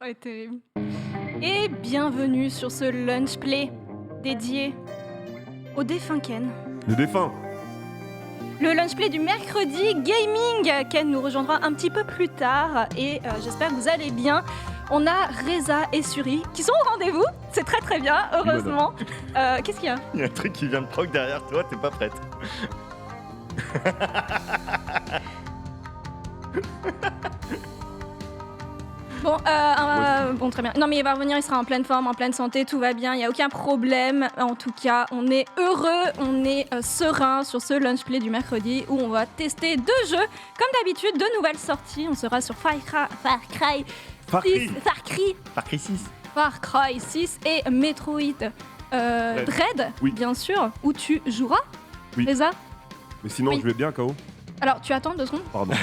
Ouais, terrible. Et bienvenue sur ce lunch play dédié au défunt Ken. Le défunt. Le lunch play du mercredi gaming. Ken nous rejoindra un petit peu plus tard et j'espère que vous allez bien. On a Reza et Suri qui sont au rendez-vous. C'est très très bien, heureusement. Qu'est-ce qu'il y a ? Il y a un truc qui vient de proc derrière toi, t'es pas prête. Bon, bon, très bien. Non, mais il va revenir, il sera en pleine forme, en pleine santé, tout va bien, il n'y a aucun problème. En tout cas, on est heureux, on est serein sur ce lunch play du mercredi où on va tester 2 jeux. Comme d'habitude, 2 nouvelles sorties. On sera sur Far Cry 6 et Metroid Dread, Oui. bien sûr, où tu joueras, Oui. Reza. Mais sinon, Oui. je vais bien, K.O. Alors, tu attends 2 secondes. Pardon.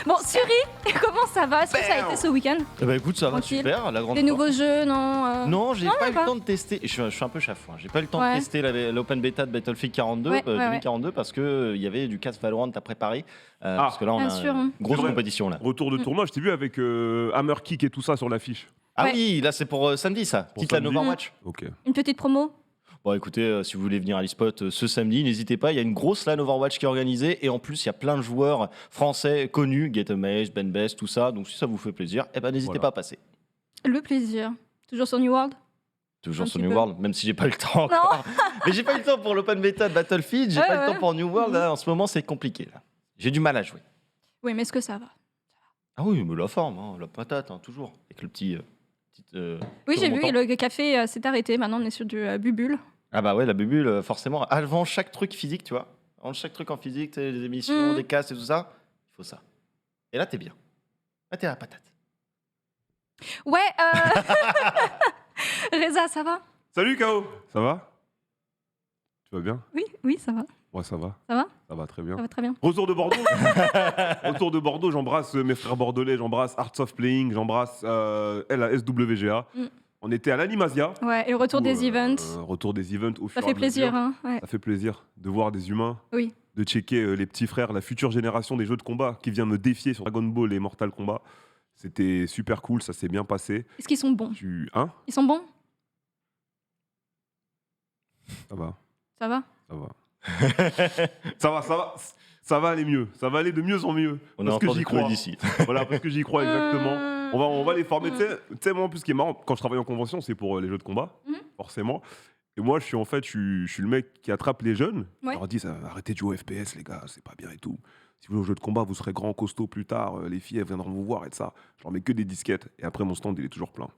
Bon, Suri, comment ça va ? Est-ce que ça a été ce week-end ? Eh ben écoute, ça va Tranquille. super, la grande Des forme. nouveaux jeux, non Non, j'ai pas eu pas. le temps de tester. Je suis un peu chafouin. J'ai pas eu le temps Ouais. de tester l'open beta de Battlefield 42, Ouais, 2042 parce que il y avait du cast Valorant à préparer. Parce que là, on Bien a sûr, une hein. grosse C'est vrai. compétition là. Retour de tournoi, je t'ai vu avec Hammer Kick et tout ça sur l'affiche. Ah Ouais. oui, là c'est pour samedi ça. Pour Petite LAN samedi. Overwatch. Ok. Une petite promo ? Bon, écoutez, si vous voulez venir à l'eSpot ce samedi, n'hésitez pas. Il y a une grosse LAN Overwatch qui est organisée. Et en plus, il y a plein de joueurs français connus, Gatomage, Ben Best, tout ça. Donc si ça vous fait plaisir, eh ben, n'hésitez Voilà. pas à passer. Le plaisir. Toujours sur New World ? Toujours Un sur petit New peu. World, même si j'ai pas eu le temps encore. Mais j'ai pas eu le temps pour l'open beta de Battlefield, j'ai Ouais, pas eu le ouais. temps pour New World. Là, en ce moment, c'est compliqué. Là. J'ai du mal à jouer. Oui, mais est-ce que ça va ? Ah oui, mais la forme, hein, la patate, hein, toujours. Avec le petit. Oui, j'ai vu, remontant. le café s'est arré. Maintenant, on est sur du bubule. Ah bah ouais, la bubule, forcément. Avant chaque truc physique, tu vois. Avant chaque truc en physique, tu sais, les émissions, des castes et tout ça, il faut ça. Et là, t'es bien. Là, t'es à la patate. Ouais, Reza, ça va ? Salut, K.O. Ça va? Tu vas bien? Oui, ça va. Ouais, ça va. Ça va ? Ça va très bien. Ça va très bien. Retour de Bordeaux. Retour de Bordeaux, j'embrasse mes frères bordelais, j'embrasse Arts of Playing, j'embrasse la SWGA. Mm. On était à l'Animasia. Ouais, et le retour Où, des events. Retour des events au fur Ça et à fait plaisir, mesure. hein. Ouais. Ça fait plaisir de voir des humains, Oui. de checker les petits frères, la future génération des jeux de combat qui vient me défier sur Dragon Ball et Mortal Kombat. C'était super cool, ça s'est bien passé. Est-ce qu'ils sont bons ? Hein? Ils sont bons ? Ça va, Ça va ? ça va. Ça va aller mieux. Ça va aller de mieux en mieux. On parce est que en j'y train de crois. d'ici. Voilà, parce que j'y crois exactement. On va les former. Tu sais, moi, en plus, ce qui est marrant, quand je travaille en convention, c'est pour les jeux de combat, forcément. Et moi, je suis le mec qui attrape les jeunes. Ouais. Je leur dis, arrêtez de jouer au FPS, les gars, c'est pas bien et tout. Si vous jouez aux jeux de combat, vous serez grand, costaud plus tard. Les filles, elles viendront vous voir et de ça. Je leur mets que des disquettes. Et après, mon stand, il est toujours plein.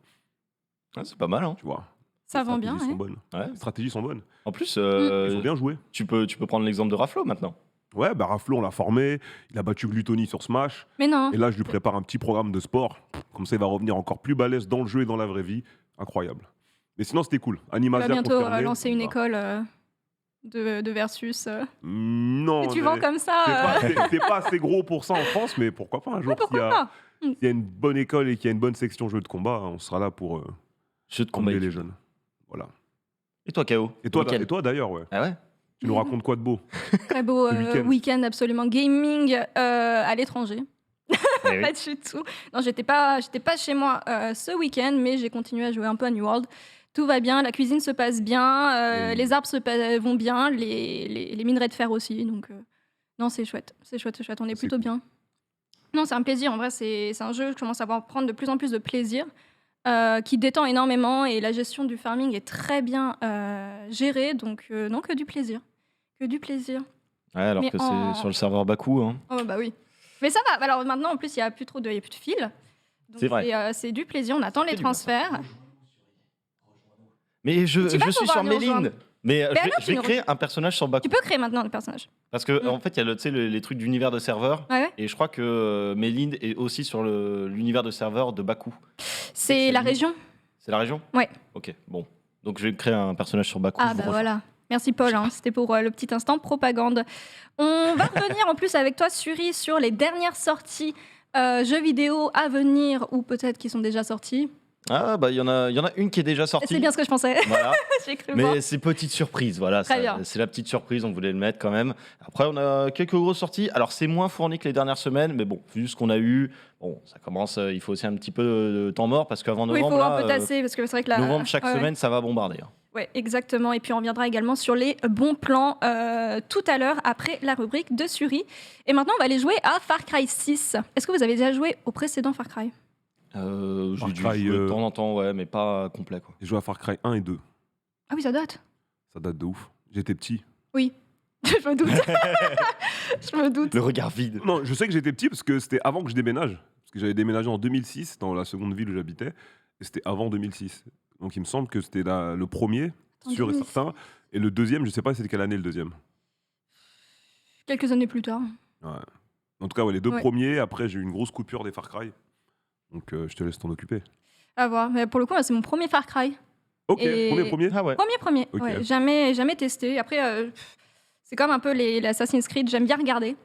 Ah, c'est pas mal, hein. Tu vois. Ça Les vend bien, stratégies sont ouais. bonnes. Ouais. Les stratégies sont bonnes. En plus, Il faut bien jouer. tu peux prendre l'exemple de Raflo maintenant. Ouais, bah Raflo, on l'a formé. Il a battu Gluttony sur Smash. Mais non. Et là, je lui prépare un petit programme de sport. Comme ça, il va revenir encore plus balèze dans le jeu et dans la vraie vie. Incroyable. Mais sinon, c'était cool. Tu vas Animasia bientôt confirmé. lancer une Voilà. école de versus. Non. Que tu mais vends comme ça. c'est pas assez gros pour ça en France, mais pourquoi pas un jour Ouais, pourquoi pas ? s'il y a une bonne école et qu'il y a une bonne section jeux de combat, on sera là pour Jeu de combat. emmener les jeunes. Voilà. Et toi, KO Et toi, Week-end. d'ailleurs, ouais. Ah ouais. Tu nous racontes quoi de beau? Très beau Ce week-end. week-end absolument gaming à l'étranger. Eh oui. Pas du tout. Non, j'étais pas chez moi ce week-end, mais j'ai continué à jouer un peu à New World. Tout va bien, la cuisine se passe bien, les arbres vont bien, les minerais de fer aussi. Donc, non, c'est chouette, on est C'est plutôt cool. bien. Non, c'est un plaisir. En vrai, c'est un jeu que je commence à prendre de plus en plus de plaisir, qui détend énormément et la gestion du farming est très bien gérée. Donc, non, que du plaisir. Que du plaisir. Ouais, alors Mais que en- c'est sur le serveur Baku. Hein. Oh bah oui. Mais ça va. Alors maintenant, en plus, il y a plus de fil. Donc C'est vrai. c'est du plaisir. On attend les fait du bien, ça. transferts. Mais je Tu vas suis pouvoir sur nous Méline. rejoindre. Mais alors, je tu vais nous créer un personnage sur Baku. Tu peux créer maintenant le personnage. Parce que en fait, il y a tu sais, les trucs d'univers de serveur. Ouais. Et je crois que Méline est aussi sur l'univers de serveur de Baku. C'est la limite. région. C'est la région? Ouais. Ok, bon. Donc je vais créer un personnage sur Baku. Ah je vous bah rejoins. voilà. Merci Paul, hein. C'était pour le petit instant propagande. On va revenir en plus avec toi, Suri, sur les dernières sorties jeux vidéo à venir ou peut-être qui sont déjà sortis. Ah, bah, il y en a une qui est déjà C'est sortie. bien ce que je pensais. Voilà. J'ai cru le voir. Mais c'est petite surprise, voilà. Très bien. C'est la petite surprise, on voulait le mettre quand même. Après, on a quelques grosses sorties. Alors, c'est moins fourni que les dernières semaines, mais bon, vu ce qu'on a eu, bon, ça commence. Il faut aussi un petit peu de temps mort parce qu'avant Oui, il novembre, faut là, un peu tasser parce que c'est vrai que là. novembre, chaque ouais, semaine, ça va bombarder. Hein. Ouais, exactement. Et puis on reviendra également sur les bons plans tout à l'heure après la rubrique de Suri. Et maintenant, on va aller jouer à Far Cry 6. Est-ce que vous avez déjà joué au précédent Far Cry? J'ai Far dû Cry, jouer de temps en temps, ouais, mais pas complet, quoi. J'ai joué à Far Cry 1 et 2. Ah oui, ça date. Ça date de ouf. J'étais petit. Oui, je me doute. Je me doute. Le regard vide. Non, je sais que j'étais petit parce que c'était avant que je déménage. Parce que j'avais déménagé en 2006 dans la seconde ville où j'habitais. Et c'était avant 2006. Donc il me semble que c'était le premier, En sûr et 2006. certain. Et le deuxième, je sais pas c'était quelle année le deuxième. Quelques années plus tard. Ouais. En tout cas, ouais, les deux Ouais. premiers. Après, j'ai eu une grosse coupure des Far Cry. Donc je te laisse t'en occuper. À voir. Mais pour le coup, c'est mon premier Far Cry. Ok, Et- premier. Ah ouais. Premier. Ok. Ouais, jamais testé. Après, c'est comme un peu les Assassin's Creed. J'aime bien regarder.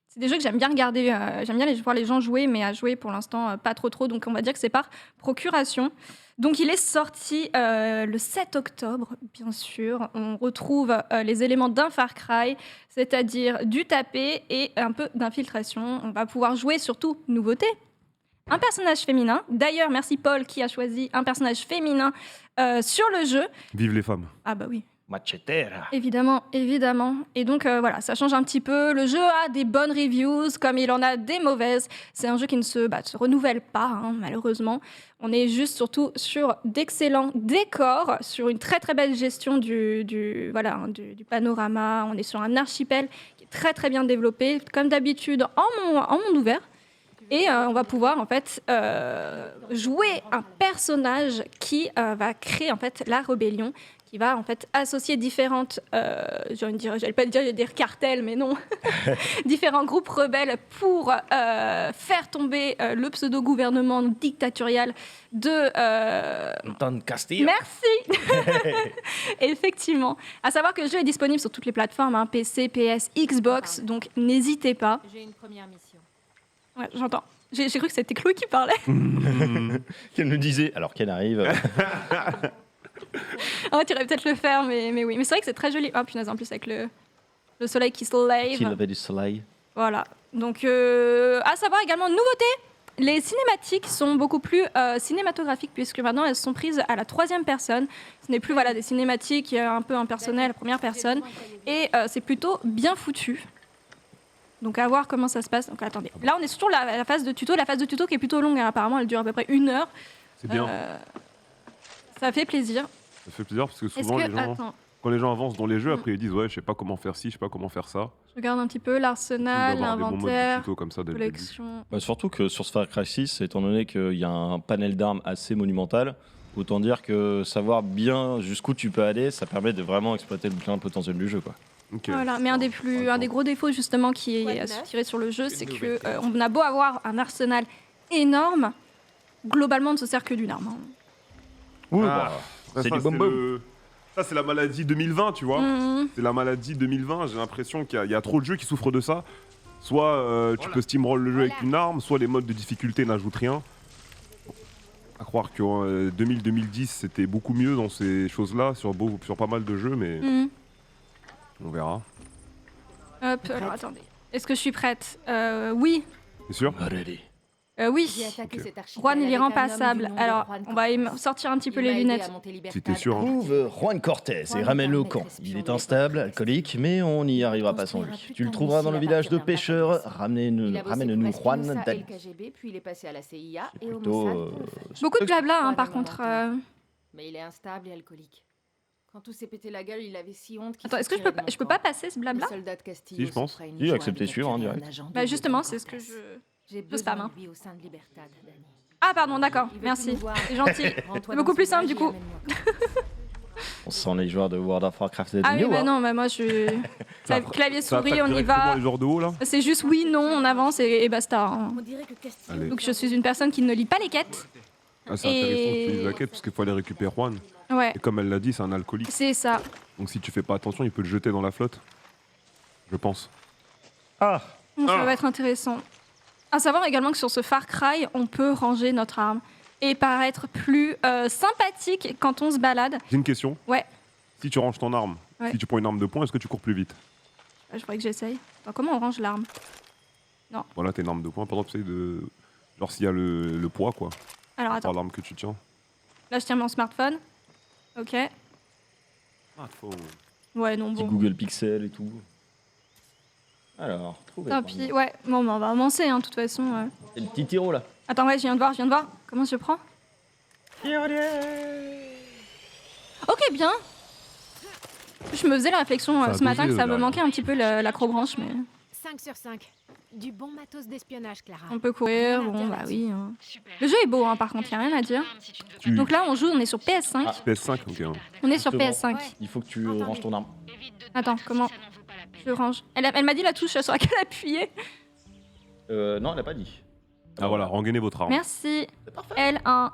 C'est des jeux que j'aime bien regarder. J'aime bien voir les gens jouer, mais à jouer pour l'instant, pas trop. Donc on va dire que c'est par procuration. Donc il est sorti le 7 octobre, bien sûr. On retrouve les éléments d'un Far Cry, c'est-à-dire du tapé et un peu d'infiltration. On va pouvoir jouer surtout nouveauté. Un personnage féminin. D'ailleurs, merci Paul qui a choisi un personnage féminin sur le jeu. Vive les femmes. Ah bah oui. Machetera. Évidemment. Et donc voilà, ça change un petit peu. Le jeu a des bonnes reviews, comme il en a des mauvaises. C'est un jeu qui ne se renouvelle pas, hein, malheureusement. On est juste surtout sur d'excellents décors, sur une très très belle gestion du panorama. On est sur un archipel qui est très très bien développé, comme d'habitude en monde ouvert. Et on va pouvoir en fait jouer un personnage qui va créer en fait la rébellion, qui va en fait associer différentes, j'allais pas dire cartels, mais non, différents groupes rebelles pour faire tomber le pseudo-gouvernement dictatorial de... Anton Castillo. Merci. Effectivement. À savoir que le jeu est disponible sur toutes les plateformes, hein, PC, PS, Xbox, donc n'hésitez pas. J'ai une première mission. Ouais, j'entends. J'ai cru que c'était Chloé qui parlait. Qu'elle nous disait, alors qu'elle arrive. Ah, tu aurais peut-être le faire, mais oui. Mais c'est vrai que c'est très joli. Oh punaise, en plus avec le soleil qui se lève. Qu'il avait du soleil. Voilà. Donc, à savoir également, nouveauté, les cinématiques sont beaucoup plus cinématographiques puisque maintenant elles sont prises à la 3e personne. Ce n'est plus des cinématiques un peu impersonnelles, première personne. Et c'est plutôt bien foutu. Donc à voir comment ça se passe. Donc attendez. Là on est sur la phase de tuto. La phase de tuto qui est plutôt longue. Hein. Apparemment elle dure à peu près 1 heure. C'est bien. Ça fait plaisir. Ça fait plaisir parce que Est-ce souvent, que... les gens, Attends. quand les gens avancent dans les jeux, après ils disent ouais, je sais pas comment faire ci, je sais pas comment faire ça. Je regarde un petit peu l'arsenal, Il doit y avoir des bons modes de l'inventaire, tuto comme ça dès le début. collection. Bah, surtout que sur ce Far Cry 6, étant donné qu'il y a un panel d'armes assez monumental, autant dire que savoir bien jusqu'où tu peux aller, ça permet de vraiment exploiter le plein potentiel du jeu, quoi. Ok. Voilà, mais un des gros défauts justement qui est à tirer sur le jeu, c'est que on a beau avoir un arsenal énorme, globalement on ne se sert que d'une arme. Hein. Oui, Ah, bah, c'est ça, du boom-boom. Ça, c'est la maladie 2020, tu vois. Mhm. C'est la maladie 2020. J'ai l'impression qu'il y a trop de jeux qui souffrent de ça. Soit tu peux steamroll le jeu avec une arme, soit les modes de difficulté n'ajoutent rien. À croire que 2010 c'était beaucoup mieux dans ces choses-là, sur pas mal de jeux, mais Mhm. on verra. Hop, alors attendez. Est-ce que je suis prête? Oui. C'est sûr? Ready. Oui. J'ai attaqué Ok. cet archipel Juan, il est avec un homme remplaçable. du nom de Alors, Juan on va Cortés. sortir un petit peu Il les m'a aidé lunettes. à monter Libertad. Si t'es sûr, hein. Trouve Juan Cortés et ramène-le au camp. Il est instable, alcoolique, mais on n'y arrivera pas sans lui. Tu le trouveras dans le village de pêcheurs. Il Ramène-nous a bossé pour Juan l'Espinosa et le Dali. KGB, puis il est passé à la CIA et au Plutôt. Mossad. Beaucoup de blabla, hein, Ouais, par mais contre. bon, Mais il est instable et alcoolique. Quand tout s'est pété la gueule, il avait si honte qu'il Attends, s'est est-ce que tiré de mon je peux camp. pas passer ce blabla? Le soldat de Castillo Si, je pense. se fera une Si, joie accepté de sûr, hein, capturer direct. un agent de Bah justement, Juan c'est ce que Cortés. je... J'ai je besoin spam, hein. de lui au sein de Libertad, Dani. Ah pardon, d'accord, Il veut merci. plus nous voir. C'est gentil. Rends-toi C'est dans beaucoup son plus simple, village du et coup. amène-moi. On sent les joueurs de World of Warcraft et de Ah oui, New, bah hein. non, bah moi je... Clavier Ça souris, attaque on y directement va. les joueurs de haut là. C'est juste oui, non, on avance et basta. Hein. On dirait que Castillo. Allez. Donc je suis une personne qui ne lit pas les quêtes. Ah, c'est Et- intéressant que tu lises la quête parce qu'il faut aller récupérer Juan. Ouais, Et comme elle l'a dit, c'est un alcoolique. c'est ça. Donc si tu fais pas attention, il peut te jeter dans la flotte. Je pense. Ah, Ça va être intéressant. À savoir également que sur ce Far Cry, on peut ranger notre arme. et paraître plus sympathique quand on se balade. J'ai une question. Ouais. Si tu ranges ton arme, Ouais. si tu prends une arme de poing, est-ce que tu cours plus vite? Je voudrais que j'essaye. Attends, comment on range l'arme? Voilà, t'as une arme de poing. Par exemple, essaye de. Genre s'il y a le poids, quoi. Alors Par attends, l'arme que tu tiens. là je tiens mon smartphone. Ok. Ouais, non, Petit bon. Google Pixel et tout. Alors, trouvé. Tant pis, ouais. Bon, bah, on va avancer, hein, de toute façon. Et le petit tiro là. Attends, ouais, je viens de voir. Comment je prends? Ok, bien. Je me faisais la réflexion Ça a ce matin bougé, que ça me derrière. manquait un petit peu l'acrobranche, mais 5 sur 5. Du bon matos d'espionnage, Clara. on peut courir, bon, bah oui. hein. Le jeu est beau, hein, par contre, y a rien à dire. Tu- Donc là, on est sur PS5. Ah. PS5, ok. hein. On est sur Exactement. PS5. Ouais. Il faut que tu ranges ton arme. Attends, comment je range? Elle m'a dit la touche sur laquelle appuyer. Non, elle a pas dit. Ah voilà, rengainez votre arme. Merci. C'est parfait. L1.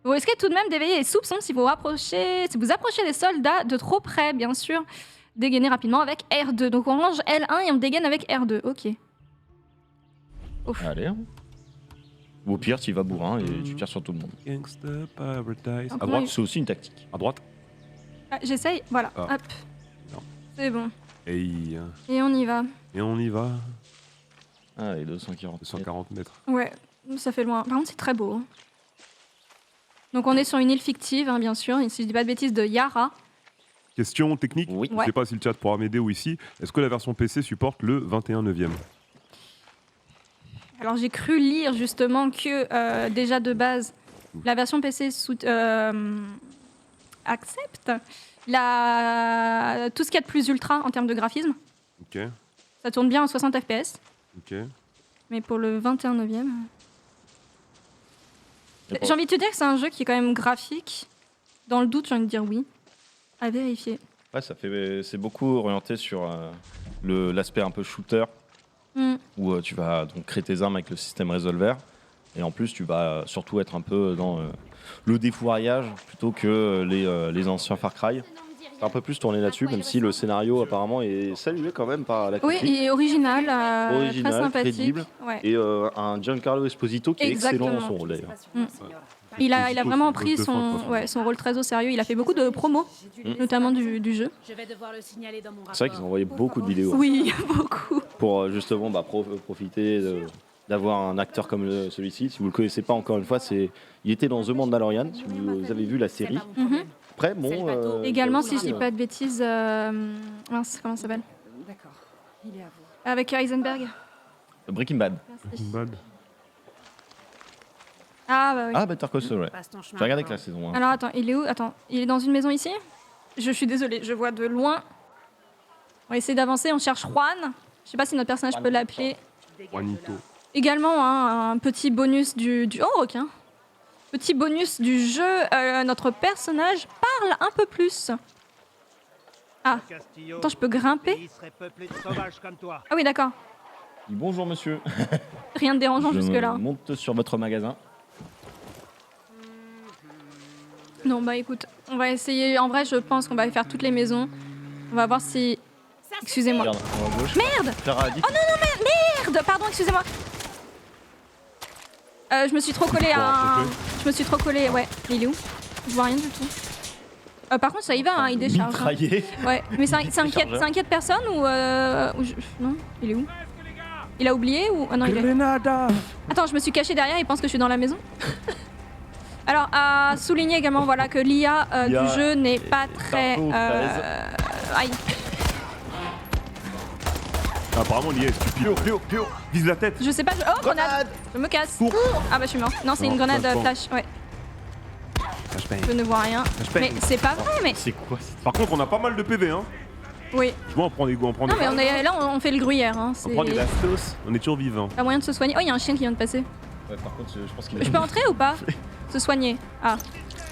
Vous risquez tout de même d'éveiller les soupçons si vous approchez des soldats de trop près, bien sûr. Dégainer rapidement avec R2. Donc on range L1 et on dégaine avec R2. Ok. Ouf. Allez. hein. Ou au pire, tu y vas bourrin et tu tires sur tout le monde. Gangsta Paradise. Ah, À comment droite. il- C'est aussi une tactique. À droite. Ah, j'essaye. Voilà. Ah. Hop. Non. C'est bon. Et Et on y va. on y va. Allez, 240. 240 mètres. Ouais. Ça fait loin. Par contre, c'est très beau. hein. Donc on est sur une île fictive, hein, bien sûr. Si je dis pas de bêtises, de Yara. Question technique. Oui. Je Ouais. sais pas si le chat pourra m'aider ou ici. Est-ce que la version PC supporte le 21/9e? Alors j'ai cru lire justement que déjà de base, la version PC accepte tout ce qu'il y a de plus ultra en termes de graphisme. Ok. Ça tourne bien en 60 FPS, Ok. mais pour le 21/9e... J'ai envie de te dire que c'est un jeu qui est quand même graphique. Dans le doute, j'ai envie de dire oui. À vérifier. Ouais, c'est beaucoup orienté sur l'aspect un peu shooter, Hmm. où tu vas donc créer tes armes avec le système Resolver. Et en plus, tu vas surtout être un peu dans le défouraillage plutôt que les anciens Far Cry. C'est un peu plus tourné là-dessus, même si le scénario apparemment est salué quand même par la Oui, critique. il est original, Original, très sympathique. crédible. Ouais. Et un Giancarlo Esposito qui est excellent dans Exactement. son rôle d'ailleurs. Il a Esposito, vraiment c'est une pris bosse de fin, de toute façon. son rôle très au sérieux. Il a fait beaucoup de promos, notamment du jeu. Je vais devoir le signaler dans mon rapport. C'est vrai qu'ils ont envoyé beaucoup de vidéos Oui, beaucoup. pour justement profiter d'avoir un acteur comme celui-ci. Si vous le connaissez pas encore une fois, il était dans The Mandalorian, si vous avez vu la C'est série. pas mon problème. Après, bon... Également, si je dis pas de bêtises, mince, comment ça s'appelle? D'accord. Il est à vous. Avec Heisenberg. Breaking Bad. Merci. Bad. Ah bah oui. Ah, Better Call Saul, ouais. Passe ton chemin. J'ai regardé que la saison 1. Alors attends, il est où? Attends, il est dans une maison ici? Je suis désolée, je vois de loin. On va essayer d'avancer, on cherche Juan. Je sais pas si notre personnage peut l'appeler. Juanito. Également, hein, un petit bonus Oh, requin. Petit bonus du jeu, notre personnage parle un peu plus. Ah, attends, je peux grimper? Ah oui, d'accord. Bonjour monsieur. Rien de dérangeant Je jusque-là. monte sur votre magasin. Non, bah écoute, on va essayer. En vrai, je pense qu'on va faire toutes les maisons. On va voir si... Excusez-moi. Regarde, en haut à gauche. Merde! Clara a dit Merde! Pardon, excusez-moi. Je me suis trop collée à un... Je me suis trop collée, ouais. Il est où? Je vois rien du tout. Par contre, ça y va, hein, il décharge. hein. mitraillé. Ouais, mais ça inquiète personne ou... Non, il est où? Il a oublié ou... Ah non, il est... Attends, je me suis cachée derrière, il pense que je suis dans la maison. Alors, à souligner également voilà, que l'IA L'IA du jeu n'est pas très... peu aux fraises. Aïe. Ah, apparemment, l'IA est stupide. Pio. Vise la tête. Je sais pas... Oh, grenade! Je me casse. Cours. Ah bah je suis mort. Non, c'est Non, une grenade flashbang. flash, ouais. Je ne vois rien. Mais c'est pas vrai, mais... C'est quoi ça? Par contre, on a pas mal de PV, hein. Oui. Je vois, on prend des goûts, on prend Non, des. mais on fait le gruyère. Hein. On C'est prend des bastos. On est toujours vivant. pas moyen de se soigner. Oh, il y a un chien qui vient de passer. Ouais, par contre, je pense qu'il Je peux entrer ou pas? Se soigner. Ah.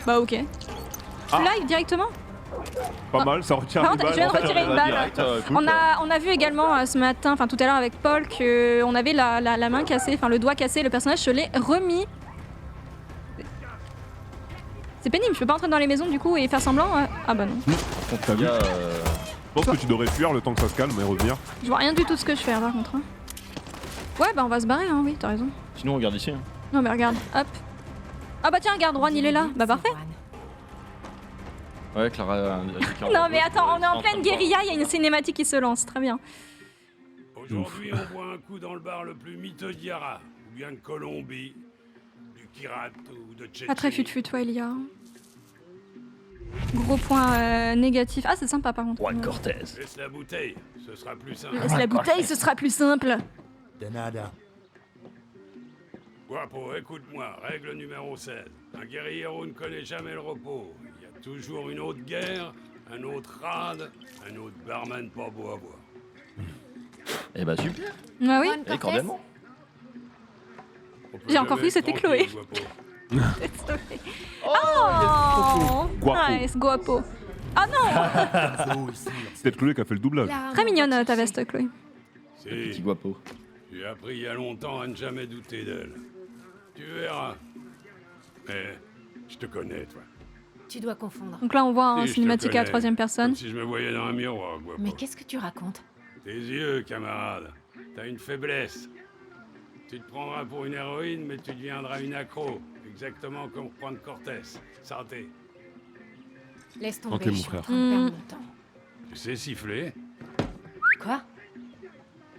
Bah ok. Ah. Live directement? Pas mal, ça retire Par les contre, je balles. viens de retirer une balle. On a vu également ce matin, enfin tout à l'heure avec Paul, qu'on avait la main cassée, enfin le doigt cassé, le personnage se l'est remis. C'est pénible, je peux pas entrer dans les maisons du coup et faire semblant. Ah bah non. T'as vu? Il y a, Je pense que tu devrais fuir le temps que ça se calme et revenir. Je vois rien du tout de ce que je fais par contre. hein. Ouais, bah on va se barrer, hein, oui, t'as raison. Sinon, on regarde ici. hein. Non mais regarde, hop. Ah bah tiens, regarde, Juan, il est là. Bah parfait. Ouais, Clara. Non mais attends, on est en pleine guérilla, il y a une cinématique qui se lance, très bien. Aujourd'hui, on boit un coup dans le bar le plus miteux d'Yara, ou bien de Colombie, du Kirat ou de Tchétchénie. Pas très fut-fut, toi, Elia. Gros point négatif. Ah, c'est sympa par contre. Juan Cortez. Laisse la bouteille, ce sera plus simple. Laisse la bouteille, ce sera plus simple. De nada. Guapo, écoute-moi, règle numéro 16. Un guerriero ne connaît jamais le repos. Il y a toujours une autre guerre, un autre rade, un autre barman pas beau à voir. Eh bah super. Ah oui, Juan Et Cortés. cordialement. On peut J'ai encore jamais cru que c'était être tranquille, Chloé. Guapo. Oh, Guapo. nice, guapo. Ah non, Zo ici. C'est peut-être Chloé qui a fait le doublage. Clara très m'envoie mignonne te ta chercher. veste, Chloé. Petit Si, guapo. j'ai appris il y a longtemps à ne jamais douter d'elle. Tu verras. Mais je te connais, toi. Tu dois confondre. Donc là, on voit un Si, je te cinématique à la connais. 3ème personne. Comme si je me voyais dans un miroir, Guapo. Mais qu'est-ce que tu racontes? Tes yeux, camarade. T'as une faiblesse. Tu te prendras pour une héroïne, mais tu deviendras une accro. Exactement comme Juan Cortés. Santé. Laisse tomber, Santé, mon je suis en frère. train de perdre mon temps. Tu sais siffler? Quoi?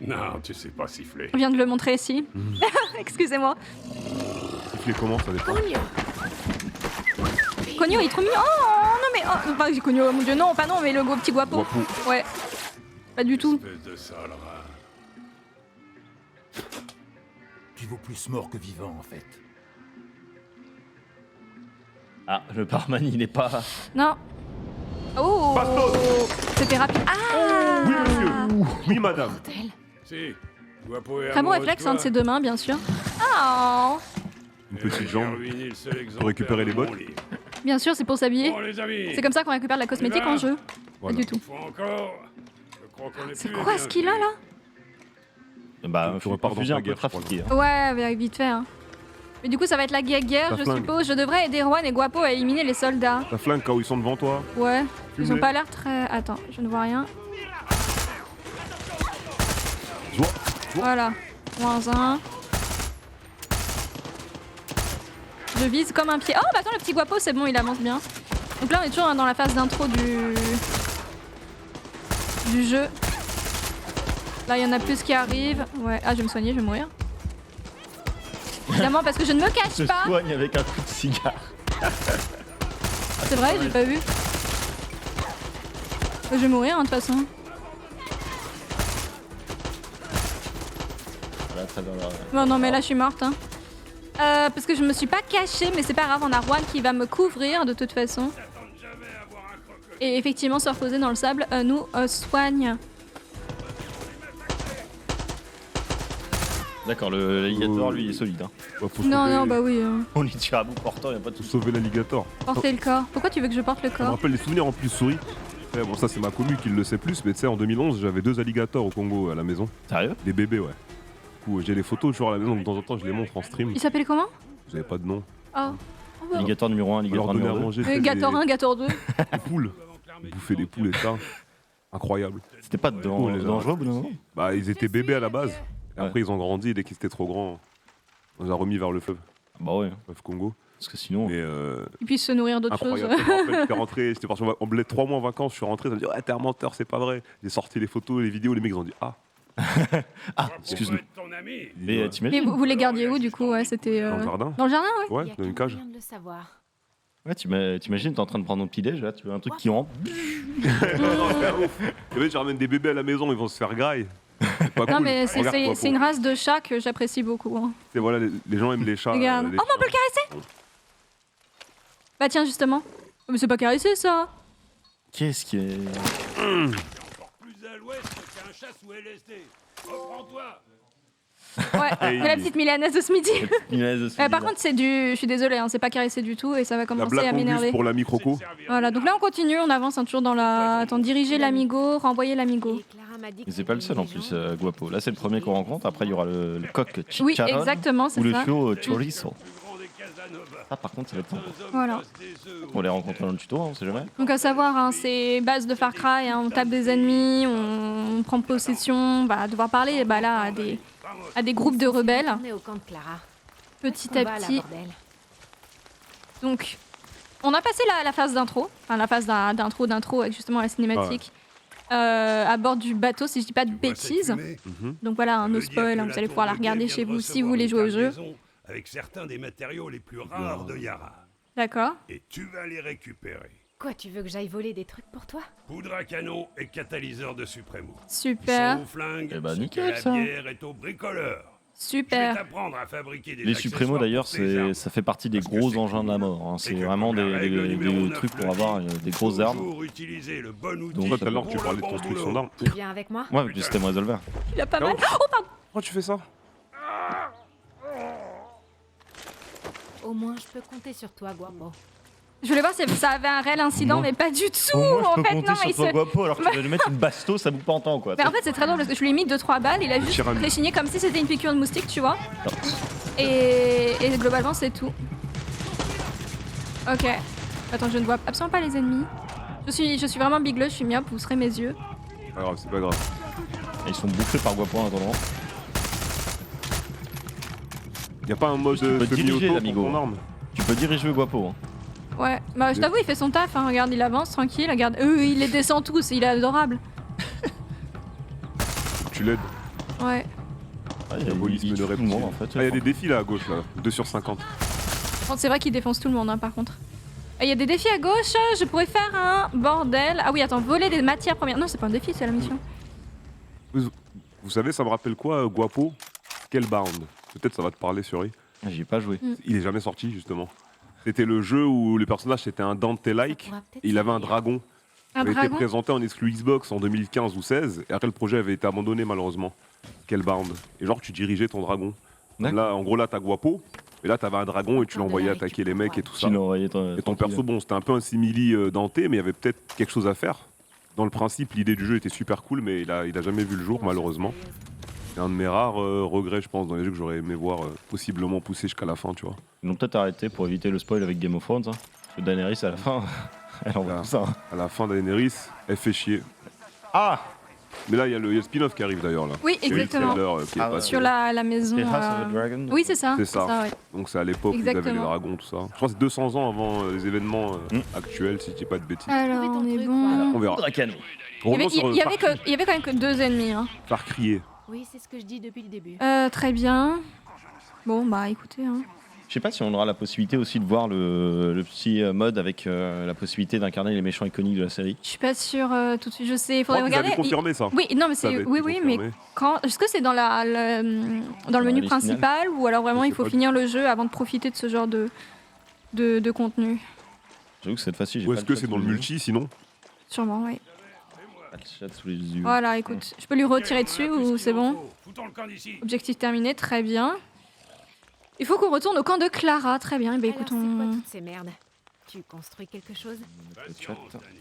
Non, tu sais pas siffler. On vient de le montrer ici. Excusez-moi. Siffler comment, ça dépend. Cogno. Cogno, il est trop mignon. Oh non mais enfin j'ai Cogno, mon dieu non, pas non, mais le petit guapo. Guapo. Ouais. Pas du tout. Espèce de sale rat. Tu vaux plus mort que vivant, en fait. Ah, le barman il est pas. Non. Oh. Bastos. C'était rapide. Ah. Oui, monsieur. Oui, madame. Bordel. Si, Guapo est Très bon amoureux réflexe, de un de toi. ses deux mains, bien sûr. Oh. Une Et petite j'ai jambe. ruiné le seul exemplaire récupérer les de mon bottes. livre. Bien sûr, c'est pour s'habiller. Bon, les amis. C'est comme ça qu'on récupère de la cosmétique en jeu. Voilà. Pas du tout. Une fois encore, je crois qu'on est C'est plus quoi les ce qu'il a là Bah, Tu repars dans fusil ta un peu guerre, je crois, trafiqué. Ouais, avec vite fait. Hein. Mais du coup, ça va être la guerre, La je flingue. suppose. Je devrais aider Juan et Guapo à éliminer les soldats. La flingue quand ils sont devant toi. Ouais. Ils ont Fume-les. pas l'air très. Attends, je ne vois rien. Soit. Voilà. -1. Je vise comme un pied. Oh, bah attends, le petit Guapo, c'est bon, il avance bien. Donc là, on est toujours dans la phase d'intro du jeu. Là, il y en a plus qui arrivent. Ouais. Ah, je vais me soigner, je vais mourir. Évidemment, parce que je ne me Se cache pas. soigne avec un coup de cigare. C'est vrai, j'ai pas vu. Je vais mourir, hein, de toute façon. Voilà, très bien. Là. Bon, non, mais là, je suis morte. Hein. Parce que je me suis pas cachée, mais c'est pas grave, on a Juan qui va me couvrir de toute façon. Et effectivement, se reposer dans le sable nous soigne. D'accord, l'alligator lui est solide. Hein. Bah, faut Non, sauver- non, bah oui. On lui tire à bout portant, y a pas de Faut soucis. sauver l'alligator. Porter le corps. Pourquoi tu veux que je porte le Ça me corps? rappelle les souvenirs en plus souris. Ouais, bon, ça c'est ma commu qui le sait plus, mais tu sais, en 2011, j'avais 2 alligators au Congo à la maison. Sérieux? Des bébés, ouais. Du coup, j'ai les photos toujours à la maison, de temps en temps, je les montre en stream. Il s'appelle comment? Vous avez pas de nom. Oh. Alligator numéro 1, On leur alligator donnait à numéro 2. manger des Gator 1, Gator 2. poules. Bouffer des poules et ça. Incroyable. C'était pas Oh, les dangereux au bout d'un moment? Bah, ils étaient bébés à la base. Et Ouais. après, ils ont grandi et dès qu'ils étaient trop grands, on les a remis vers le fleuve. Bah ouais, Fleuve Congo. parce que sinon. Mais Ils puissent se nourrir d'autres choses. incroyable. Je me rappelle, j'étais rentré, j'étais parti en bled 3 mois en vacances, je suis rentré, ça me dit ouais, t'es un menteur, c'est pas vrai. J'ai sorti les photos, les vidéos, les mecs ils ont dit ah. Ah, excuse-nous. Ton ami. Ils Mais disent, Mais t'imagines? vous les gardiez où du coup? Ouais, c'était. dans le jardin. Dans le jardin, ouais. Ouais, Il y a dans une qu'un cage. moyen de le savoir. Ouais, t'imagines, t'es en train de prendre ton petit déj, là, tu veux un truc qui rentre. Et ouais, je ramène des bébés à la maison, ils vont se faire graille. C'est pas Non, cool. mais Regarde, quoi, c'est une race de chat que j'apprécie beaucoup. Hein. C'est voilà, les gens aiment les chats. Regarde. les Oh, mais on peut le caresser? Bah tiens, justement. Oh, mais c'est pas caressé ça. Qu'est-ce qui est. Plus à l'ouest qu'un chat sous LSD. Reprends-toi. Ouais, Hey. la petite milanaise de ce midi. Par Par contre, c'est du. Je suis désolée, hein, c'est pas caressé du tout et ça va La commencer Black à Angus m'énerver. pour l'ami Croco. Voilà, donc là on continue, on avance hein, toujours dans la. Attends, diriger l'amigo, renvoyer l'amigo. Et Clara m'a dit que Mais c'est pas le seul en c'était une plus, légende. Guapo. Là, c'est le premier qu'on rencontre. Après, il y aura le coq Oui, chicharron exactement, ou c'est le ça. chiot chorizo. Grand des Casanova. Ah, par contre, ça va être sympa. Voilà. On les rencontre dans le tuto, hein, on sait jamais. Donc à savoir, hein, c'est base de Far Cry, hein, on tape des ennemis, on prend possession, on va devoir parler bah, là à des groupes de rebelles, On est au camp de Clara. petit On à va, là, petit. bordel. Donc, on a passé la phase d'intro, enfin la phase d'intro avec justement la cinématique à bord du bateau, si je dis pas de bêtises. Donc voilà, no spoil, vous allez pouvoir la regarder chez vous si vous voulez jouer au jeu. Avec certains des matériaux les plus rares de Yara. D'accord. Et tu vas les récupérer. Quoi, tu veux que j'aille voler des trucs pour toi? Poudre à canon et catalyseur de Supremo. Super. Ils sont au flingue, Eh ben, ce que nickel, la ça. bière est au bricoleur. Je vais Super. t'apprendre à fabriquer des Les accessoires Supremo d'ailleurs, pour tes armes. ça fait partie des Parce que gros c'est engins de la cool. mort. Hein. C'est C'est que vraiment comme la règle numéro des 9 trucs le pour avoir dit, des grosses armes. Toujours utiliser le bon outil. Donc, Toi, tout à l'heure, tu pour parlais le de bon construction boulot. d'armes. Tu viens avec moi? Ouais, avec du système Resolver. Il a pas mal. Oh, Oh, pardon. Pourquoi tu fais ça? Au moins, je peux compter sur toi, Guapo. Je voulais voir si ça avait un réel incident, Moi- mais pas du tout. Moi, je En peux fait, compter non, sur il toi, se... Guapo, alors que tu vas lui mettre une basto, ça bouge pas en temps, quoi. Mais en fait, c'est très drôle parce que je lui ai mis 2-3 balles, il a juste Tiramisu. réchigné comme si c'était une piqûre de moustique, tu vois. Et globalement, c'est tout. Ok. Attends, je ne vois absolument pas les ennemis. Je suis vraiment bigleuse, je suis myope, vous serez mes yeux. Pas grave, c'est pas grave. Ils sont bouffés par Guapo en attendant. Y a pas un mode peux diriger, semi-auto pour l'amigo. ton arme? Tu peux diriger Guapo. Hein. Ouais, bah je t'avoue, il fait son taf, hein. Regarde, il avance tranquille, regarde. Il les descend tous, il est adorable. Tu l'aides. Ouais. Ouais, Le holisme de tout le reptile. monde en fait. Ah, y a des défis là à gauche, là. 2 sur 50. Bon, c'est vrai qu'il défonce tout le monde, hein, par contre. Il y a des défis à gauche, je pourrais faire un bordel. Ah oui, attends, voler des matières premières. Non, c'est pas un défi, c'est la mission. Vous savez, ça me rappelle quoi, Guapo? Scalebound. Peut-être ça va te parler, Suri. Ah, j'y ai pas joué. Il est jamais sorti, justement. C'était le jeu où le personnage c'était un Dante-like. Ça pourra peut-être Et il avait un servir. dragon. Un Il avait été dragon. présenté en exclu Xbox en 2015 ou 16. Et après, le projet avait été abandonné, malheureusement. Scalebound. Et genre, tu dirigeais ton dragon. D'accord. Là, en gros, là, t'as Guapo. Et là, t'avais un dragon et tu l'envoyais attaquer les mecs et tout ça. Tu l'as envoyé Et ton tranquille. perso, bon, c'était un peu un simili Dante, mais il y avait peut-être quelque chose à faire. Dans le principe, l'idée du jeu était super cool, mais il a jamais vu le jour, malheureusement. C'est un de mes rares regrets, je pense, dans les jeux que j'aurais aimé voir possiblement pousser jusqu'à la fin, tu vois. Ils l'ont peut-être arrêté pour éviter le spoil avec Game of Thrones. Hein. Parce que Daenerys à la fin, elle envoie Ah. tout ça. Hein. À la fin, Daenerys, elle fait chier. Ah Mais là, il y a le spin-off qui arrive d'ailleurs, là. Oui, Il y a eu le exactement. trailer, qui est Ah ouais. passé. Sur la maison. The House of the Dragon. Oui, c'est ça. C'est ça. ouais. Donc c'est à l'époque où ils avaient les Exactement. dragons, tout ça. Je pense que c'est 200 ans avant les événements actuels, si je dis pas de bêtises. Alors, Trouver ton on est truc, bon. On verra. Poudre à canon. Il y avait, Revenons sur, il y avait il y avait quand même que 2 ennemis. Hein. Far crier. Oui, c'est ce que je dis depuis le début. Très bien. Bon, bah écoutez. Hein. Je sais pas si on aura la possibilité aussi de voir le petit mode avec la possibilité d'incarner les méchants iconiques de la série. Je suis pas sûre tout de suite. Je sais, il Je crois faudrait que vous regarder. avez confirmé ça. Oui, non, mais Ça avait c'est. été Oui, mais confirmé. quand. Est-ce que c'est dans dans le menu liste principal ou alors vraiment Je il sais faut pas. finir le jeu avant de profiter de ce genre de contenu? J'avoue que cette fois-ci, j'ai Ou pas est-ce le que chat c'est dans sous le les multi sinon? Sûrement, oui. yeux. Pas le chat sous les yeux. Voilà, écoute, je peux lui retirer dessus ou c'est bon? Foutons le camp d'ici. Objectif terminé, très bien. Il faut qu'on retourne au camp de Clara, très bien. Eh ben, Alors, écoute, c'est quoi on... toutes ces merdes? Tu construis quelque chose? Patience, chat. Dani.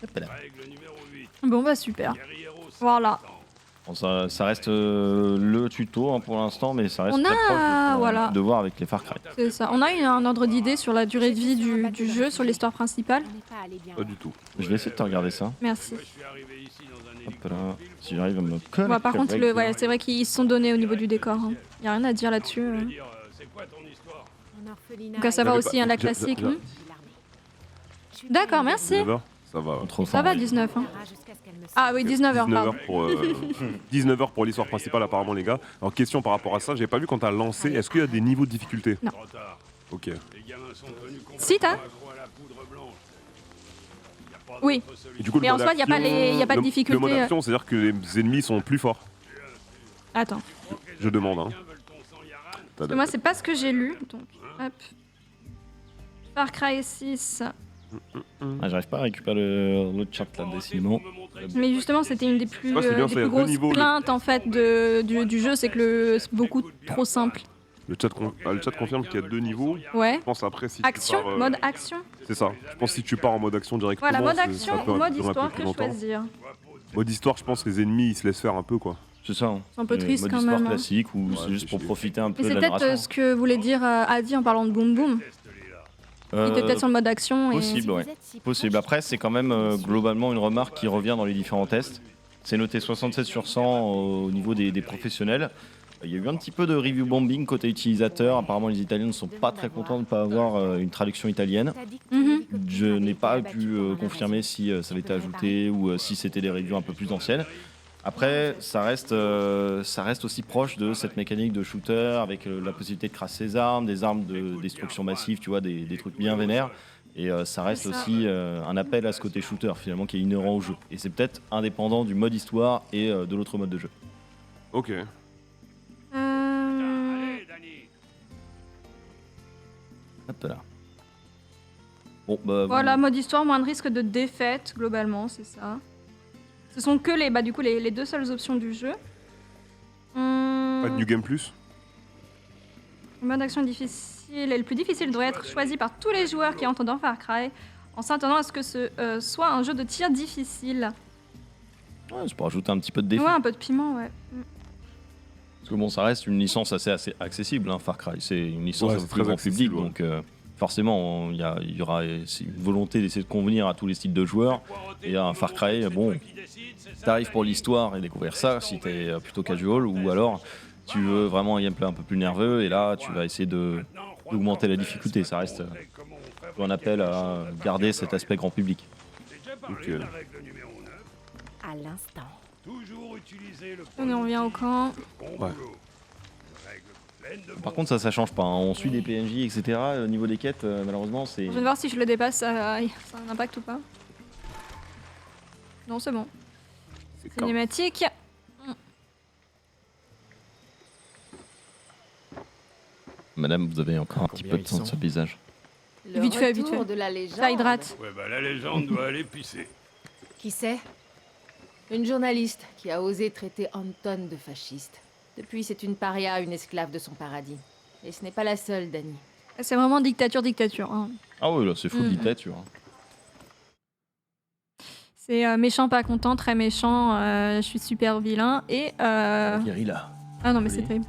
Hop là. Règle numéro 8. Bon, bah super. Guerriero, Voilà. Bon, ça reste le tuto hein, pour l'instant, mais ça reste On très a- proche de, voilà. de voir avec les Far Cry. C'est ça. On a eu un ordre d'idée sur la durée de vie du jeu, sur l'histoire principale. On n'est pas allé bien. Pas du tout. Je vais essayer de te regarder ça. Merci. Je suis arrivé ici dans un Hop hélicoptère. là. Si j'arrive à me coller. Ouais, par contre, avec- ouais, c'est vrai qu'ils se sont donnés au niveau du décor. Hein. Y a rien à dire là-dessus. Je veux dire, c'est quoi ton histoire? Mon orphelinat. Donc à savoir J'avais aussi pas- hein, la j'a- classique. j'a- hmm. D'accord, merci. 19h. Ça va. Trop Ça fort. va, 19. Hein. Ah oui, 19h, pardon. 19h pour, 19h pour l'histoire principale apparemment les gars. Alors question par rapport à ça, j'ai pas vu quand t'as lancé, est-ce qu'il y a des niveaux de difficulté? Non. Trop tard. Ok. Les gamins sont tenus Si, t'as. complètement accros à la poudre blanche. Y a pas Oui. d'autre solution. Et du coup, le Mais en mode soi, y a pas action- les- y a pas de le- difficulté, Le mode action, c'est-à-dire que les ennemis sont plus forts. Attends. Je demande hein. Veulent ton sang, Yaran? Parce que moi, c'est pas ce que j'ai lu. Donc, hop. Far Cry 6. Ah, j'arrive pas à récupérer le chat là, décidément. Mais justement, c'était une des plus, Ouais, c'est bien, des ça, y a plus deux grosses niveaux, le- plaintes en fait du jeu, c'est que c'est beaucoup trop simple. Le chat confirme qu'il y a 2 niveaux. Ouais. Je pense après si Action, tu pars, mode action. c'est ça. Je pense que si tu pars en mode action directement. Voilà, mode ça action peut ou mode durer un peu histoire, plus que longtemps. choisir? Mode histoire, je pense que les ennemis ils se laissent faire un peu quoi. C'est ça. Hein. C'est un peu triste mode quand histoire même, hein. classique ou Ouais, c'est juste c'est pour chier. profiter un peu Mais de c'est la peut-être narration. ce que voulait dire Adi en parlant de Boom Boom. Il était peut-être sur le mode action. Et... Possible, ouais. Possible. Après, c'est quand même globalement une remarque qui revient dans les différents tests. C'est noté 67 sur 100 au niveau des professionnels. Il y a eu un petit peu de review bombing côté utilisateur. Apparemment, les Italiens ne sont pas très contents de ne pas avoir une traduction italienne. T'as dit que Mhm. l'hélicoptère Je n'ai était pas abattu pu pendant confirmer l'invasion. si ça avait été ajouté ou si c'était des reviews un peu plus anciennes. Après, ça reste aussi proche de cette mécanique de shooter avec la possibilité de crasser ses armes, des armes de destruction massive, tu vois, des trucs bien vénères. Et ça reste C'est ça. aussi un appel à ce côté shooter finalement qui est inhérent au jeu. Et c'est peut-être indépendant du mode histoire et de l'autre mode de jeu. Ok. Allez, Danny. Hop là. Bon, bah, Voilà, mode histoire, moins de risque de défaite, globalement, c'est ça. Ce sont que les deux seules options du jeu. Pas de New Game Plus. Le mode action difficile et le plus difficile doit être choisi par tous les joueurs qui entrent dans Far Cry, en s'attendant à ce que ce soit un jeu de tir difficile. ouais, c'est pour ajouter un petit peu de défi. Ouais, un peu de piment, ouais. Parce que bon, ça reste une licence assez accessible, hein, Far Cry. C'est une licence Ouais, au c'est plus très grand accessible, public, ouais. donc forcément, il y aura c'est une volonté d'essayer de convenir à tous les styles de joueurs. Et un Far Cry, bon, t'arrives pour l'histoire et découvrir ça, si t'es plutôt casual, ou alors tu veux vraiment un gameplay un peu plus nerveux, et là, tu vas essayer d'augmenter la difficulté. Ça reste un appel à garder cet aspect grand public. Ok. À l'instant. Toujours utiliser le On en revient au camp. bon Ouais. boulot. Règle pleine de Par bon contre, ça change pas, hein. On suit des PNJ, etc. Au niveau des quêtes, malheureusement, c'est... Je viens de voir si je le dépasse, ça a un impact ou pas. Non, c'est bon. C'est quand- Cinématique. Madame, vous avez encore un petit peu de sang sur le visage. Le Vite fait, retour vite fait. de la légende. Ça hydrate. Ouais, bah la légende doit aller pisser. Qui c'est? Une journaliste qui a osé traiter Anton de fasciste. Depuis, c'est une paria, une esclave de son paradis. Et ce n'est pas la seule, Danny. C'est vraiment dictature. Hein. Ah oui, là, c'est full Mhm. dictature. Hein. C'est méchant, pas content, très méchant. Je suis super vilain. Et. Guérilla. Ah non, mais c'est Oui. terrible.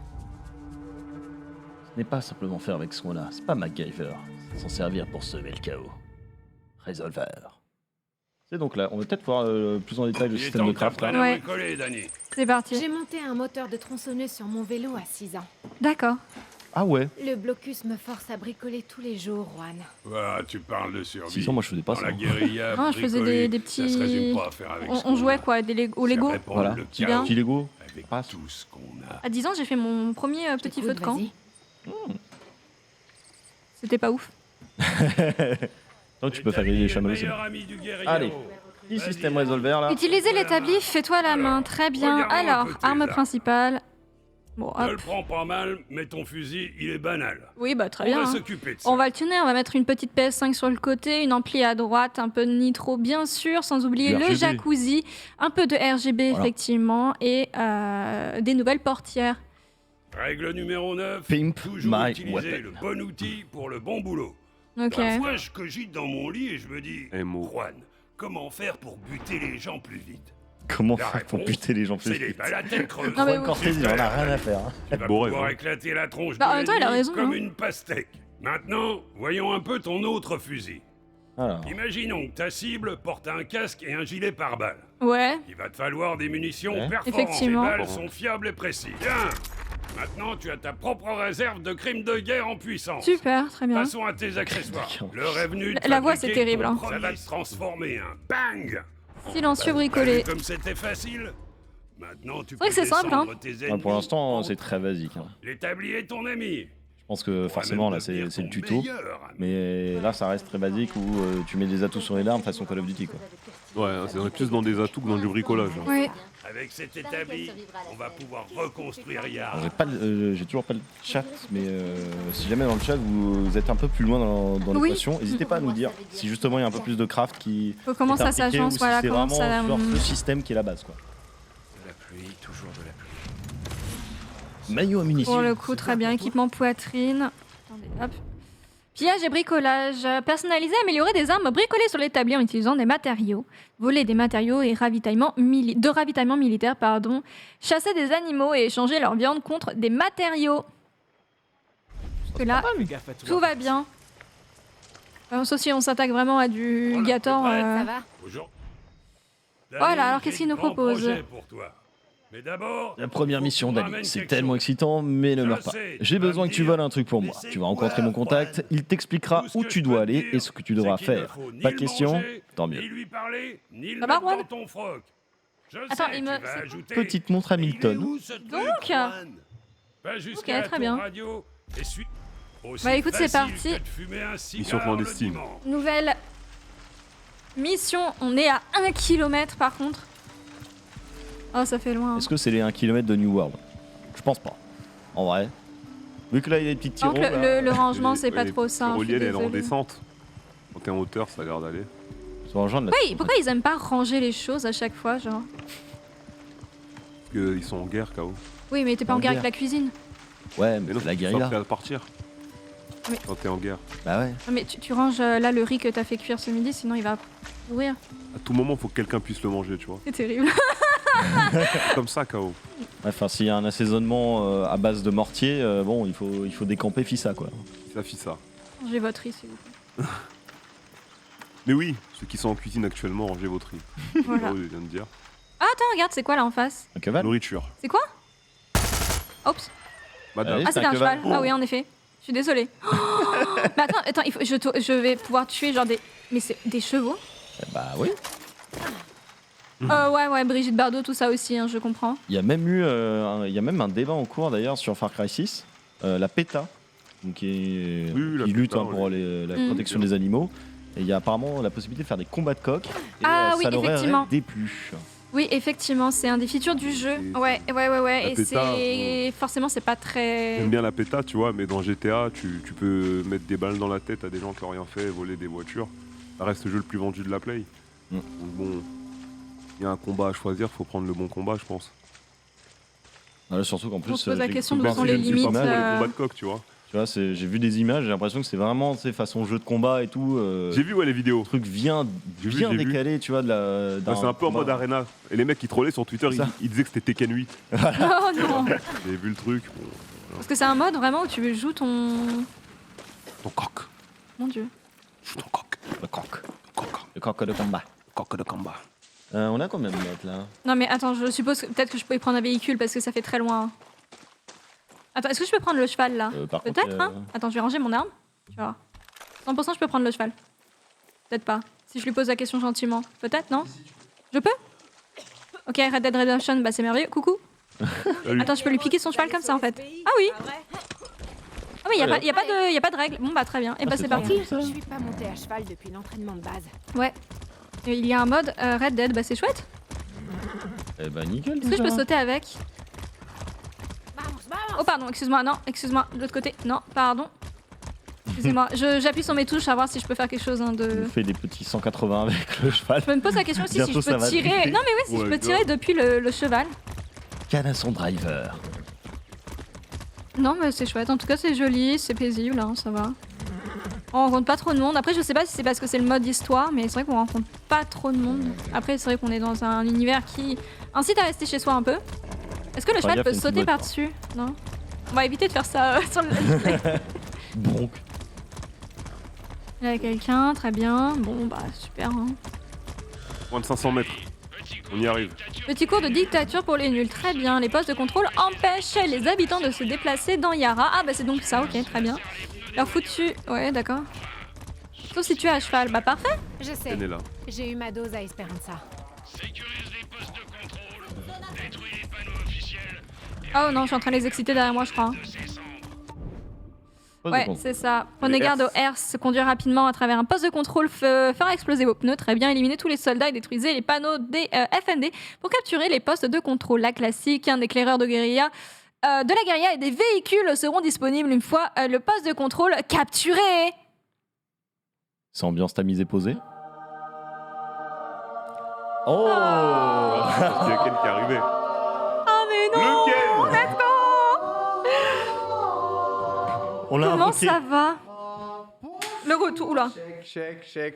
Ce n'est pas simplement faire avec ce qu'on a, c'est pas MacGyver. C'est s'en servir pour semer le chaos. Resolver. C'est donc là, on va peut-être voir plus en détail le Il est système temps de que craft. t'apprennes Là. à Ouais. bricoler, Danny. C'est parti. J'ai monté un moteur de tronçonneuse sur mon vélo à 6 ans. D'accord. Ah ouais, Le blocus me force à bricoler tous les jours, Juan. Voilà, tu parles de survie. 6 ans, moi je faisais pas Dans ça. la guérilla, Ah, je faisais bricoler, des ça petits. se résume pas à faire avec ce On qu'on jouait a. quoi au Lego. C'est répandre Voilà. le Bien. chaos Petit Lego. avec Passe. tout ce qu'on a. À 10 ans, j'ai fait mon premier petit feu de camp. Vas-y. C'était pas ouf. Donc tu peux faire griller les chamallows, c'est bon. Allez. Petit système Resolver là. Utilisez l'établi, fais-toi la main. Très bien. regarde-moi un Alors, peu tes arme armes. principale. Bon, Ne hop. le prends pas mal, mais ton fusil, il est banal. Oui, bah très On bien. va hein. s'occuper de ça. On va le tuner, on va mettre une petite PS5 sur le côté, une ampli à droite, un peu de nitro bien sûr, sans oublier Du le RGB. jacuzzi, un peu de RGB Voilà. effectivement, et des nouvelles portières. Règle numéro 9. Pimp toujours my utiliser weapon. le bon outil pour le bon boulot. Ok. Parfois, je cogite dans mon lit et je me dis, MO. Juan, comment faire pour buter les gens plus vite? Comment La faire pour réponse, buter les gens plus C'est des vite? balles à tête creuse. Non, mais Juan Cortez, il en a rien à faire. Hein. Tu vas Beau rêve, pouvoir hein. éclater la tronche Bah, de en même temps, il a l'ennemi raison, comme hein. une pastèque. Maintenant, voyons un peu ton autre fusil. Alors, Imaginons que ta cible porte un casque et un gilet pare-balles. Ouais. Il va te falloir des munitions Ouais. perforantes. Effectivement. Ces balles sont fiables et précises. Bien. Maintenant, tu as ta propre réserve de crimes de guerre en puissance. Super, très bien. Passons à tes accessoires. D'accord. Le revenu de La voix, c'est fabriquer terrible, ton hein. Ça va te transformer un bang. Silencieux T'as vu bricolé. comme c'était facile. Maintenant, tu vrai peux que c'est simple, descendre tes ouais, ennemis pour l'instant, en c'est très basique. Hein. L'établi est ton ami. Je pense que forcément, là, c'est le tuto. Mais là, ça reste très basique où tu mets des atouts sur les armes façon Call of Duty. Quoi. Ouais, c'est plus dans des atouts que dans du bricolage. hein. Oui. Avec cet établi, on va pouvoir reconstruire Yara. Alors, j'ai toujours pas le chat, mais si jamais dans le chat vous êtes un peu plus loin dans Oui. l'équation, n'hésitez pas à nous dire si justement il y a un peu plus de craft qui. Comment est ça impliqué s'agence, ou si voilà, c'est comment vraiment ça. genre ce système qui est la base. Quoi. De la pluie, toujours de la pluie. Maillot à munitions. Pour le coup, très bien. Équipement poitrine. Attendez, hop. Pillage et bricolage. Personnaliser, améliorer des armes bricolées sur l'établi en utilisant des matériaux. Voler des matériaux et ravitaillement militaire. Chasser des animaux et échanger leur viande contre des matériaux. Parce que là, tout va bien. Sauf si on s'attaque vraiment à du Voilà, Gator. c'est prêt. Ça va? Bonjour. Voilà, Danny, alors j'ai qu'est-ce qu'il de nous grands propose? projets pour toi. Mais d'abord... La première faut mission qu'on d'Ali, ramène c'est quelque tellement chose. excitant, mais ne Je meurs le pas. sais, J'ai tu vas besoin me que tu dire, voles un truc pour mais moi. c'est Tu vas rencontrer quoi mon le contact, problème? il t'expliquera Tout ce où que tu je dois peux te aller dire, et ce que tu devras c'est qu'il ne faire. faut ni Pas le question, manger, tant ni mieux. lui parler, ni le Ça va, mettre Juan dans ton froc. Je Attends, sais, il tu me- vas c'est- ajouter... Petite montre Mais il est Hamilton. où, ce truc, Donc Juan? Va jusqu'à très ton bien. radio et suis... Aussi Bah, écoute, c'est facile parti. que de fumer un Mission cigare clandestine. le dimanche. Nouvelle mission. On est à 1 km par contre. Oh, ça fait loin. Est-ce que c'est les 1 km de New World? Je pense pas. En vrai. Vu que là, il y a des petits Donc tiroirs. le rangement, c'est pas trop Le ça. relier, elle est en désolée. descente. Quand t'es en hauteur, ça a l'air d'aller. Pourquoi ils aiment pas ranger les choses à chaque fois, genre? Parce qu'ils sont en guerre, KO. Oui, mais t'es pas en guerre avec la cuisine. Ouais, Mais mais non, c'est la tu guérilla. sois prêt à partir. Mais- Quand t'es en guerre. Bah ouais. Non, mais tu ranges là le riz que t'as fait cuire ce midi, sinon il va mourir. À tout moment, faut que quelqu'un puisse le manger, tu vois. C'est terrible. C'est comme ça, KO. Enfin, s'il y a un assaisonnement à base de mortier, bon, il faut décamper Fissa, quoi. Ça fit ça. Rangez votre riz, s'il vous plaît. Mais oui, ceux qui sont en cuisine actuellement, rangez votre riz. Voilà. KO, il vient de dire. Ah, attends, regarde, c'est quoi là en face? Un cheval. Nourriture. C'est quoi? Oups. Madame. Allez. Ah, c'est c'était un un cheval. cheval. Ah oui, en effet. Je suis désolée. Mais attends, je vais pouvoir tuer genre des... Mais c'est des chevaux? Bah oui. Ouais, Brigitte Bardot, tout ça aussi, hein, je comprends. Il y a même eu un débat en cours d'ailleurs sur Far Cry 6, la PETA, donc qui la lutte PETA, pour la protection des animaux. Et il y a apparemment la possibilité de faire des combats de coqs. Et Ah oui, ça leur aurait effectivement. déplu. Oui, effectivement, c'est un des features du jeu. Et- Ouais. La Et PETA, c'est... Forcément, c'est pas très... J'aime bien la péta, tu vois, mais dans GTA, tu peux mettre des balles dans la tête à des gens qui n'ont rien fait, voler des voitures. Ça reste le jeu le plus vendu de la Play. Mm. Donc bon, il y a un combat à choisir, faut prendre le bon combat, je pense. Voilà, surtout qu'en plus, On se pose la j'ai question découvert d'où sont ces les jeux de limites, images. Pour les combats de coq, tu vois. Tu vois, j'ai vu des images, j'ai l'impression que c'est vraiment façon jeu de combat et tout. J'ai vu les vidéos. Le truc bien J'ai vu. décalé, tu vois, de la. Ouais, c'est un peu en mode combat. arena. Et les mecs qui trollaient sur Twitter, Ça. ils disaient que c'était Tekken 8. Oh non. J'ai vu le truc. Bon, Parce que c'est un mode vraiment où tu joues ton... ton coq. Mon dieu. Joue ton coq. Le coq. Coq. Le coq de combat. Coq de combat. On a combien de notes là? Non mais attends, je suppose que peut-être que je peux y prendre un véhicule parce que ça fait très loin. Attends, est-ce que je peux prendre le cheval là? Par contre, Peut-être, hein? Attends, je vais ranger mon arme. Tu vas voir. 100% je peux prendre le cheval. Peut-être pas. Si je lui pose la question gentiment. Peut-être, non? Je peux? Ok, Red Dead Redemption, bah c'est merveilleux. Coucou. Salut. Attends, je peux lui piquer son cheval comme ça en fait. Ah oui. Ah oui, y a pas de règle. Bon bah très bien. Et bah c'est parti. Je suis pas montée à cheval depuis l'entraînement de base. Ouais. Et il y a un mode Red Dead, bah c'est chouette. Eh bah nickel. Est-ce que je peux sauter avec? Vamos, vamos. Oh pardon, excuse-moi, non, excuse-moi, de l'autre côté, non, pardon. Excusez-moi, j'appuie sur mes touches à voir si je peux faire quelque chose hein, On de... fait des petits 180 avec le cheval. Je me pose la question aussi si Bientôt, je ça peux va tirer... drifter. Non mais oui, si je Ouais, peux tirer depuis le cheval. Canasson driver. Non mais c'est chouette, en tout cas c'est joli, c'est paisible, hein, ça va. On rencontre pas trop de monde, après je sais pas si c'est parce que c'est le mode histoire, mais c'est vrai qu'on rencontre pas trop de monde. Après c'est vrai qu'on est dans un univers qui incite à rester chez soi un peu. Est-ce que le Fais cheval gaffe, peut il y a une sauter petite boîte. par-dessus? Non. On va éviter de faire ça sur le... Bronc. Il y a quelqu'un, très bien. Bon bah super hein. Moins de 500 mètres. On y arrive. Petit cours de dictature pour les nuls, très bien. Les postes de contrôle empêchent les habitants de se déplacer dans Yara. Ah bah c'est donc ça, ok, très bien. Leur foutu... Ouais, d'accord. Sauf si tu es à cheval, bah parfait. Je sais. Elle est là. J'ai eu ma dose à Esperanza. Oh non, je suis en train de les exciter derrière moi, je crois. Ouais, c'est ça. Prenez Les garde herses. aux herses, conduire rapidement à travers un poste de contrôle, faire exploser vos pneus, très bien, éliminer tous les soldats et détruisez les panneaux des FND pour capturer les postes de contrôle. La classique, un éclaireur de guérilla. De la guérilla et des véhicules seront disponibles une fois le poste de contrôle capturé. C'est ambiance tamisée posée. Oh, Il y a Ken qui est arrivé. Oh mais non, Le Ken let's go. On l'a Comment invoqué. ça va? Le retour, oula. Check. Check,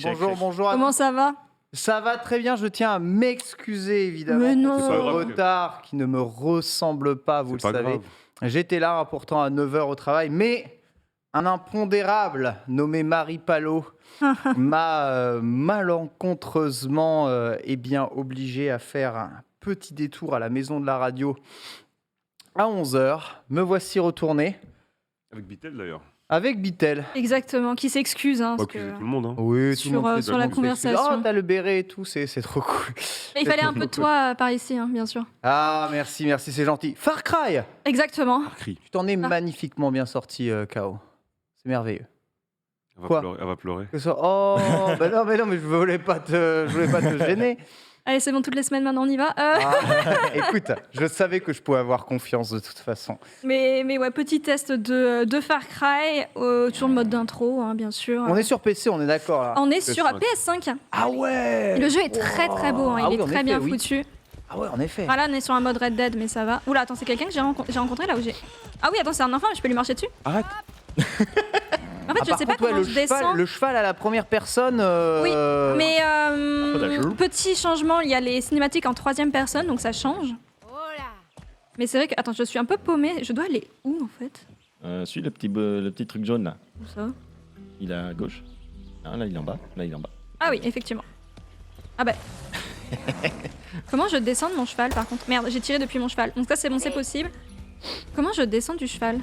Bonjour, check. bonjour. Comment ça va? Ça va très bien, je tiens à m'excuser évidemment Mais non. pour ce C'est pas grave. retard qui ne me ressemble pas, vous le C'est pas savez. grave. J'étais là pourtant à 9h au travail, mais un impondérable nommé Marie Palot m'a malencontreusement obligé à faire un petit détour à la maison de la radio à 11h. Me voici retourné Avec Bitel d'ailleurs. avec Bitel. Exactement, qui s'excuse. Hein, Pas parce que que... tout le monde. Hein. Oui, tout Sur, le monde sur la fait conversation. Oh, t'as le béret et tout, c'est trop cool. Il fallait un peu de toi par ici, hein, bien sûr. Ah, merci, c'est gentil. Far Cry, Exactement. Crie. tu t'en es magnifiquement bien sorti, K.O. C'est merveilleux. Quoi Elle va pleurer. Que ça... Oh, bah non, mais je voulais pas te gêner. Allez, c'est bon, toutes les semaines maintenant on y va. Ah, écoute, je savais que je pouvais avoir confiance de toute façon. Mais ouais, petit test de Far Cry, toujours le mode d'intro, hein, bien sûr. On est sur PC, on est d'accord là. On est sur PS5. PS5. Ah ouais. Et le jeu est très très beau, hein, Ah il oui, est en très effet, bien oui. foutu. Ah ouais, en effet. Voilà, on est sur un mode Red Dead, mais ça va. Oula, attends, c'est quelqu'un que j'ai rencontré là où j'ai. Ah oui, attends, c'est un enfant, mais je peux lui marcher dessus. Arrête. En fait, Ah, je par sais pas contre, ouais, comment le je cheval, descends. le cheval à la première personne. Oui, mais d'ajou. petit changement, il y a les cinématiques en troisième personne, donc ça change. Oh là. Mais c'est vrai que, attends, je suis un peu paumée. Je dois aller où en fait Suis le petit truc jaune là. Où ça Il est à gauche. Ah, là, il est en bas. Là, il est en bas. Ah oui, effectivement. Ah bah. Comment je descends de mon cheval par contre? Merde, j'ai tiré depuis mon cheval. Donc ça c'est bon, c'est possible. Comment je descends du cheval?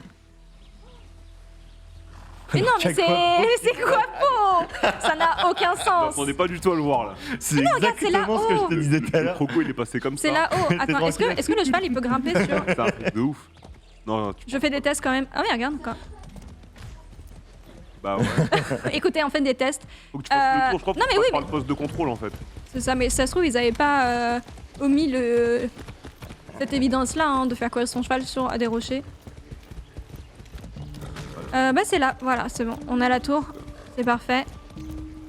Mais non, mais c'est quoi faux? Ça n'a aucun sens. On n'est pas du tout à le voir là. C'est regarde, c'est là-haut. ce que je te disais tout à Le l'heure. croco il est passé comme ça. C'est là-haut. Attends, est-ce que le cheval il peut grimper sur... C'est un truc de ouf. Non, tu... Je fais des tests quand même. Ah oui, regarde quoi. Bah ouais. Écoutez, on fait des tests. Faut que tu fasses le tour. Je crois que non, tu mais oui, passes par le poste de contrôle en fait. C'est ça, mais ça se trouve ils avaient pas omis cette évidence-là hein, de faire courir son cheval sur des rochers. Bah c'est là, voilà, c'est bon. On a la tour, c'est parfait.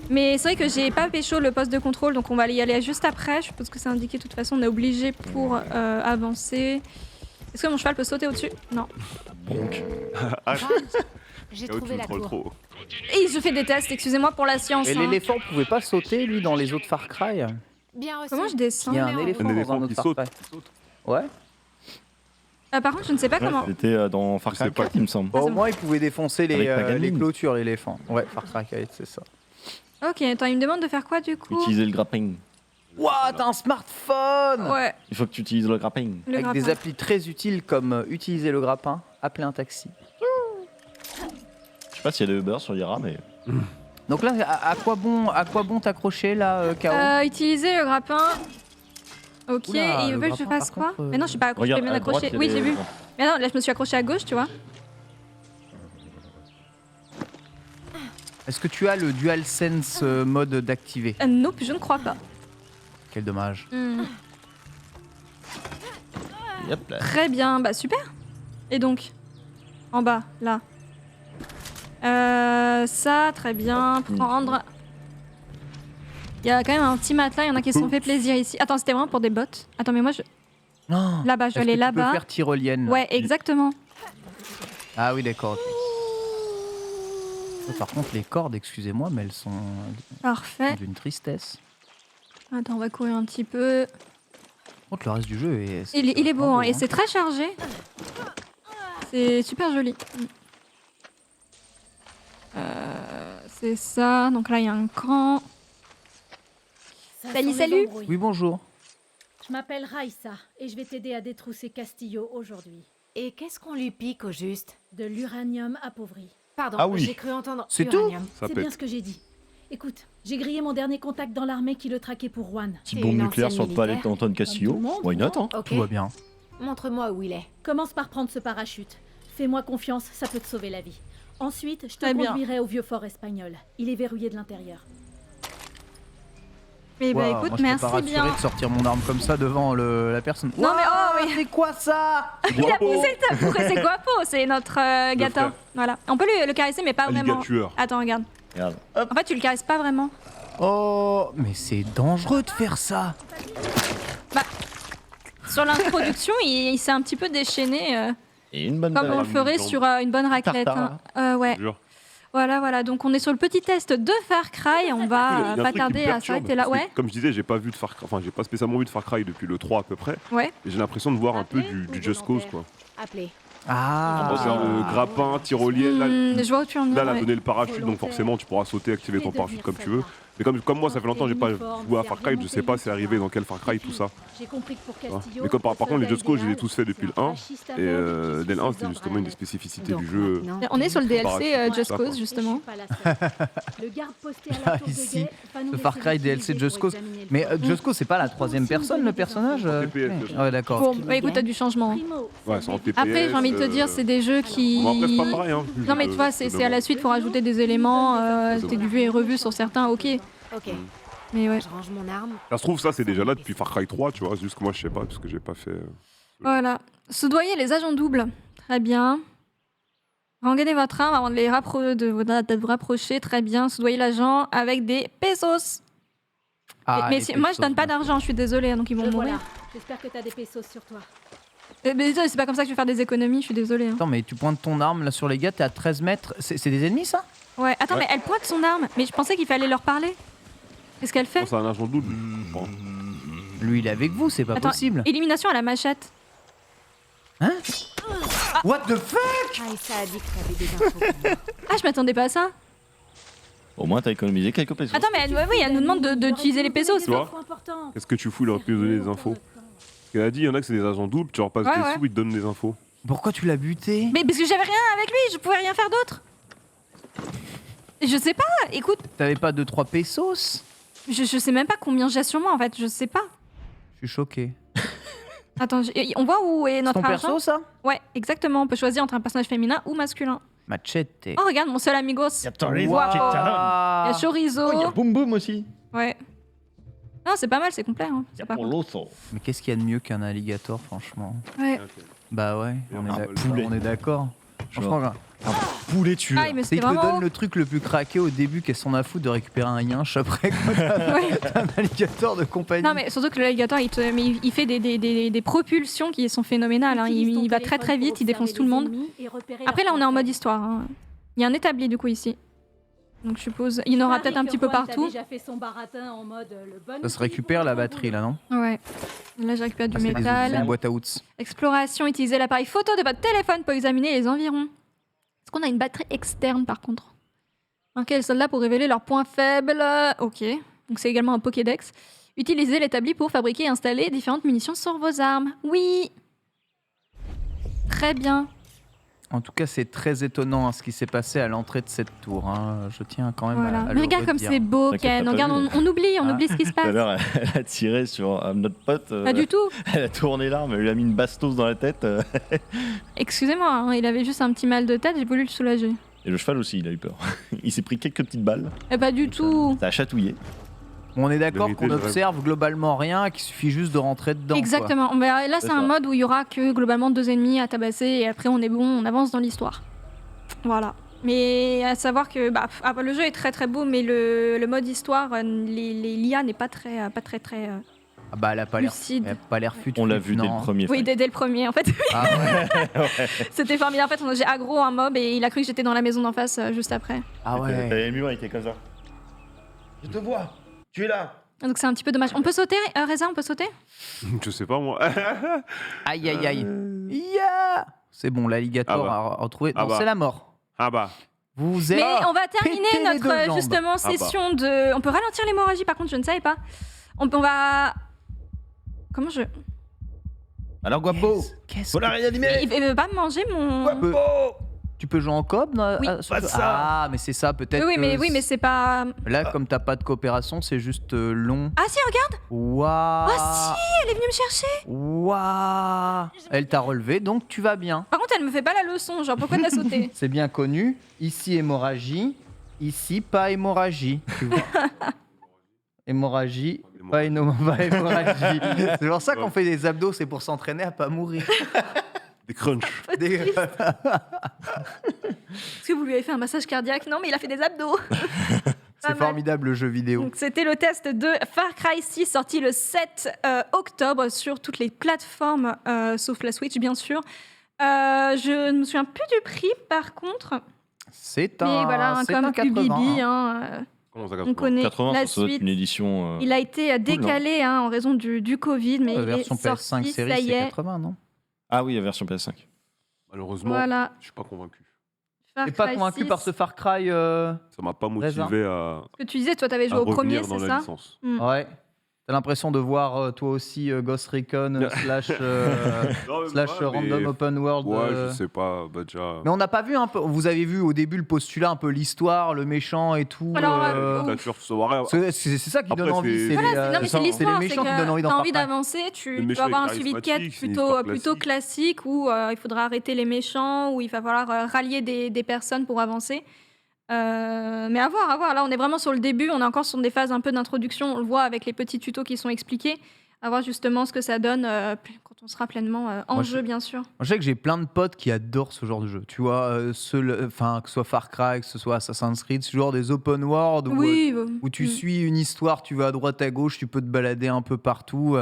Mais c'est vrai que j'ai pas pécho le poste de contrôle, donc on va y aller juste après. Je suppose que c'est indiqué de toute façon, on est obligé pour avancer. Est-ce que mon cheval peut sauter au-dessus? Non. J'ai K.O. tu trouvé me la trolles tour. trop. Et je fais des tests, excusez-moi pour la science. Et hein. l'éléphant pouvait pas sauter, lui, dans les autres Far Cry. Bien reçu. Comment je descends? Il y a un mais on- éléphant Un dans un éléphant autre qui Far saute. Cry. Ouais. Par contre, je ne sais pas comment. C'était dans Far Je sais Cry pas. 4, il me semble. Bon, au moins, il pouvait défoncer Avec Paganini. les clôtures, l'éléphant. Ouais, Far Cry 4, c'est ça. Ok, attends, il me demande de faire quoi du coup? Utiliser le grappling. Ouah, t'as un smartphone Ouais, Il faut que tu utilises le grappling. le Avec grappin. des applis très utiles comme utiliser le grappin, appeler un taxi. Je sais pas s'il y a des Uber sur Yara, mais. Donc là, à quoi bon t'accrocher là, K.O. Utiliser le grappin. Ok, Oula, et ils le veulent que je grappin, fasse par quoi? contre, Mais non, je suis pas accrochée, je Regarde, peux bien à droite, accrocher. il y a Oui, des- j'ai vu. Mais non, là, je me suis accrochée à gauche, tu vois. Est-ce que tu as le DualSense mode d'activer? Nope, je ne crois pas. Quel dommage. Yep, là. Très bien, bah super. Et donc, en bas, là. Ça, très bien. Prendre. Il y a quand même un petit matelas, il y en a qui se sont fait plaisir ici. Attends, c'était vraiment pour des bottes. Attends, mais moi, je... Non. Là-bas, je vais aller Tu là-bas. peux faire tyrolienne. Ouais, exactement. Ah oui, d'accord. Ok. Oh, par contre, les cordes, excusez-moi, mais elles sont Parfait. d'une tristesse. Attends, on va courir un petit peu. Par contre, le reste du jeu est. Il est beau, vraiment hein, et c'est très chargé. C'est super joli. C'est ça, donc là il y a un camp. Ça Salut, sent les salut. embrouilles. Oui, bonjour. Je m'appelle Raissa et je vais t'aider à détrousser Castillo aujourd'hui. Et qu'est-ce qu'on lui pique au juste? De l'uranium appauvri. Pardon, Ah oui. j'ai cru entendre C'est tout uranium. Ça C'est pète. bien ce que j'ai dit. Écoute, j'ai grillé mon dernier contact dans l'armée qui le traquait pour Juan. Petite T'es bombe une nucléaire sur ancienne le palais militaire. d'Antoine Castillo. Comme tout le monde, Why not, hein? Ok, Tout va bien. montre-moi où il est. Commence par prendre ce parachute. Fais-moi confiance, ça peut te sauver la vie. Ensuite, je te Très bien. conduirai au vieux fort espagnol. Il est verrouillé de l'intérieur. Eh ben Waouh, écoute, moi, je merci peux pas rassuré bien. de sortir mon arme comme ça devant la personne. Non, mais oh, Waouh, oui. c'est quoi ça? Il a poussé le tabouret, c'est Guapo, c'est notre gâteau. frère. Voilà. On peut le caresser, mais pas vraiment. Alligator. Attends, regarde. Regarde. En fait, tu le caresses pas vraiment. Oh, mais c'est dangereux de faire ça. Sur l'introduction, il s'est un petit peu déchaîné, Et une bonne comme on balle. le ferait sur une bonne raclette. Tartare. Ouais. Je jure. Voilà. Donc on est sur le petit test de Far Cry. On Il y a va un pas truc qui tarder me à perturbe, s'arrêter là. parce que, Ouais. Comme je disais, j'ai pas pas spécialement vu de Far Cry depuis le 3 à peu près. Ouais. Et j'ai l'impression de voir un peu Appelez du ou Just Cause volontaire? quoi. Appelez. Ah. On sert le grappin, tyrolienne. Là, Je vois où tu en es. là, elle a ouais. donné le parachute, donc forcément tu pourras sauter, activer ton parachute comme tu veux. Mais comme moi, ça fait longtemps que j'ai pas joué à Far Cry, je sais pas c'est arrivé dans quel Far Cry tout ça. J'ai compris que pour Castillo, Mais comme par contre, les le Just Cause, je les ai idéal, tous faits depuis le c'est un 1. fasciste Et aveugle qui dès le 1, suicide c'était de justement bras. une des spécificités Donc du jeu. maintenant, On est sur le DLC Comparatif. Just D'accord. Cause, justement. Je suis pas la seule. Le garde posté à la tour de Ici, guet va nous ce laisser Far Cry DLC l'utiliser Just pour Cause. examiner le Mais corps. Just Cause, c'est pas la troisième personne, le personnage TPS, Ouais, d'accord. Bon, bah, écoute, t'as du changement. Primo, Ouais, c'est en TPS. Après, j'ai envie de te dire, c'est des jeux qui. Bon, après, c'est pas pareil. Hein. Non, mais tu vois, c'est à la suite, faut rajouter des éléments. C'était du vu et revu sur certains, ok. Ok, Mais ouais. je range mon arme. Ça se trouve, ça, c'est déjà là depuis Far Cry 3, tu vois. Juste que moi, je sais pas, parce que j'ai pas fait. Voilà. Soudoyer les agents doubles. Très bien. Rengagner votre arme avant de vous rapprocher. Très bien. Soudoyer l'agent avec des pesos. Ah, mais les moi, je pesos, donne pas bien sûr. d'argent, je suis désolée, donc ils vont Le mourir. voilà. J'espère que t'as des pesos sur toi. Mais c'est pas comme ça que je vais faire des économies, je suis désolée. Hein. Attends, mais tu pointes ton arme là sur les gars, t'es à 13 mètres. C'est des ennemis ça? Ouais, attends, mais elle pointe son arme. Mais je pensais qu'il fallait leur parler. Qu'est-ce qu'elle fait? Non, c'est un agent double. Bon. Lui, il est avec vous, c'est pas Attends, possible. élimination à la machette. Hein? What the fuck? Ah, et ça a dit que t'avais des infos pour moi. Ah, je m'attendais pas à ça. Au moins, t'as économisé quelques pesos. Attends, mais elle nous demande d'utiliser les pesos. Tu vois Qu'est-ce que tu fous, il aurait pu nous donner des infos. Elle a dit, il y en a que c'est des agents doubles, tu leur passes Ouais, des ouais. sous, ils te donnent des infos. Pourquoi tu l'as buté? Mais parce que j'avais rien avec lui, je pouvais rien faire d'autre. Je sais pas, écoute, T'avais pas 2-3 pesos? je sais même pas combien j'ai sur moi en fait, je sais pas. Je suis choqué. Attends, on voit où est C'est notre ton argent? perso ça? Ouais, exactement, on peut choisir entre un personnage féminin ou masculin. Machete. Oh, regarde, mon seul amigos. Il y Torres, Wow. a Chorizo. Il y a Boom Boom aussi. Ouais. Non, c'est pas mal, c'est complet. Hein. Il y a C'est pas mal. Poloso. Mais qu'est-ce qu'il y a de mieux qu'un alligator, franchement? Ouais. Bah ouais, Et on un est poulet. on est d'accord. Genre. Franchement, Poulet tueur. Ah, mais il c'était te vraiment. donne le truc le plus craqué au début, qu'est-ce qu'on a foutu de récupérer un yinche après quand Ouais. t'as un alligator de compagnie. Non, mais surtout que l'alligator, il fait des propulsions qui sont phénoménales. Hein. Il va très très vite, il défonce tout le monde. Après, là, on est en mode histoire. Hein. Il y a un établi du coup ici. Donc je suppose, il y en aura peut-être un petit peu partout. Ça se récupère la batterie là, non? Ouais. Là, j'ai récupéré du Ah, c'est des- métal. c'est une boîte à outils. Exploration, utilisez l'appareil photo de votre téléphone pour examiner les environs. Est-ce qu'on a une batterie externe par contre? Marquez les soldats pour révéler leurs points faibles. Ok. Donc c'est également un Pokédex. Utilisez l'établi pour fabriquer et installer différentes munitions sur vos armes. Oui. Très bien. En tout cas, c'est très étonnant hein, ce qui s'est passé à l'entrée de cette tour. Hein. Je tiens quand même Voilà. à Mais le regarde comme redire. c'est beau, T'inquiète, Ken. t'as pas Regarde, vu. on oublie Ah. ce qui se Tout à passe. l'heure, elle a tiré sur notre pote. Pas du tout. Elle a tourné l'arme, elle lui a mis une bastos dans la tête. Excusez-moi, hein, il avait juste un petit mal de tête, j'ai voulu le soulager. Et le cheval aussi, il a eu peur. Il s'est pris quelques petites balles. Et pas du tout. Ça a chatouillé. On est d'accord Vérité, qu'on le rêve. observe globalement rien, qu'il suffit juste de rentrer dedans. quoi. Exactement. Mais là, c'est C'est un ça. mode où il y aura que globalement 2 ennemis à tabasser et après on est bon, on avance dans l'histoire. Voilà. Mais à savoir que le jeu est très très beau, mais le mode histoire, l'IA n'est pas très Ah bah elle a pas l'air, lucide. elle a pas l'air fut. On l'a vu dès le premier. Oui, fight. dès le premier en fait. Ah ouais. C'était formidable. En fait, j'ai aggro un mob et il a cru que j'étais dans la maison d'en face juste après. Ah ouais. T'avais le mur, il était comme ça. Je te vois. Tu es là. Donc c'est un petit peu dommage. On peut sauter, Reza, on peut sauter? Je sais pas moi. Aïe aïe aïe. Yeah. C'est bon, l'alligator Ah bah. a retrouvé. Ah Non, bah. c'est la mort. Ah bah. Vous êtes. Mais on va terminer pétez les deux notre jambes. justement bah. session de. On peut ralentir l'hémorragie par contre, je ne savais pas. On va. Comment je. Alors, Guapo, Qu'est-ce faut la que... réanimer. Il veut pas me manger mon. Guapo. Tu peux jouer en coop Oui. Pas ça. Ah, mais c'est ça, peut-être. Oui, que mais c'est pas. Là, comme t'as pas de coopération, c'est juste long. Ah si, regarde. Waouh. Ah si, elle est venue me chercher. Waouh. Elle t'a relevé, donc tu vas bien. Par contre, elle me fait pas la leçon, genre pourquoi t'as sauté? C'est bien connu. Ici, hémorragie. Ici, pas hémorragie. Tu vois. Hémorragie, pas hémorragie. C'est pour ça qu'on fait des abdos, c'est pour s'entraîner à pas mourir. Des crunchs. Des- Est-ce que vous lui avez fait un massage cardiaque? Non, mais il a fait des abdos. C'est mal. formidable le jeu vidéo. Donc c'était le test de Far Cry 6 sorti le 7 octobre sur toutes les plateformes, sauf la Switch bien sûr. Je ne me souviens plus du prix par contre. C'est Mais un, voilà, c'est comme un 80. Bibi, hein. Comment ça, on connaît 80, la ça doit être suite. une édition. Il a été décalé en raison du Covid, mais La il est version PS5 sorti, série, ça y c'est est. 80, non? Ah oui, la version PS5. Malheureusement, Voilà. je suis pas convaincu. Far T'es pas Cry convaincu 6. par ce Far Cry Ça m'a pas Raisin. motivé à Ce que tu disais, toi, t'avais joué au premier, revenir dans c'est la ça licence. Ouais. T'as l'impression de voir toi aussi Ghost Recon slash Non, mais slash ouais, random mais- open world. Ouais, je sais pas, bah déjà. Mais on n'a pas vu un peu. Vous avez vu au début le postulat, un peu l'histoire, le méchant et tout. Alors, T'as toujours ce soir. c'est ça qui Après, donne envie. c'est- C'est Voilà, les, non, mais c'est c'est les l'histoire, c'est méchants qui donnent envie que d'en t'as faire envie plein. d'avancer, Le tu méchant vas avoir un est suivi de quête charismatique, c'est une histoire plutôt classique où il faudra arrêter les méchants, où il va falloir rallier des personnes pour avancer. Mais à voir, à voir. Là, on est vraiment sur le début, on est encore sur des phases un peu d'introduction, on le voit avec les petits tutos qui sont expliqués. À voir justement ce que ça donne quand on sera pleinement en Moi, jeu, bien sûr. Je sais que j'ai plein de potes qui adorent ce genre de jeu. Tu vois, que ce soit Far Cry, que ce soit Assassin's Creed, ce genre des open world Oui, où tu suis une histoire, tu vas à droite à gauche, tu peux te balader un peu partout.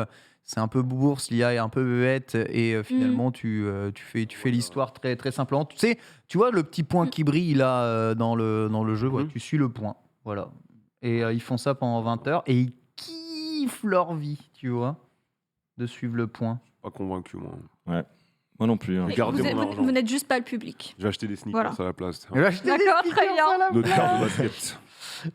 C'est un peu bourse, l'IA est un peu bête et finalement tu fais l'histoire très, très simplement. Tu vois le petit point qui brille là dans le jeu, ouais, tu suis le point. Voilà. Et ils font ça pendant 20 heures et ils kiffent leur vie, tu vois, de suivre le point. Pas convaincu, moi. Moi non plus. Hein. Et Gardez vous, mon vous- argent. vous n'êtes juste pas le public. J'ai acheté des sneakers Voilà. à la place. Et là, je t'ai dit, D'accord, les très sneakers, bien. à la Notre place. carte de basket.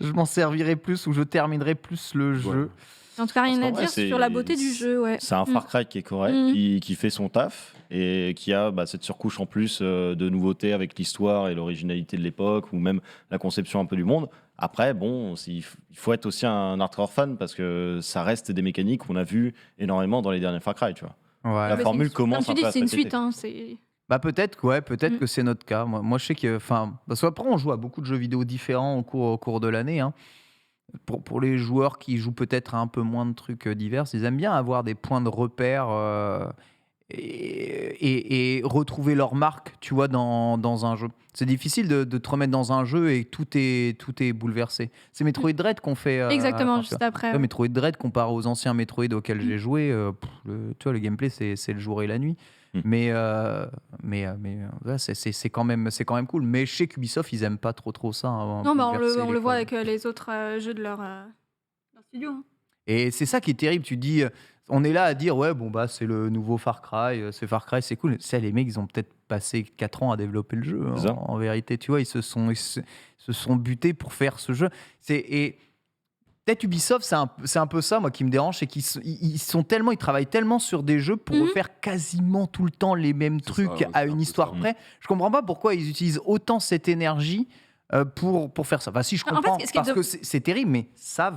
Je m'en servirai plus ou je terminerai plus le jeu. En tout cas, rien Parce à qu'en vrai, dire c'est- sur la beauté du jeu, ouais. C'est un Far Cry qui est correct, Mm. qui fait son taf et qui a cette surcouche en plus de nouveautés avec l'histoire et l'originalité de l'époque ou même la conception un peu du monde. Après, bon, il faut être aussi un hardcore fan parce que ça reste des mécaniques qu'on a vues énormément dans les derniers Far Cry, tu vois. Ouais. La Mais formule c'est une- commence Comme tu un peu dis, à c'est une se répéter. suite. Hein, c'est... Bah peut-être Mm. que c'est notre cas. Moi je sais que, parce qu'après on joue à beaucoup de jeux vidéo différents au cours de l'année. Hein. Pour les joueurs qui jouent peut-être à un peu moins de trucs divers, ils aiment bien avoir des points de repère et retrouver leur marque, tu vois, dans un jeu. C'est difficile de te remettre dans un jeu et tout est bouleversé. C'est Metroid Dread qu'on fait. Exactement, enfin, juste après. Ouais, Metroid Dread comparé aux anciens Metroid auxquels j'ai joué, tu vois, le gameplay c'est le jour et la nuit. Mm. Mais ouais, c'est quand même cool. Mais chez Ubisoft, ils aiment pas trop ça. Hein, Non, bah, bouleverser on les le voit codes. avec les autres jeux de leur studio. Hein. Et c'est ça qui est terrible. Tu dis, on est là à dire, ouais, bon, bah, c'est le nouveau Far Cry, c'est cool. Ça, les mecs, ils ont peut-être passé 4 ans à développer le jeu. C'est ça. En vérité, tu vois, ils se sont butés pour faire ce jeu. Et peut-être Ubisoft, c'est un peu ça, moi, qui me dérange, c'est ils travaillent tellement sur des jeux pour refaire quasiment tout le temps les mêmes C'est trucs ça, ouais, à c'est un une peu histoire ça. près. Je comprends pas pourquoi ils utilisent autant cette énergie pour faire ça. Enfin, si, je En fait, comprends, ce qui est parce que c'est terrible, mais ça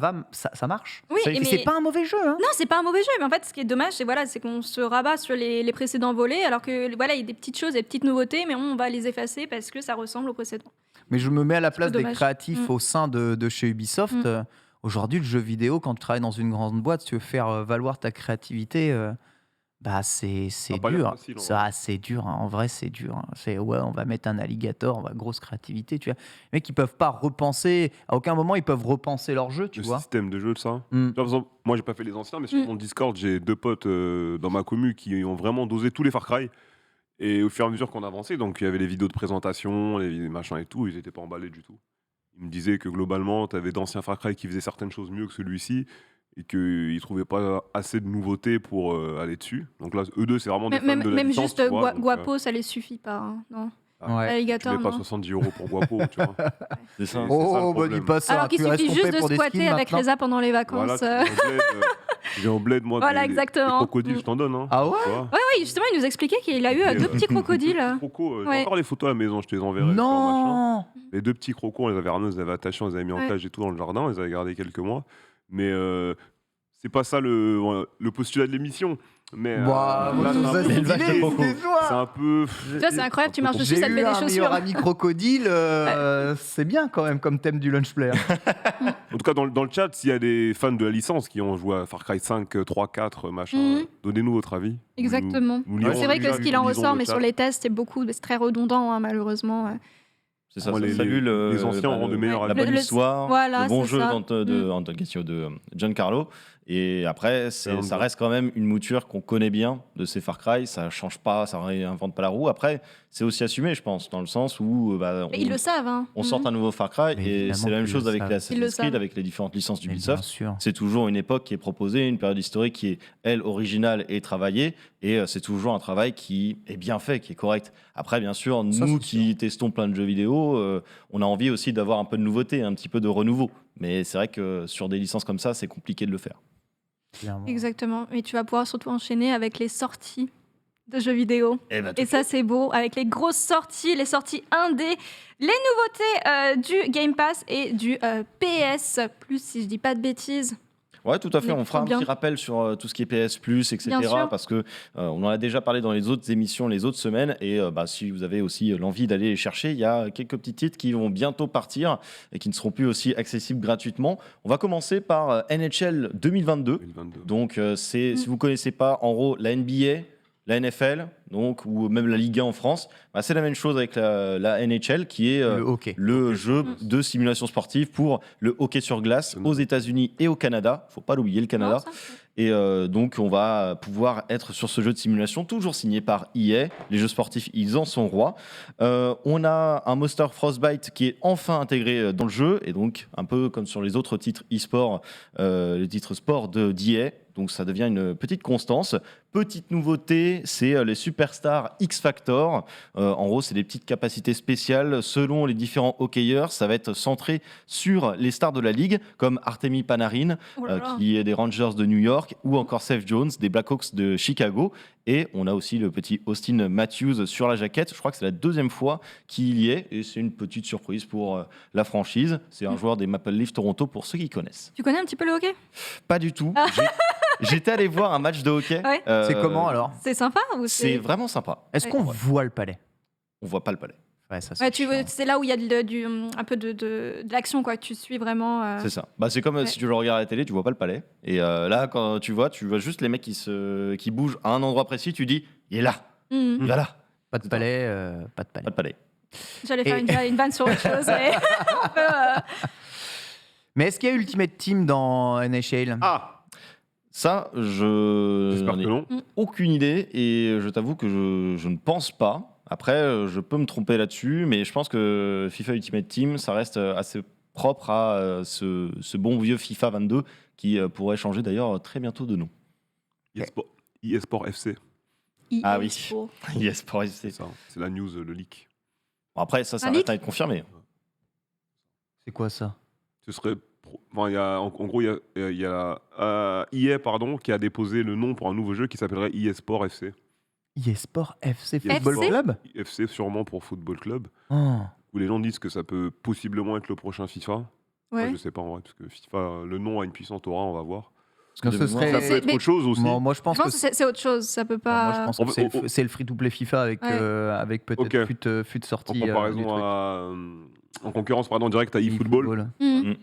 marche. Oui, Et mais- c'est pas un mauvais jeu. Hein. Non, c'est pas un mauvais jeu, mais en fait, ce qui est dommage, c'est qu'on se rabat sur les précédents volets, alors que voilà, il y a des petites choses, des petites nouveautés, mais on va les effacer parce que ça ressemble au précédent. Mais je me mets à la place des dommage. créatifs au sein de chez Ubisoft. Mm. Aujourd'hui, le jeu vidéo, quand tu travailles dans une grande boîte, tu veux faire valoir ta créativité, bah c'est Ça a pas l'air dur. facile, en C'est dur. Hein. En vrai, c'est dur. Hein. C'est ouais, on va mettre un alligator, on va grosse créativité. Tu vois, les mecs, ils peuvent pas repenser. À aucun moment, ils peuvent repenser leur jeu. Tu Le vois. système de jeu de ça. Mm. Tu vois, par exemple, moi, j'ai pas fait les anciens, mais sur mon Discord, j'ai 2 potes dans ma commu qui ont vraiment dosé tous les Far Cry. Et au fur et à mesure qu'on avançait, donc il y avait les vidéos de présentation, les machins et tout, ils étaient pas emballés du tout. Ils me disaient que globalement, tu avais d'anciens Far Cry qui faisaient certaines choses mieux que celui-ci et qu'ils trouvaient pas assez de nouveautés pour aller dessus. Donc là, eux deux, c'est vraiment des fans de la Même licence, juste tu vois, donc, Guapo, ça les suffit pas. Hein, non. Ouais. tu Alligator, mets pas non. 70 € pour Guapo, tu vois. C'est ça. C'est ça, le Oh, bah problème. dis pas ça. Alors qu'il tu restes suffit juste pompé de pour des squatter skins avec maintenant. Reza pendant les vacances. Voilà, tu viens au bled, moi, Voilà, les exactement. crocodiles, je t'en donne. Hein, Ah ouais tu vois. Oui, justement, il nous expliquait qu'il a eu Et, 2 petits crocodiles. Crocos, j'ai Ouais. encore les photos à la maison, je te les enverrai. sur machin. Non. Les 2 petits crocos, on les avait ramenés, on les avait attachés, on les avait mis en Ouais. cage et tout dans le jardin, on les avait gardés quelques mois. Mais c'est pas ça le postulat de l'émission. Mais Bah, moi, là, je trouve ça c'est un peu- stylé, beaucoup. c'est joie. c'est un peu. Tu vois, c'est incroyable, tu marches dessus, J'ai ça te eu fait des un chaussures. meilleur ami crocodile, c'est bien quand même comme thème du lunch player. En tout cas, dans le chat, s'il y a des fans de la licence qui ont joué à Far Cry 5, 3, 4, machin, Mhm. donnez-nous votre avis. Exactement. Nous lirons C'est vrai déjà, que ce qu'il nous en lisons ressort, le mais chat. sur les tests, c'est très redondant, hein, malheureusement. Ouais. C'est ça, Moi, ça les salue anciens auront de meilleurs la avis. bonne histoire, Voilà, le bon c'est jeu ça. en question de Giancarlo Et après, C'est ça reste quand même une mouture qu'on connaît bien de ces Far Cry. Ça change pas, ça réinvente pas la roue. Après, c'est aussi assumé, je pense, dans le sens où Ils le savent. Hein. on sort un nouveau Far Cry Mais et évidemment c'est la même qu'ils chose le avec savent. les Ils le Assassin's Creed, savent. avec les différentes licences Mais bien d'Ubisoft. sûr. C'est toujours une époque qui est proposée, une période historique qui est, elle, originale et travaillée. Et c'est toujours un travail qui est bien fait, qui est correct. Après, bien sûr, Ça, nous c'est qui testons plein de jeux vidéo, on a envie aussi d'avoir un peu de nouveauté, un petit peu de renouveau. Mais c'est vrai que sur des licences comme ça, c'est compliqué de le faire. Clairement. Exactement. Et tu vas pouvoir surtout enchaîner avec les sorties de jeux vidéo. Et ça, c'est beau. Avec les grosses sorties, les sorties indé, les nouveautés du Game Pass et du PS Plus, si je dis pas de bêtises. Ouais, tout à fait. Mais On fera un bien. petit rappel sur tout ce qui est PS Plus, etc. Bien sûr. Parce que on en a déjà parlé dans les autres émissions les autres semaines. Et si vous avez aussi l'envie d'aller les chercher, il y a quelques petits titres qui vont bientôt partir et qui ne seront plus aussi accessibles gratuitement. On va commencer par NHL 2022. 2022. Donc, si vous ne connaissez pas, en gros, la NBA, la NFL, donc, ou même la Ligue 1 en France, c'est la même chose avec la NHL qui est Le hockey. le jeu de simulation sportive pour le hockey sur glace aux États-Unis et au Canada. Faut pas l'oublier, le Canada. Non, ça, Et donc, on va pouvoir être sur ce jeu de simulation, toujours signé par EA. Les jeux sportifs, ils en sont rois. On a un Monster Frostbite qui est enfin intégré dans le jeu, et donc, un peu comme sur les autres titres e-sport, les titres sport d'EA. Donc, ça devient une petite constance. Petite nouveauté, c'est les Superstars X Factor. En gros, c'est des petites capacités spéciales selon les différents hockeyeurs. Ça va être centré sur les stars de la ligue, comme Artemi Panarin, Oh là là. qui est des Rangers de New York, ou encore Seth Jones, des Blackhawks de Chicago. Et on a aussi le petit Austin Matthews sur la jaquette. Je crois que c'est la deuxième fois qu'il y est. Et c'est une petite surprise pour la franchise. C'est un joueur des Maple Leafs Toronto, pour ceux qui connaissent. Tu connais un petit peu le hockey? Pas du tout. J'étais allé voir un match de hockey. Ouais. C'est comment alors? C'est sympa ou C'est vraiment sympa. Est-ce qu'on voit le palais? On voit pas le palais. Ouais, ça, c'est Ouais, chiant. c'est là où il y a un peu de l'action, quoi. Tu suis vraiment. C'est ça. C'est comme Ouais. si tu le regardes à la télé, tu vois pas le palais. Et là, quand tu vois juste les mecs qui bougent à un endroit précis, tu dis, il est là, Mhm. il va là. Pas de palais, pas de palais. Pas de palais. J'allais faire Et- une vanne sur autre chose. Mais on peut, Mais est-ce qu'il y a Ultimate Team dans NHL? Ah, Ça, je j'espère n'en que ai non. aucune idée et je t'avoue que je ne pense pas. Après, je peux me tromper là-dessus, mais je pense que FIFA Ultimate Team, ça reste assez propre à ce bon vieux FIFA 22 qui pourrait changer d'ailleurs très bientôt de nom. eSport FC, Ah oui. Sport. Yes, pour c'est ça. C'est la news, le leak. Après, ça Un reste leak à être confirmé. C'est quoi ça? Ce serait. Enfin, il y a, en gros, il y a EA qui a déposé le nom pour un nouveau jeu qui s'appellerait eSport FC. eSport FC FC? Football Club? FC sûrement pour Football Club. Oh. Où les gens disent que ça peut possiblement être le prochain FIFA. Moi, Ouais. je sais pas en vrai, parce que FIFA, le nom a une puissance aura, on va voir. Parce que Non, de ce mémoire, serait- Ça peut être mais- autre chose aussi. Moi, je pense Je que pense que c'est autre chose. Ça peut moi, je pas. pense que c'est le free-to-play FIFA avec, Ouais. Avec peut-être Ok. fut de En sortie. comparaison du truc. en concurrence, pardon, direct à eFootball. Mhm.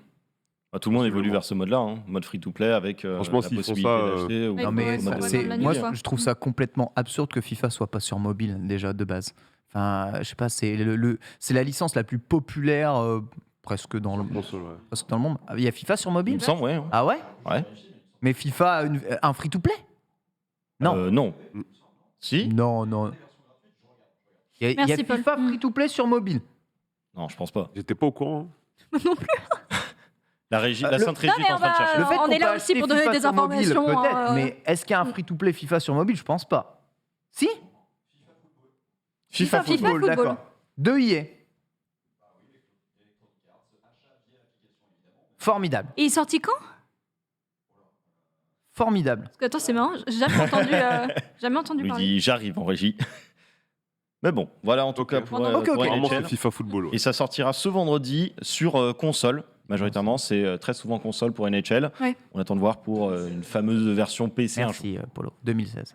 tout le monde évolue Absolument. vers ce mode-là, mode free-to-play avec Franchement, la s'ils font possibilité ça, d'acheter. ou Ouais, Non, faut- mais ouais, ça, faut c'est- vraiment de moi, l'année, quoi. je trouve ça complètement absurde que FIFA soit pas sur mobile déjà de base. Enfin, je sais pas, c'est la licence la plus populaire presque dans le Console, ouais. presque dans le monde. Il y a FIFA sur Il mobile? me semble, ouais. Ah ouais? Ouais. Mais FIFA un free-to-play? Non. Non. Si? Non, non. Il y a Merci, Paul. FIFA free-to-play sur mobile. Non, je pense pas. J'étais pas au courant. hein. La Sainte Régie Non, mais est en on train de va- chercher. Le fait on qu'on est là peut aussi acheter pour donner FIFA des sur mobile, informations, peut-être, hein, mais est-ce qu'il y a un free-to-play FIFA sur mobile? Je pense pas. Si? FIFA Football. D'accord. De EA. Formidable. Et il est sorti quand? Formidable. Parce que attends, c'est marrant. J'ai jamais entendu Il parler. dit j'arrive en régie. Mais bon, voilà en tout Ok. cas pour, Ok, pour ok. Vraiment, NHL. c'est FIFA Football. ouais. Et ça sortira ce vendredi sur console. Majoritairement, c'est très souvent console pour NHL. Ouais. On attend de voir pour une fameuse version PC un jour. Merci, Polo. 2016.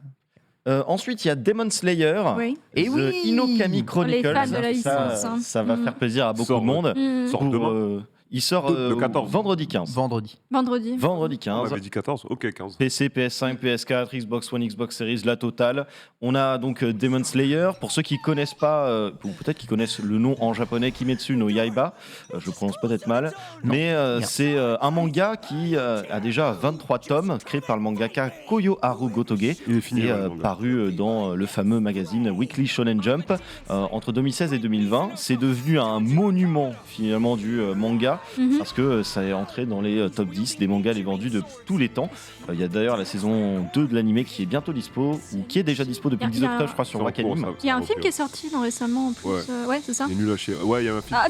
Ensuite, il y a Demon Slayer. Oui. Et The oui Inokami Pour les Chronicles. fans de la licence, Ça, hein. ça va Mhm. faire plaisir à beaucoup Sort, de monde. Mhm. Sort Pour, demain. Il sort Le 14. vendredi 15. Vendredi. Vendredi. Vendredi On 15. avait dit 14, ok 15. PC, PS5, PS4, Xbox One, Xbox Series, la totale. On a donc Demon Slayer. Pour ceux qui connaissent pas, ou peut-être qui connaissent le nom en japonais, Kimetsu no Yaiba, je le prononce peut-être mal, mais c'est un manga qui a déjà 23 tomes, créé par le mangaka Koyoharu Gotoge, Il est fini. et ouais, le manga. paru dans le fameux magazine Weekly Shonen Jump entre 2016 et 2020. C'est devenu un monument finalement du manga Mhm. parce que ça est entré dans les top 10 des mangas les vendus de tous les temps. Il y a d'ailleurs la saison 2 de l'animé qui est bientôt dispo, ou qui est déjà dispo depuis le Il 10 y a- octobre je crois sur C'est en cours, Wakanim. ça, Il y a un ça film qui est repris, sorti récemment en plus. Ouais. Ouais, c'est ça. Il est nul à chier. Ouais, il y a un film Ah,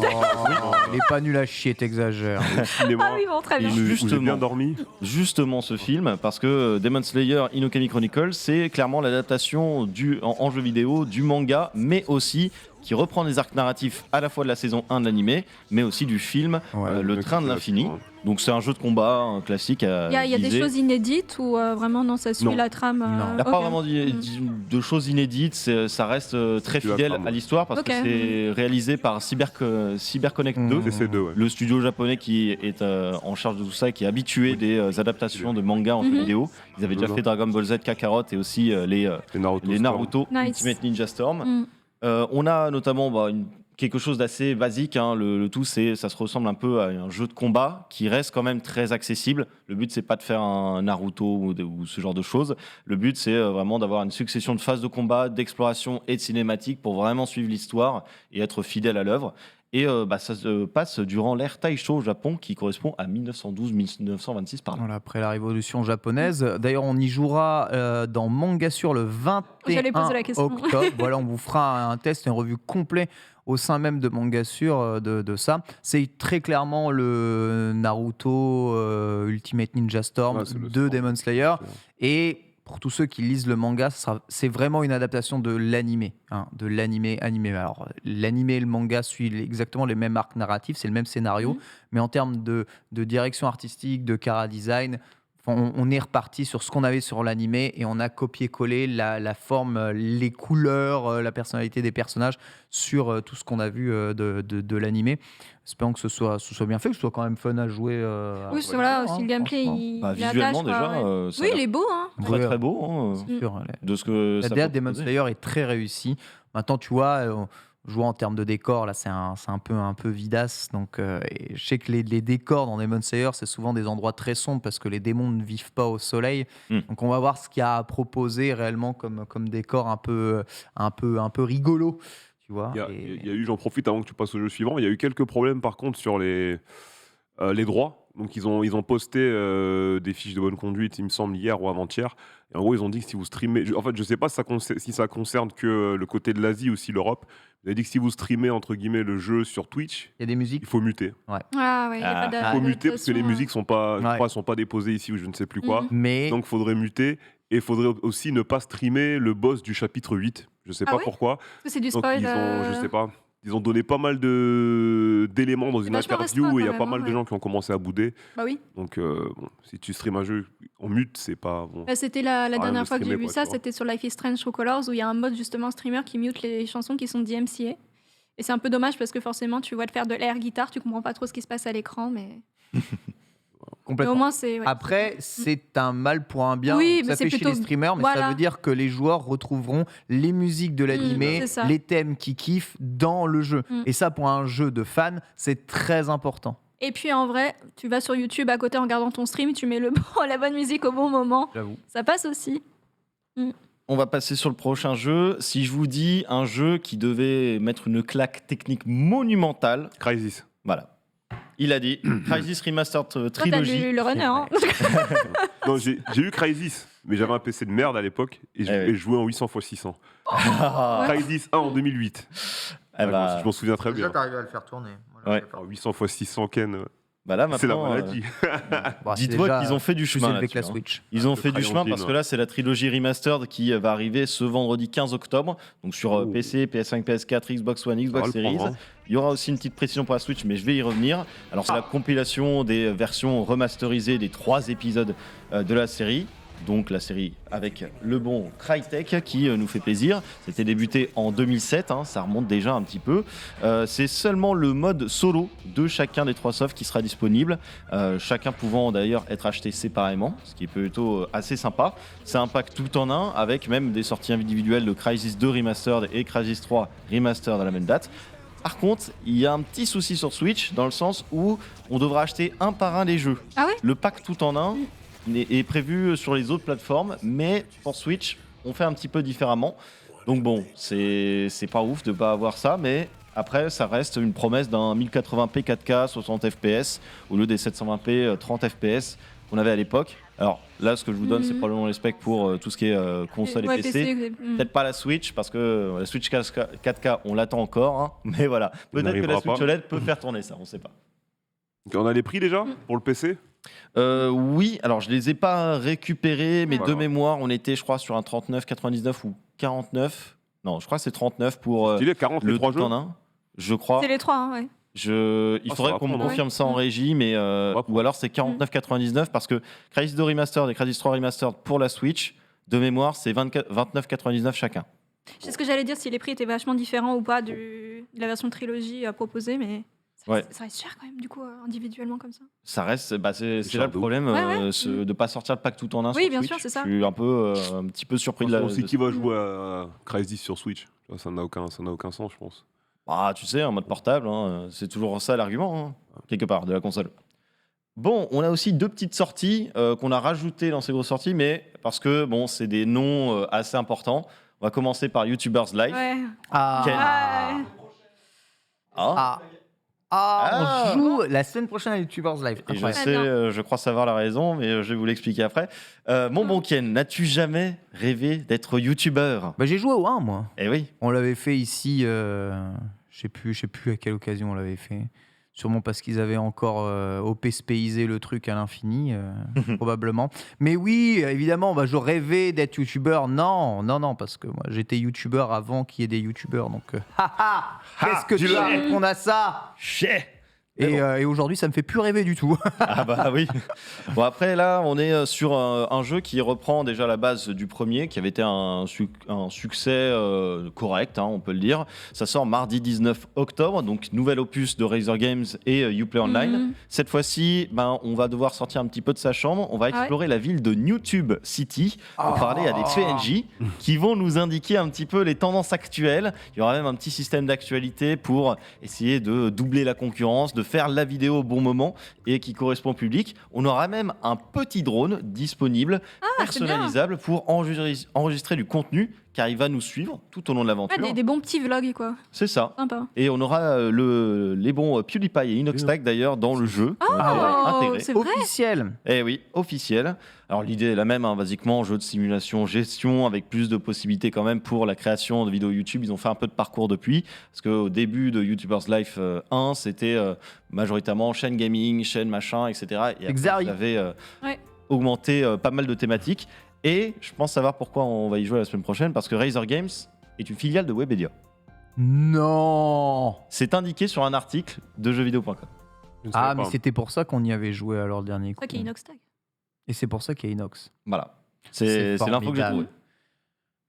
Il est pas nul à chier, t'exagères. au cinéma Ah oui, bon, très Et bien. où j'ai justement, bien dormi. justement ce film, parce que Demon Slayer Inokami Chronicles, c'est clairement l'adaptation en jeu vidéo du manga, mais aussi qui reprend les arcs narratifs à la fois de la saison 1 de l'animé, mais aussi du film Ouais, Le Train de l'Infini. Donc c'est un jeu de combat un classique à Il y a des choses inédites ou vraiment non, ça suit Non. la trame Non. Il n'y a pas ok. vraiment de choses inédites, ça reste très Tu la fidèle trames. à l'histoire parce Ok. que c'est réalisé par CyberConnect 2, Mhm. DC2, ouais. le studio japonais qui est en charge de tout ça et qui est habitué des adaptations de mangas en jeu Mhm. vidéo. Ils avaient déjà Non, fait Dragon Ball Z, Kakarot et aussi les Naruto. Naruto Nice. Ultimate Ninja Storm. Mm. On a notamment quelque chose d'assez basique, hein. Le tout, ça se ressemble un peu à un jeu de combat qui reste quand même très accessible. Le but, c'est pas de faire un Naruto ou ce genre de choses. Le but, c'est vraiment d'avoir une succession de phases de combat, d'exploration et de cinématiques pour vraiment suivre l'histoire et être fidèle à l'œuvre. Et ça se passe durant l'ère Taisho au Japon, qui correspond à 1912-1926 par là. Voilà, après la révolution japonaise. D'ailleurs, on y jouera dans Mangasur le J'allais 21 poser la question. octobre. Voilà, on vous fera un test, une revue complet au sein même de Mangasur de ça. C'est très clairement le Naruto Ultimate Ninja Storm Ouais, c'est le de Storm. Demon Slayer. C'est vrai. Et pour tous ceux qui lisent le manga, c'est vraiment une adaptation de l'animé. De l'animé animé. Alors, l'animé et le manga suivent exactement les mêmes arcs narratifs, c'est le même scénario. Mhm. Mais en termes de direction artistique, de chara design, on est reparti sur ce qu'on avait sur l'animé et on a copié-collé la forme, les couleurs, la personnalité des personnages sur tout ce qu'on a vu de l'animé. Espérons que ce soit bien fait, que ce soit quand même fun à jouer. Oui, c'est voilà, aussi le gameplay, franchement. il Visuellement, attache, quoi, déjà, ouais. ça Oui, a il l'air est beau, hein. très Ouais. très beau, hein, Bien sûr, de ce que la ça DA peut de Demon proposer. Slayer est très réussie. Maintenant, tu vois, jouer en termes de décor, là, c'est un peu vidasse. Donc, et je sais que les décors dans Demon Slayer, c'est souvent des endroits très sombres parce que les démons ne vivent pas au soleil. Donc, on va voir ce qu'il y a à proposer réellement comme décor un peu rigolo. Tu vois. Il y a eu, j'en profite avant que tu passes au jeu suivant, il y a eu quelques problèmes par contre sur les droits. Donc ils ont posté des fiches de bonne conduite, il me semble, hier ou avant-hier. Et en gros, ils ont dit que si vous streamez... En fait, je sais pas si ça concerne que le côté de l'Asie ou si l'Europe. Ils ont dit que si vous streamez, entre guillemets, le jeu sur Twitch, Il y a des musiques. il faut muter. Ah ouais, il y a Ah. pas Il faut muter parce que les d'adaptation, musiques sont pas, je Ouais. crois, sont pas déposées ici ou je ne sais plus quoi. Mhm. Mais Donc il faudrait muter. Et il faudrait aussi ne pas streamer le boss du chapitre 8. Je sais Ah pas ouais pourquoi. Parce que c'est du Donc spoil. ils ont, je sais pas, ils ont donné pas mal d'éléments dans C'est une vachement interview restreint et il y a quand pas même, mal de ouais. gens qui ont commencé à bouder. Bah oui. Donc bon, si tu streames un jeu en mute, c'est pas bon. Bah, c'était la rien dernière de fois que j'ai streamer, vu quoi, ça, tu vois. c'était sur Life is Strange True Colors où il y a un mode justement streamer qui mute les chansons qui sont DMCA. Et c'est un peu dommage parce que forcément tu vois te faire de l'air guitare, tu comprends pas trop ce qui se passe à l'écran, mais au complètement. moins c'est. ouais. Après, c'est un mal pour un bien. Oui, ça mais c'est fait chez les plutôt- streamers, mais ça voilà. veut dire que les joueurs retrouveront les musiques de l'animé, c'est ça. les thèmes qu'ils kiffent dans le jeu. Mm. Et ça, pour un jeu de fans, c'est très important. Et puis en vrai, tu vas sur YouTube à côté en regardant ton stream, tu mets la bonne musique au bon moment, J'avoue. ça passe aussi. On va passer sur le prochain jeu. Si je vous dis un jeu qui devait mettre une claque technique monumentale, Crysis. voilà. Il a dit Crysis Remastered Toi, t'as Trilogy. lu le runner, hein. Non, j'ai eu Crysis, mais j'avais un PC de merde à l'époque et Eh oui. je jouais en 800x600. Ah, Crysis 1 en 2008. eh bah, Je m'en souviens très bien. t'arrives à le faire tourner. Ouais. 800x600 Ken, bah là c'est la maintenant, maladie. dites-toi qu'ils ont fait du plus chemin élevé que la là-dessus, hein. Switch. Ils ont Le fait du crayon chemin jaune, parce que ouais. là, c'est la trilogie remastered qui va arriver ce vendredi 15 octobre. Donc sur Oh. PC, PS5, PS4, Xbox One, Ça va Xbox le Series. prendre, hein. Il y aura aussi une petite précision pour la Switch, mais je vais y revenir. Alors, c'est la compilation des versions remasterisées des 3 épisodes de la série. donc la série avec le bon Crytek qui nous fait plaisir. C'était débuté en 2007, hein, ça remonte déjà un petit peu. C'est seulement le mode solo de chacun des 3 softs qui sera disponible, chacun pouvant d'ailleurs être acheté séparément, ce qui est plutôt assez sympa. C'est un pack tout en un avec même des sorties individuelles de Crysis 2 Remastered et Crysis 3 Remastered à la même date. Par contre, il y a un petit souci sur Switch dans le sens où on devra acheter un par un les jeux. Ah ouais? Le pack tout en un est prévu sur les autres plateformes, mais pour Switch, on fait un petit peu différemment. Donc bon, c'est pas ouf de pas avoir ça, mais après, ça reste une promesse d'un 1080p 4K 60 fps au lieu des 720p 30 fps qu'on avait à l'époque. Alors là, ce que je vous donne, c'est probablement les specs pour tout ce qui est console et PC. Peut-être pas la Switch, parce que la Switch 4K, on l'attend encore. Hein. Mais voilà, peut-être que la Switch OLED peut faire tourner ça, on sait pas. On a les prix déjà pour le PC? Oui, alors je les ai pas récupérés, mais de mémoire, on était, je crois, sur un 39,99 ou 49. Non, je crois que c'est 39 pour Il est 40 le les 3 tout jeux. en un. Je crois. C'est les 3, hein, ouais. Il faudrait qu'on me confirme ça en régie, mais ou alors c'est 49,99 parce que Crysis 2 Remastered et Crysis 3 Remastered pour la Switch, de mémoire, c'est 29,99 chacun. Je sais ce que j'allais dire, si les prix étaient vachement différents ou pas de la version trilogie proposée, mais ça reste cher quand même, du coup, individuellement comme ça. Ça reste, c'est là le problème de ne pas sortir le pack tout en un. Oui, sur bien Switch. sûr, c'est ça. Je suis un petit peu surpris de la. C'est qui va jouer à Crysis sur Switch? Ça n'a aucun sens, je pense. Ah, tu sais, en mode portable, hein, c'est toujours ça l'argument, hein, quelque part, de la console. Bon, on a aussi 2 petites sorties qu'on a rajoutées dans ces grosses sorties, mais parce que bon, c'est des noms assez importants. On va commencer par YouTubers Live. Ouais. On joue la semaine prochaine à YouTubers Live. Et je sais, je crois savoir la raison, mais je vais vous l'expliquer après. Mon bon Ken, n'as-tu jamais rêvé d'être youtubeur? Bah, j'ai joué au 1, moi. Eh oui. On l'avait fait ici, je sais plus à quelle occasion on l'avait fait. Sûrement parce qu'ils avaient encore OP-spéisé le truc à l'infini, probablement. Mais oui, évidemment, je rêvais d'être youtubeur. Non, parce que moi, j'étais youtubeur avant qu'il y ait des youtubeurs. Donc, qu'est-ce que tu as à répondre à ça? Et aujourd'hui, ça me fait plus rêver du tout. Ah bah oui. Bon, après, là, on est sur un jeu qui reprend déjà la base du premier, qui avait été un succès correct, hein, on peut le dire. Ça sort mardi 19 octobre, donc nouvel opus de Razer Games et Uplay Online. Cette fois-ci, on va devoir sortir un petit peu de sa chambre. On va explorer la ville de Newtube City pour parler à des PNJ qui vont nous indiquer un petit peu les tendances actuelles. Il y aura même un petit système d'actualité pour essayer de doubler la concurrence, de faire la vidéo au bon moment et qui correspond au public. On aura même un petit drone disponible, personnalisable pour enregistrer du contenu, car il va nous suivre tout au long de l'aventure. Des bons petits vlogs, quoi. C'est ça. Sympa. Et on aura les bons PewDiePie et Inoxtag d'ailleurs dans le jeu. Intégrés. C'est vrai. Officiel. Eh oui, officiel. Alors l'idée est la même, hein, basiquement, jeu de simulation, gestion, avec plus de possibilités quand même pour la création de vidéos YouTube. Ils ont fait un peu de parcours depuis, parce qu'au début de YouTubers Life 1, c'était majoritairement chaîne gaming, chaîne machin, etc. Et après, ils avaient augmenté pas mal de thématiques. Et je pense savoir pourquoi on va y jouer la semaine prochaine, parce que Razer Games est une filiale de Webedia. Non. C'est indiqué sur un article de jeuxvideo.com. Mais c'était pour ça qu'on y avait joué à leur dernier coup. C'est ça qui est Inoxtag. Et c'est pour ça qu'il y a Inox. Voilà. C'est l'info que j'ai trouvée.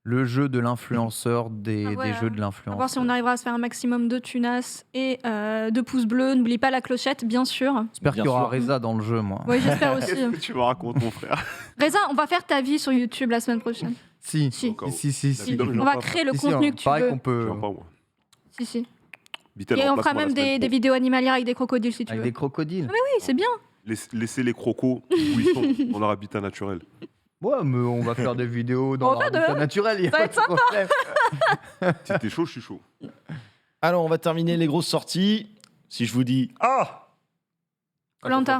Le jeu de l'influenceur des jeux de On l'influence. va voir si on arrivera à se faire un maximum de tunas et de pouces bleus. N'oublie pas la clochette, bien sûr. J'espère qu'il y aura Reza dans le jeu, moi. Oui, j'espère aussi. Qu'est-ce que tu me racontes, mon frère? Reza, on va faire ta vie sur YouTube la semaine prochaine. Si. On va créer le contenu que tu veux. Qu'on peut... Si. Et on fera même des vidéos animalières avec des crocodiles si tu veux. Avec des crocodiles. Oui, c'est bien. Laissez les crocos où ils sont, dans leur habitat naturel. Ouais, mais on va faire des vidéos dans l'habitat naturel. Ça va être sympa. Si t'es chaud, je suis chaud. Alors, on va terminer les grosses sorties. Si je vous dis Koh-Lanta.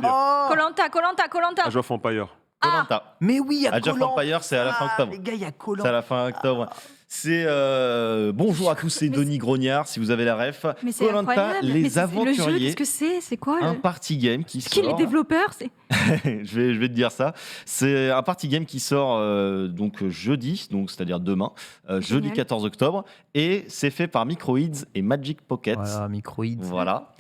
Age of Empire. Koh-Lanta. Mais oui, il y a Age of Koh-Lanta. Empire, c'est à la fin octobre. Les gars, il y a C'est à Koh-Lanta. la fin octobre. C'est bonjour à tous, c'est Denis Grognard, si vous avez la ref. Mais c'est Koh-Lanta, incroyable. les Mais c'est le jeu, aventuriers, qu'est-ce que c'est quoi un le... party game qui Qui les sort. développeurs c'est... je vais te dire ça. C'est un party game qui sort donc jeudi, donc c'est-à-dire demain, jeudi 14 octobre, et c'est fait par Microids et Magic Pocket. Voilà, Microids. Voilà.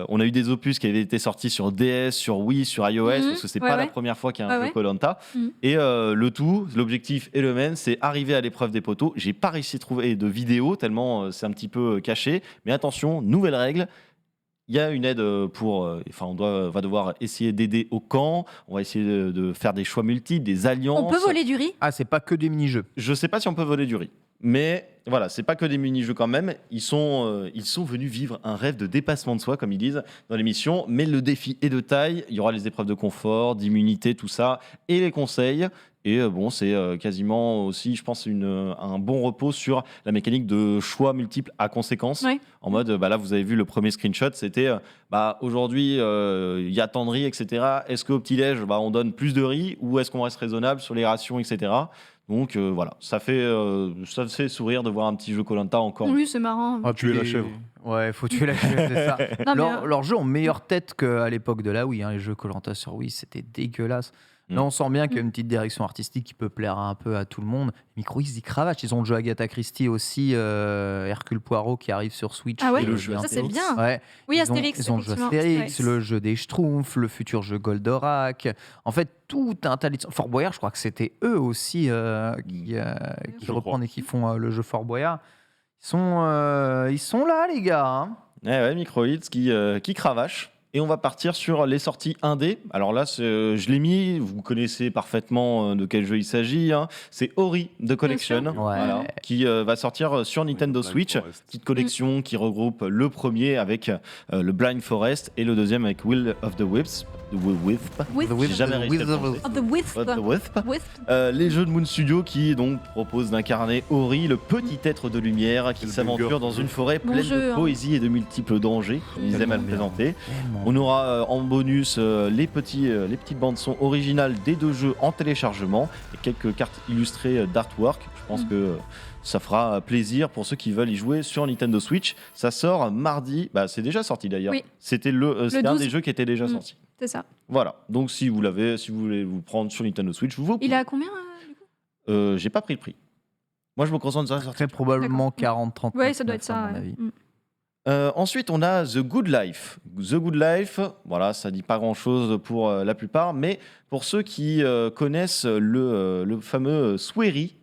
On a eu des opus qui avaient été sortis sur DS, sur Wii, sur iOS, parce que c'est pas la première fois qu'il y a un jeu Koh-Lanta. Et l'objectif est le même, c'est arriver à l'épreuve des poteaux. J'ai pas réussi à trouver de vidéo tellement c'est un petit peu caché, mais attention, nouvelle règle. Il y a une aide pour. Va devoir essayer d'aider au camp. On va essayer de faire des choix multiples, des alliances. On peut voler du riz? Ah, c'est pas que des mini-jeux. Je sais pas si on peut voler du riz. Mais voilà, c'est pas que des mini-jeux quand même. Ils sont venus vivre un rêve de dépassement de soi, comme ils disent dans l'émission. Mais le défi est de taille. Il y aura les épreuves de confort, d'immunité, tout ça, et les conseils. Et c'est quasiment aussi, je pense, un bon repos sur la mécanique de choix multiples à conséquence. Ouais. En mode, là, vous avez vu le premier screenshot, c'était aujourd'hui, il y a tant de riz, etc. Est-ce qu'au petit-déj, on donne plus de riz ou est-ce qu'on reste raisonnable sur les rations, etc. Donc voilà, ça fait sourire de voir un petit jeu Koh-Lanta encore. Oui, c'est marrant. Ah, Tuer la chèvre. Ouais, faut tuer la chèvre, c'est ça. Non, mais, Leurs jeux ont meilleure tête qu'à l'époque de la Wii. Les jeux Koh-Lanta sur Wii, c'était dégueulasse. Là, on sent bien qu'il y a une petite direction artistique qui peut plaire un peu à tout le monde. Microids, ils cravachent. Ils ont le jeu Agatha Christie aussi, Hercule Poirot qui arrive sur Switch. Ah ouais, Et le jeu ça c'est Astérix. bien. Ouais. Oui, Ils ont le jeu Astérix, le jeu des Schtroumpfs, le futur jeu Goldorak. En fait, tout un tas de... Fort Boyard, je crois que c'était eux aussi qui reprennent et qui font le jeu Fort Boyard. Ils sont là, les gars. Hein. Ouais, Microids qui cravache. Et on va partir sur les sorties indé. Alors là, je l'ai mis, vous connaissez parfaitement de quel jeu il s'agit. Hein. C'est Ori The Collection, Ouais. qui va sortir sur Nintendo Switch. Petite collection qui regroupe le premier avec le Blind Forest et le deuxième avec Will of the Wisp. J'ai jamais réussi à le prononcer. The Wisp. The Wisp. Wisp. Les jeux de Moon Studio qui donc proposent d'incarner Ori, le petit être de lumière qui Le s'aventure banger. dans une forêt Bon pleine jeu, de hein. poésie et de multiples dangers, comme ils aiment à le présenter. Tellement. On aura en bonus les petites bandes son originales des deux jeux en téléchargement et quelques cartes illustrées d'artwork. Je pense que ça fera plaisir pour ceux qui veulent y jouer sur Nintendo Switch. Ça sort mardi, c'est déjà sorti d'ailleurs. Oui. C'était un 12. des jeux qui était déjà sorti. C'est ça. Voilà, donc si vous voulez vous prendre sur Nintendo Switch, vous Il est à combien du coup? j'ai pas pris le prix. Moi je me concentre sur la sortie. Très probablement D'accord. 40-30. Ouais, ça doit être ça. à mon ouais. avis. Ensuite, on a The Good Life. The Good Life, voilà, ça dit pas grand-chose pour la plupart, mais pour ceux qui connaissent le fameux Swery,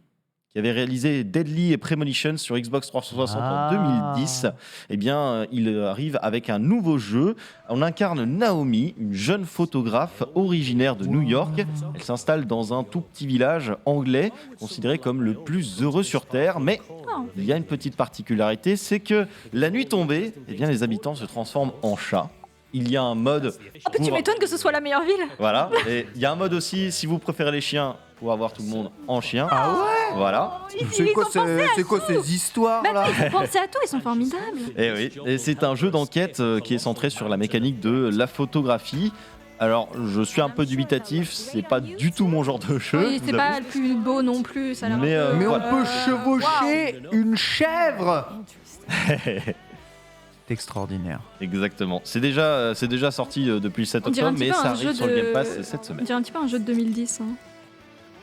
qui avait réalisé Deadly et Premonition sur Xbox 360 en 2010, eh bien, il arrive avec un nouveau jeu. On incarne Naomi, une jeune photographe originaire de New York. Elle s'installe dans un tout petit village anglais, considéré comme le plus heureux sur Terre, mais il y a une petite particularité, c'est que la nuit tombée, eh bien, les habitants se transforment en chats. Il y a un mode... Ah, mais tu m'étonnes que ce soit la meilleure ville. Voilà, et il y a un mode aussi, si vous préférez les chiens, pour avoir tout le monde en chien. Ah ouais. Voilà. C'est quoi ces histoires Bah là oui, ils ont pensé à tout, ils sont formidables. Et oui, et c'est un jeu d'enquête qui est centré sur la mécanique de la photographie. Alors, je suis un peu dubitatif, c'est pas du tout mon genre de jeu. Oui, c'est pas le plus beau non plus, ça a l'air Mais, un peu- Mais on voilà. peut chevaucher une chèvre. C'est extraordinaire. Exactement. C'est déjà sorti depuis le 7 On dirait un octobre, petit mais peu ça un arrive jeu sur le de- Game Pass cette On semaine. dirait un petit peu un jeu de 2010. Hein.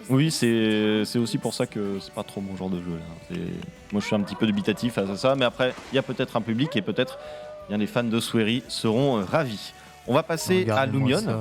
Oui, c'est aussi pour ça que c'est pas trop mon genre de jeu. Là. Moi, je suis un petit peu dubitatif à ça, mais après, il y a peut-être un public et peut-être bien les fans de Swery seront ravis. On va passer à Regardez-moi Lumion. ça.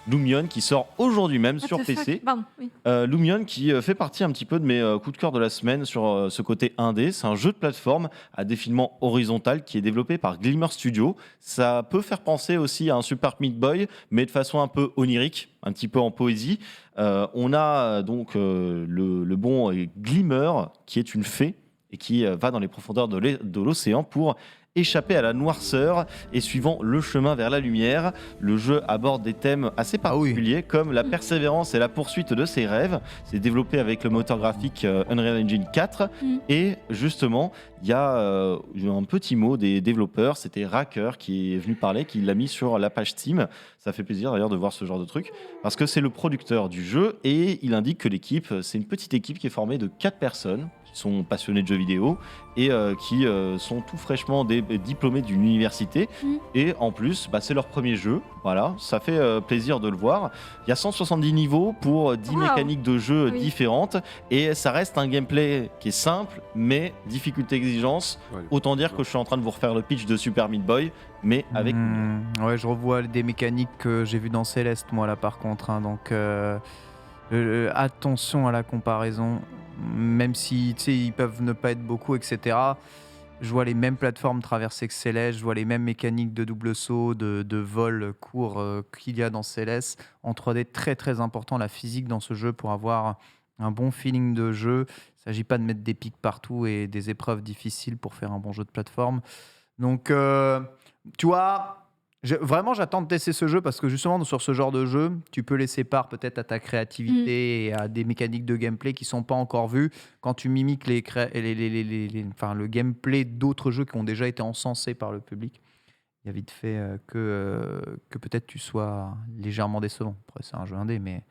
Lumion qui sort aujourd'hui même sur What the fuck? PC. Pardon, oui. Lumion qui fait partie un petit peu de mes coups de cœur de la semaine sur ce côté indé. C'est un jeu de plateforme à défilement horizontal qui est développé par Glimmer Studio. Ça peut faire penser aussi à un Super Meat Boy, mais de façon un peu onirique, un petit peu en poésie. On a donc le bon Glimmer qui est une fée et qui va dans les profondeurs de l'océan pour échapper à la noirceur et suivant le chemin vers la lumière. Le jeu aborde des thèmes assez particuliers comme la persévérance et la poursuite de ses rêves. C'est développé avec le moteur graphique Unreal Engine 4 et justement il y a un petit mot des développeurs, c'était Racker qui est venu parler, qui l'a mis sur la page Steam. Ça fait plaisir d'ailleurs de voir ce genre de truc parce que c'est le producteur du jeu et il indique que l'équipe, c'est une petite équipe qui est formée de 4 personnes. qui sont passionnés de jeux vidéo et qui sont tout fraîchement diplômés d'une université. Et en plus, c'est leur premier jeu. Voilà, ça fait plaisir de le voir. Il y a 170 niveaux pour 10 mécaniques de jeu différentes et ça reste un gameplay qui est simple, mais difficulté exigence. Autant dire que je suis en train de vous refaire le pitch de Super Meat Boy, mais avec... Ouais, je revois des mécaniques que j'ai vues dans Céleste, moi, là, par contre. Hein, donc, attention à la comparaison. Même si, tu sais, ils peuvent ne pas être beaucoup, etc. Je vois les mêmes plateformes traverser que Céleste, je vois les mêmes mécaniques de double saut, de vol court qu'il y a dans Céleste. En 3D, très, très important, la physique dans ce jeu pour avoir un bon feeling de jeu. Il ne s'agit pas de mettre des pics partout et des épreuves difficiles pour faire un bon jeu de plateforme. Donc, tu vois, vraiment, j'attends de tester ce jeu parce que justement, sur ce genre de jeu, tu peux laisser part peut-être à ta créativité et à des mécaniques de gameplay qui ne sont pas encore vues. Quand tu mimiques le gameplay d'autres jeux qui ont déjà été encensés par le public, il y a vite fait que peut-être tu sois légèrement décevant. Après, c'est un jeu indé, mais...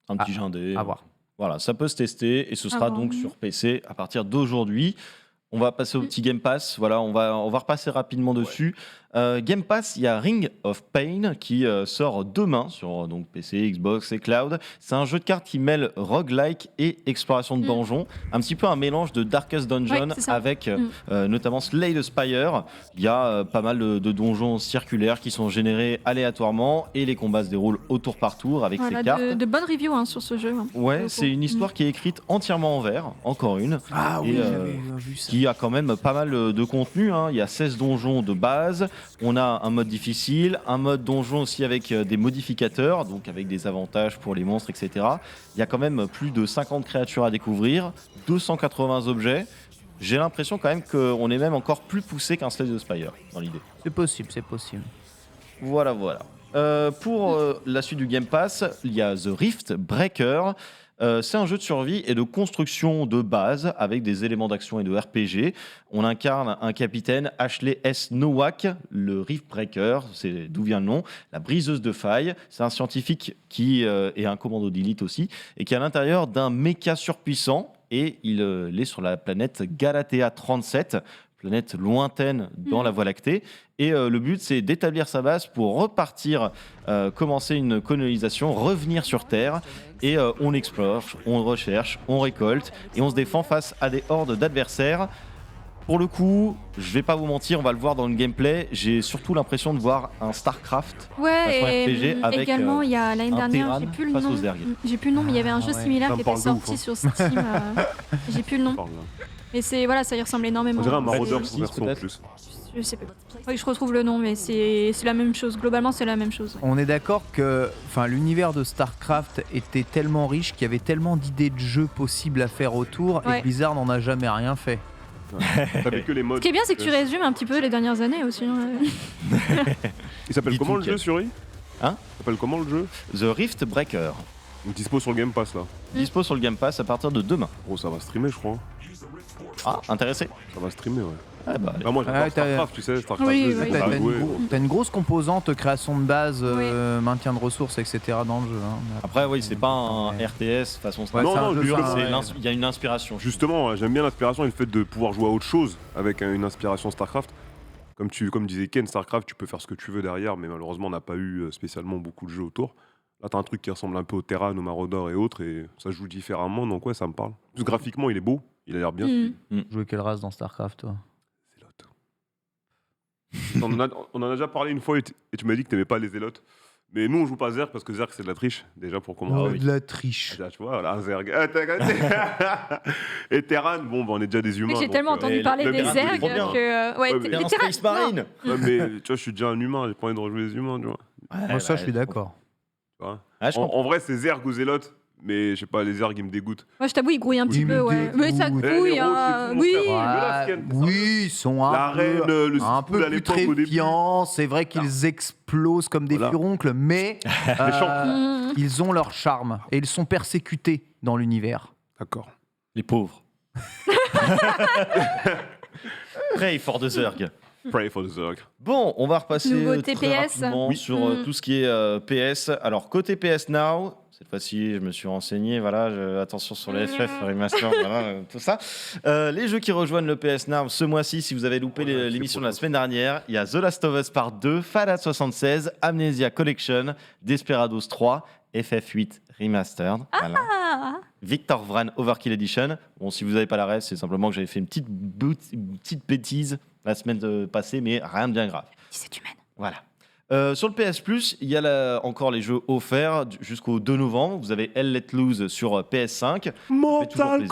Un petit jeu indé. À voir. Voilà, ça peut se tester et ce sera donc sur PC à partir d'aujourd'hui. On va passer au petit Game Pass. Voilà, on va repasser rapidement dessus. Game Pass, il y a Ring of Pain qui sort demain sur donc PC, Xbox et Cloud. C'est un jeu de cartes qui mêle roguelike et exploration de donjons. Un petit peu un mélange de Darkest Dungeon avec notamment Slay the Spire. Il y a pas mal de donjons circulaires qui sont générés aléatoirement et les combats se déroulent au tour par tour avec ces cartes. De bonnes reviews sur ce jeu. Ouais, c'est une histoire qui est écrite entièrement en vert, encore une. Ah oui, j'avais vu ça. Qui a quand même pas mal de contenu. Il y a 16 donjons de base. On a un mode difficile, un mode donjon aussi avec des modificateurs, donc avec des avantages pour les monstres, etc. Il y a quand même plus de 50 créatures à découvrir, 280 objets. J'ai l'impression quand même qu'on est même encore plus poussé qu'un Slay the Spire dans l'idée. C'est possible, c'est possible. Voilà. Pour la suite du Game Pass, il y a The Rift Breaker. C'est un jeu de survie et de construction de base avec des éléments d'action et de RPG. On incarne un capitaine, Ashley S. Nowak, le Rift Breaker, c'est d'où vient le nom, la briseuse de failles. C'est un scientifique qui est un commando d'élite aussi et qui est à l'intérieur d'un méca surpuissant et il est sur la planète Galatea 37, planète lointaine dans la Voie lactée. Et le but, c'est d'établir sa base pour repartir, commencer une colonisation, revenir sur Terre. Et on explore, on recherche, on récolte et on se défend face à des hordes d'adversaires. Pour le coup, je vais pas vous mentir, on va le voir dans le gameplay. J'ai surtout l'impression de voir un StarCraft. Ouais, RPG et avec également, il y a l'année dernière, j'ai plus le nom. J'ai plus le nom, mais il y avait un jeu similaire qui était sorti sur Steam. J'ai plus le nom. Mais c'est ça y ressemble énormément. On dirait un Marauders version peut-être. plus. Je sais pas. Oui, je retrouve le nom, mais c'est la même chose. Globalement, c'est la même chose. On est d'accord que l'univers de StarCraft était tellement riche qu'il y avait tellement d'idées de jeux possibles à faire autour et Blizzard n'en a jamais rien fait. T'avais que les modes. Ce qui est bien, c'est que tu résumes un petit peu les dernières années aussi. Il s'appelle comment le jeu, Suri ? Il s'appelle comment le jeu ? The Rift Breaker. Donc dispo sur le Game Pass là. Dispo sur le Game Pass à partir de demain. Oh, ça va streamer, je crois. Ah, intéressé ? Ça va streamer, ouais. Ah bah, moi, j'adore StarCraft, tu sais, StarCraft 2, Oui. T'as une grosse composante création de base, maintien de ressources, etc. dans le jeu. Après, oui, c'est pas un RTS façon Non, il y a une inspiration. Justement, j'aime bien l'inspiration et le fait de pouvoir jouer à autre chose avec une inspiration StarCraft. Comme disait Ken, StarCraft, tu peux faire ce que tu veux derrière, mais malheureusement, on n'a pas eu spécialement beaucoup de jeux autour. Là, t'as un truc qui ressemble un peu au Terran, au Marauder et autres, et ça joue différemment, donc ouais, ça me parle. Plus graphiquement, il est beau, il a l'air bien. Jouer quelle race dans StarCraft, toi ? Zélote. On en a déjà parlé une fois et tu m'as dit que t'aimais pas les Zélotes. Mais nous, on joue pas Zerg parce que Zerg, c'est de la triche, déjà pour commencer. De la triche. Déjà, tu vois, là, Zerg. Et Terran, on est déjà des humains. J'ai tellement entendu parler des Zerg que. T'es un Space Marine. Ouais, mais tu vois, je suis déjà un humain, j'ai pas envie de rejouer les humains, tu vois. Moi, ça, je suis d'accord. En vrai, c'est Zerg ou Zélote, mais je sais pas, les Zerg, ils me dégoûtent. Moi, je t'avoue, ils grouillent un petit peu, ouais. Mais ça grouille, oui. Oui, ils sont un peu plus trépiants. C'est vrai qu'ils explosent comme des furoncles, mais ils ont leur charme et ils sont persécutés dans l'univers. D'accord. Les pauvres. Pray for the Zerg. Pray for the Zerg. Bon, on va repasser Nouveauté très PS. rapidement sur tout ce qui est PS. Alors, côté PS Now, Cette fois-ci, je me suis renseigné. Voilà, attention sur les FF, remaster, voilà, tout ça. Les jeux qui rejoignent le PS Now ce mois-ci, si vous avez loupé l'émission de la semaine dernière, il y a The Last of Us Part 2, Fallout 76, Amnesia Collection, Desperados 3, FF8 Remastered. Voilà. Victor Vran Overkill Edition. Bon, si vous n'avez pas la ref, c'est simplement que j'avais fait une petite bêtise la semaine passée, mais rien de bien grave. C'est humaine. Voilà. Sur le PS Plus, il y a encore les jeux offerts jusqu'au 2 novembre. Vous avez Hell Let Loose sur PS5. Mortal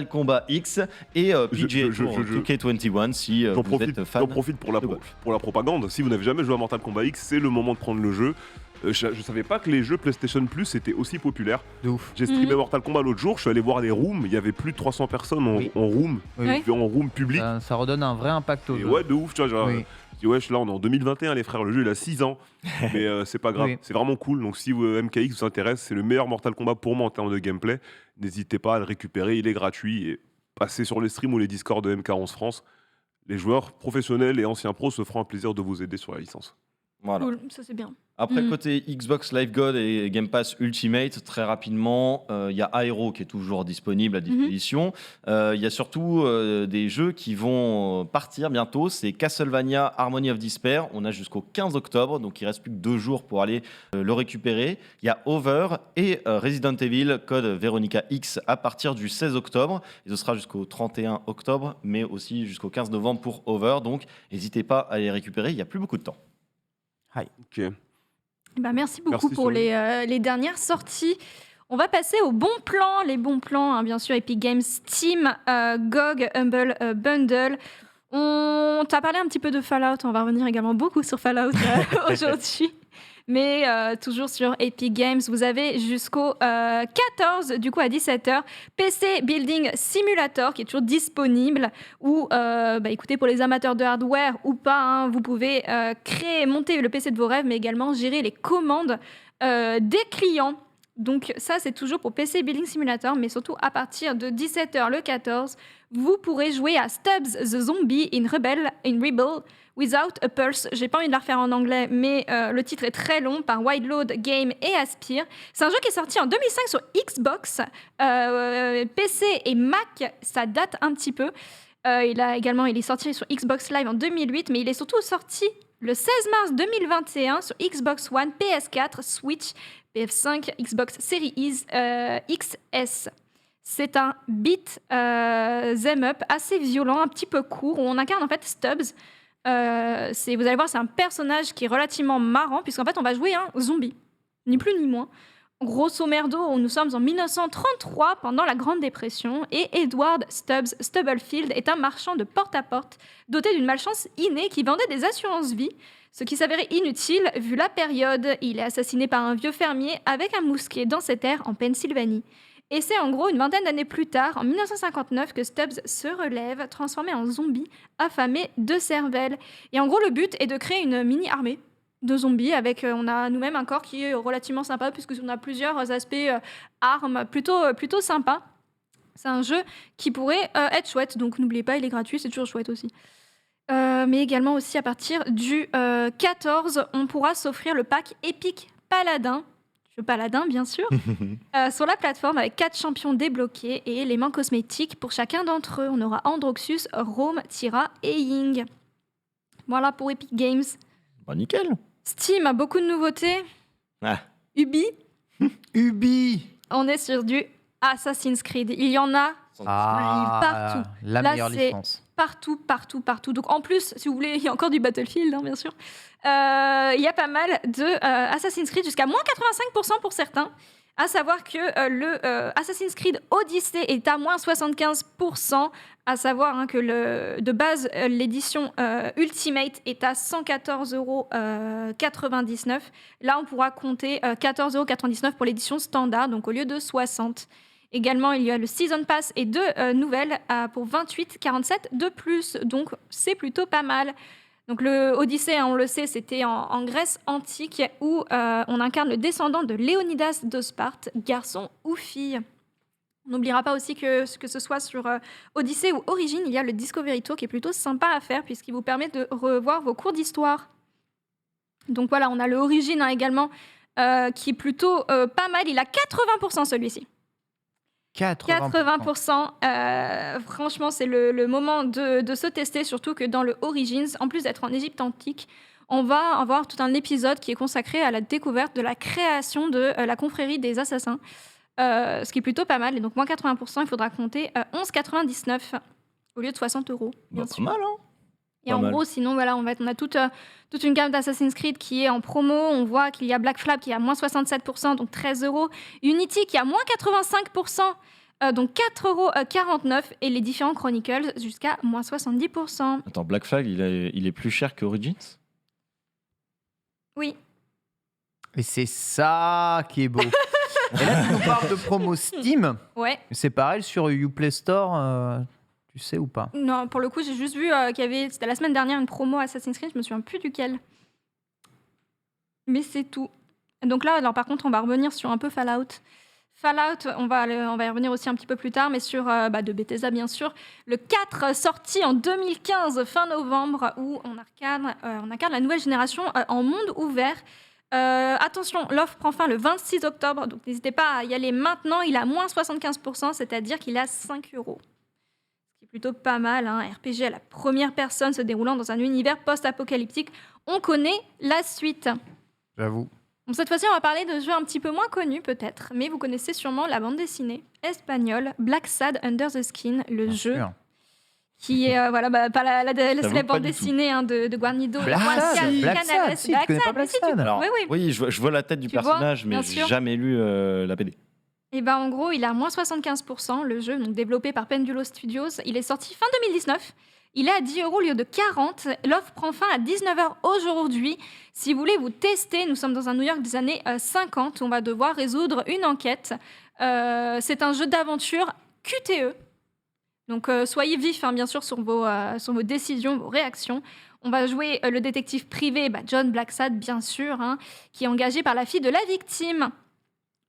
Kombat X et PGA Tour 2K21 si vous êtes fan. J'en profite pour la propagande. Si vous n'avez jamais joué à Mortal Kombat X, c'est le moment de prendre le jeu. Je savais pas que les jeux PlayStation Plus étaient aussi populaires. De ouf. J'ai streamé Mortal Kombat l'autre jour, je suis allé voir les rooms, il y avait plus de 300 personnes en room, en room public. Ça redonne un vrai impact au jeu. Ouais, de ouf, tu vois, genre, je dis, wesh, là on est en 2021 les frères, le jeu il a 6 ans, mais c'est pas grave, c'est vraiment cool. Donc si MKX vous intéresse, c'est le meilleur Mortal Kombat pour moi en termes de gameplay. N'hésitez pas à le récupérer, il est gratuit et passez sur les streams ou les Discord de MK11 France. Les joueurs professionnels et anciens pros se feront un plaisir de vous aider sur la licence. Voilà. Cool, ça c'est bien. Après, côté Xbox Live Gold et Game Pass Ultimate, très rapidement, il y a Aero qui est toujours disponible à disposition. Il y a surtout des jeux qui vont partir bientôt. C'est Castlevania Harmony of Despair. On a jusqu'au 15 octobre, donc il reste plus que 2 jours pour aller le récupérer. Il y a Over et Resident Evil Code Veronica X à partir du 16 octobre. Et ce sera jusqu'au 31 octobre, mais aussi jusqu'au 15 novembre pour Over. Donc n'hésitez pas à les récupérer, il n'y a plus beaucoup de temps. Ok. Bah, merci beaucoup pour les dernières sorties. On va passer aux bons plans. Les bons plans, hein, bien sûr, Epic Games, Steam, GOG, Humble Bundle. On t'a parlé un petit peu de Fallout. On va revenir également beaucoup sur Fallout aujourd'hui. Mais toujours sur Epic Games, vous avez jusqu'au 14, du coup à 17h, PC Building Simulator qui est toujours disponible. Ou, écoutez, pour les amateurs de hardware ou pas, hein, vous pouvez créer, monter le PC de vos rêves, mais également gérer les commandes des clients. Donc ça, c'est toujours pour PC Building Simulator, mais surtout à partir de 17h le 14, vous pourrez jouer à Stubbs the Zombie in Rebel Without a Pulse. J'ai pas envie de la refaire en anglais, mais le titre est très long, par Wildload Game et Aspyr. C'est un jeu qui est sorti en 2005 sur Xbox, PC et Mac, ça date un petit peu. Il est sorti sur Xbox Live en 2008, mais il est surtout sorti le 16 mars 2021 sur Xbox One, PS4, Switch, PS5, Xbox Series XS. C'est un beat them up assez violent, un petit peu court, où on incarne en fait Stubbs. Vous allez voir, c'est un personnage qui est relativement marrant, puisqu'en fait on va jouer un zombie, ni plus ni moins. Grosso merdo, nous sommes en 1933 pendant la Grande Dépression et Edward Stubbs Stubblefield est un marchand de porte-à-porte doté d'une malchance innée qui vendait des assurances-vie, ce qui s'avérait inutile vu la période. Il est assassiné par un vieux fermier avec un mousquet dans ses terres en Pennsylvanie. Et c'est en gros une vingtaine d'années plus tard, en 1959, que Stubbs se relève, transformé en zombie, affamé de cervelle. Et en gros, le but est de créer une mini-armée de zombies avec, on a nous-mêmes un corps qui est relativement sympa puisqu'on a plusieurs aspects armes plutôt sympas. C'est un jeu qui pourrait être chouette, donc n'oubliez pas, il est gratuit, c'est toujours chouette aussi. Mais également aussi à partir du 14, on pourra s'offrir le pack Epic Paladin, jeu Paladin bien sûr, sur la plateforme avec 4 champions débloqués et éléments cosmétiques pour chacun d'entre eux. On aura Androxus, Rome, Tyra et Ying. Voilà pour Epic Games. Bah nickel. Steam a beaucoup de nouveautés. Ubi. On est sur du Assassin's Creed. Il y en a partout. La meilleure licence. Partout. Donc en plus, si vous voulez, il y a encore du Battlefield, hein, bien sûr. Il y a pas mal de Assassin's Creed, jusqu'à moins 85% pour certains. À savoir que le Assassin's Creed Odyssey est à moins 75%. À savoir que de base, l'édition Ultimate est à 114,99 €. Là, on pourra compter 14,99 € pour l'édition standard, donc au lieu de 60. Également, il y a le Season Pass et 2 nouvelles pour 28,47 € de plus. Donc, c'est plutôt pas mal. Donc, le Odyssée, on le sait, c'était en Grèce antique où on incarne le descendant de Léonidas de Sparte, garçon ou fille. On n'oubliera pas aussi que ce soit sur Odyssée ou Origin, il y a le Discovery Tour qui est plutôt sympa à faire puisqu'il vous permet de revoir vos cours d'histoire. Donc voilà, on a le Origin également qui est plutôt pas mal. Il a 80% celui-ci. 80%. Franchement, c'est le moment de se tester, surtout que dans le Origins, en plus d'être en Égypte antique, on va avoir tout un épisode qui est consacré à la découverte de la création de la confrérie des assassins, ce qui est plutôt pas mal. Et donc, moins 80%, il faudra compter 11,99 au lieu de 60 €. Bien sûr. Pas mal, hein. Et Pas en mal. gros, sinon, voilà, on a toute une gamme d'Assassin's Creed qui est en promo. On voit qu'il y a Black Flag qui est à moins 67%, donc 13 €. Unity qui est à moins 85%, donc 4,49 €. Et les différents Chronicles jusqu'à moins 70%. Attends, Black Flag, il est plus cher que Origins? Oui. Et c'est ça qui est beau. Et là, tu nous parles de promo Steam. Ouais. C'est pareil sur Uplay Store, tu sais ou pas? Non, pour le coup, j'ai juste vu qu'il y avait, c'était la semaine dernière, une promo Assassin's Creed. Je me souviens plus duquel. Mais c'est tout. Donc là, alors, par contre, on va revenir sur un peu Fallout. Fallout, on va y revenir aussi un petit peu plus tard, mais sur de Bethesda, bien sûr. Le 4, sorti en 2015, fin novembre, où on incarne la nouvelle génération en monde ouvert. Attention, l'offre prend fin le 26 octobre, donc n'hésitez pas à y aller maintenant. Il a moins 75%, c'est-à-dire qu'il a 5 €. Ce qui est plutôt pas mal, hein. RPG à la première personne se déroulant dans un univers post-apocalyptique. On connaît la suite. J'avoue. Bon, cette fois-ci, on va parler de jeux un petit peu moins connus, peut-être, mais vous connaissez sûrement la bande dessinée espagnole Black Sad Under the Skin, le Bien jeu sûr. qui est pas la J'avoue célèbre pas bande du tout. dessinée de Guarnido. Black Juan Sad, Canales, Black Sad, si, tu connais pas Black si, tu- Sad. Alors, Oui, oui. oui, je vois la tête du Tu vois, personnage, mais bien j'ai sûr. jamais lu la BD. Et ben en gros, il a moins 75%, le jeu, donc développé par Pendulo Studios. Il est sorti fin 2019. Il est à 10 € au lieu de 40. L'offre prend fin à 19 h aujourd'hui. Si vous voulez vous tester, nous sommes dans un New York des années 50. On va devoir résoudre une enquête. C'est un jeu d'aventure QTE. Donc soyez vifs, hein, bien sûr, sur vos décisions, vos réactions. On va jouer le détective privé, John Blacksad, bien sûr, hein, qui est engagé par la fille de la victime.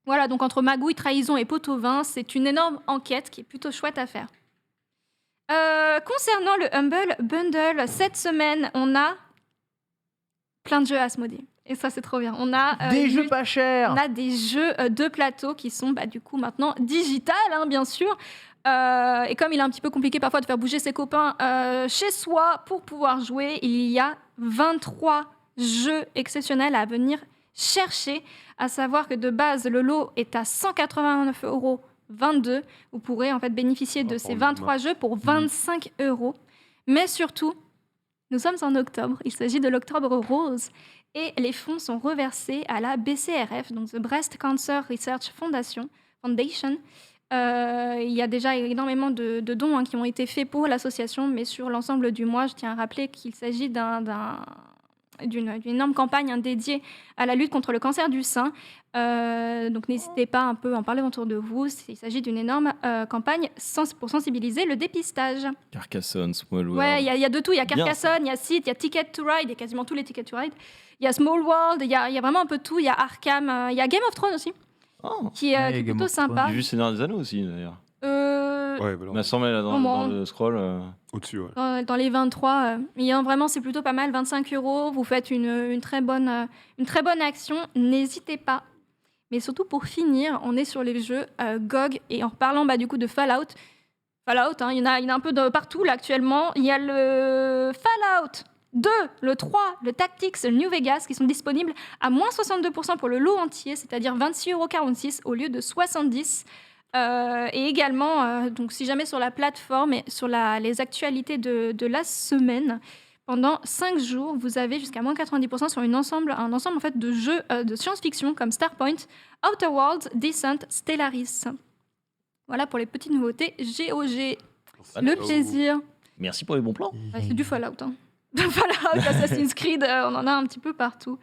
Voilà, donc entre magouille, trahison et pot-au-vin, c'est une énorme enquête qui est plutôt chouette à faire. Concernant le Humble Bundle, cette semaine, on a plein de jeux à Asmodée. Et ça, c'est trop bien. On a Des jeux pas chers. on a des jeux de plateau qui sont du coup maintenant digital, hein, bien sûr. Et comme il est un petit peu compliqué parfois de faire bouger ses copains chez soi pour pouvoir jouer, il y a 23 jeux exceptionnels à venir chercher. À savoir que de base, le lot est à 189,22 €. Vous pourrez en fait bénéficier de ces 23 jeux pour 25 €. Mais surtout, nous sommes en octobre. Il s'agit de l'Octobre Rose. Et les fonds sont reversés à la BCRF, donc The Breast Cancer Research Foundation. Il y a déjà énormément de dons, hein, qui ont été faits pour l'association, mais sur l'ensemble du mois, je tiens à rappeler qu'il s'agit d'une énorme campagne, hein, dédiée à la lutte contre le cancer du sein. Donc n'hésitez pas un peu à en parler autour de vous. Il s'agit d'une énorme campagne pour sensibiliser le dépistage. Carcassonne, Small World. Ouais, il y a de tout. Il y a Bien, Carcassonne, il y a Sith, il y a Ticket to Ride, il y a quasiment tous les Ticket to Ride. Il y a Small World, il y a vraiment un peu de tout. Il y a Arkham, il y a Game of Thrones aussi, Oh, qui Ouais, est Game plutôt of Thrones. sympa. j'ai vu Seigneur des Anneaux aussi, d'ailleurs. Ouais, voilà. Il m'a semblé là dans Comment le scroll. Au-dessus, ouais. Dans les 23, vraiment, c'est plutôt pas mal. 25 €, vous faites une très bonne action. N'hésitez pas. Mais surtout, pour finir, on est sur les jeux GOG. Et en reparlant du coup de Fallout, hein, il y en a un peu de partout là actuellement. Il y a le Fallout 2, le 3, le Tactics, le New Vegas qui sont disponibles à moins 62% pour le lot entier, c'est-à-dire 26,46 € au lieu de 70 €. Et également, donc si jamais sur la plateforme et sur les actualités de la semaine, pendant 5 jours, vous avez jusqu'à moins 90% sur un ensemble en fait, de jeux de science-fiction comme Starpoint, Outer Worlds, Descent, Stellaris. Voilà pour les petites nouveautés GOG. Le plaisir. Merci pour les bons plans. C'est du Fallout. Hein. Fallout, Assassin's Creed, on en a un petit peu partout.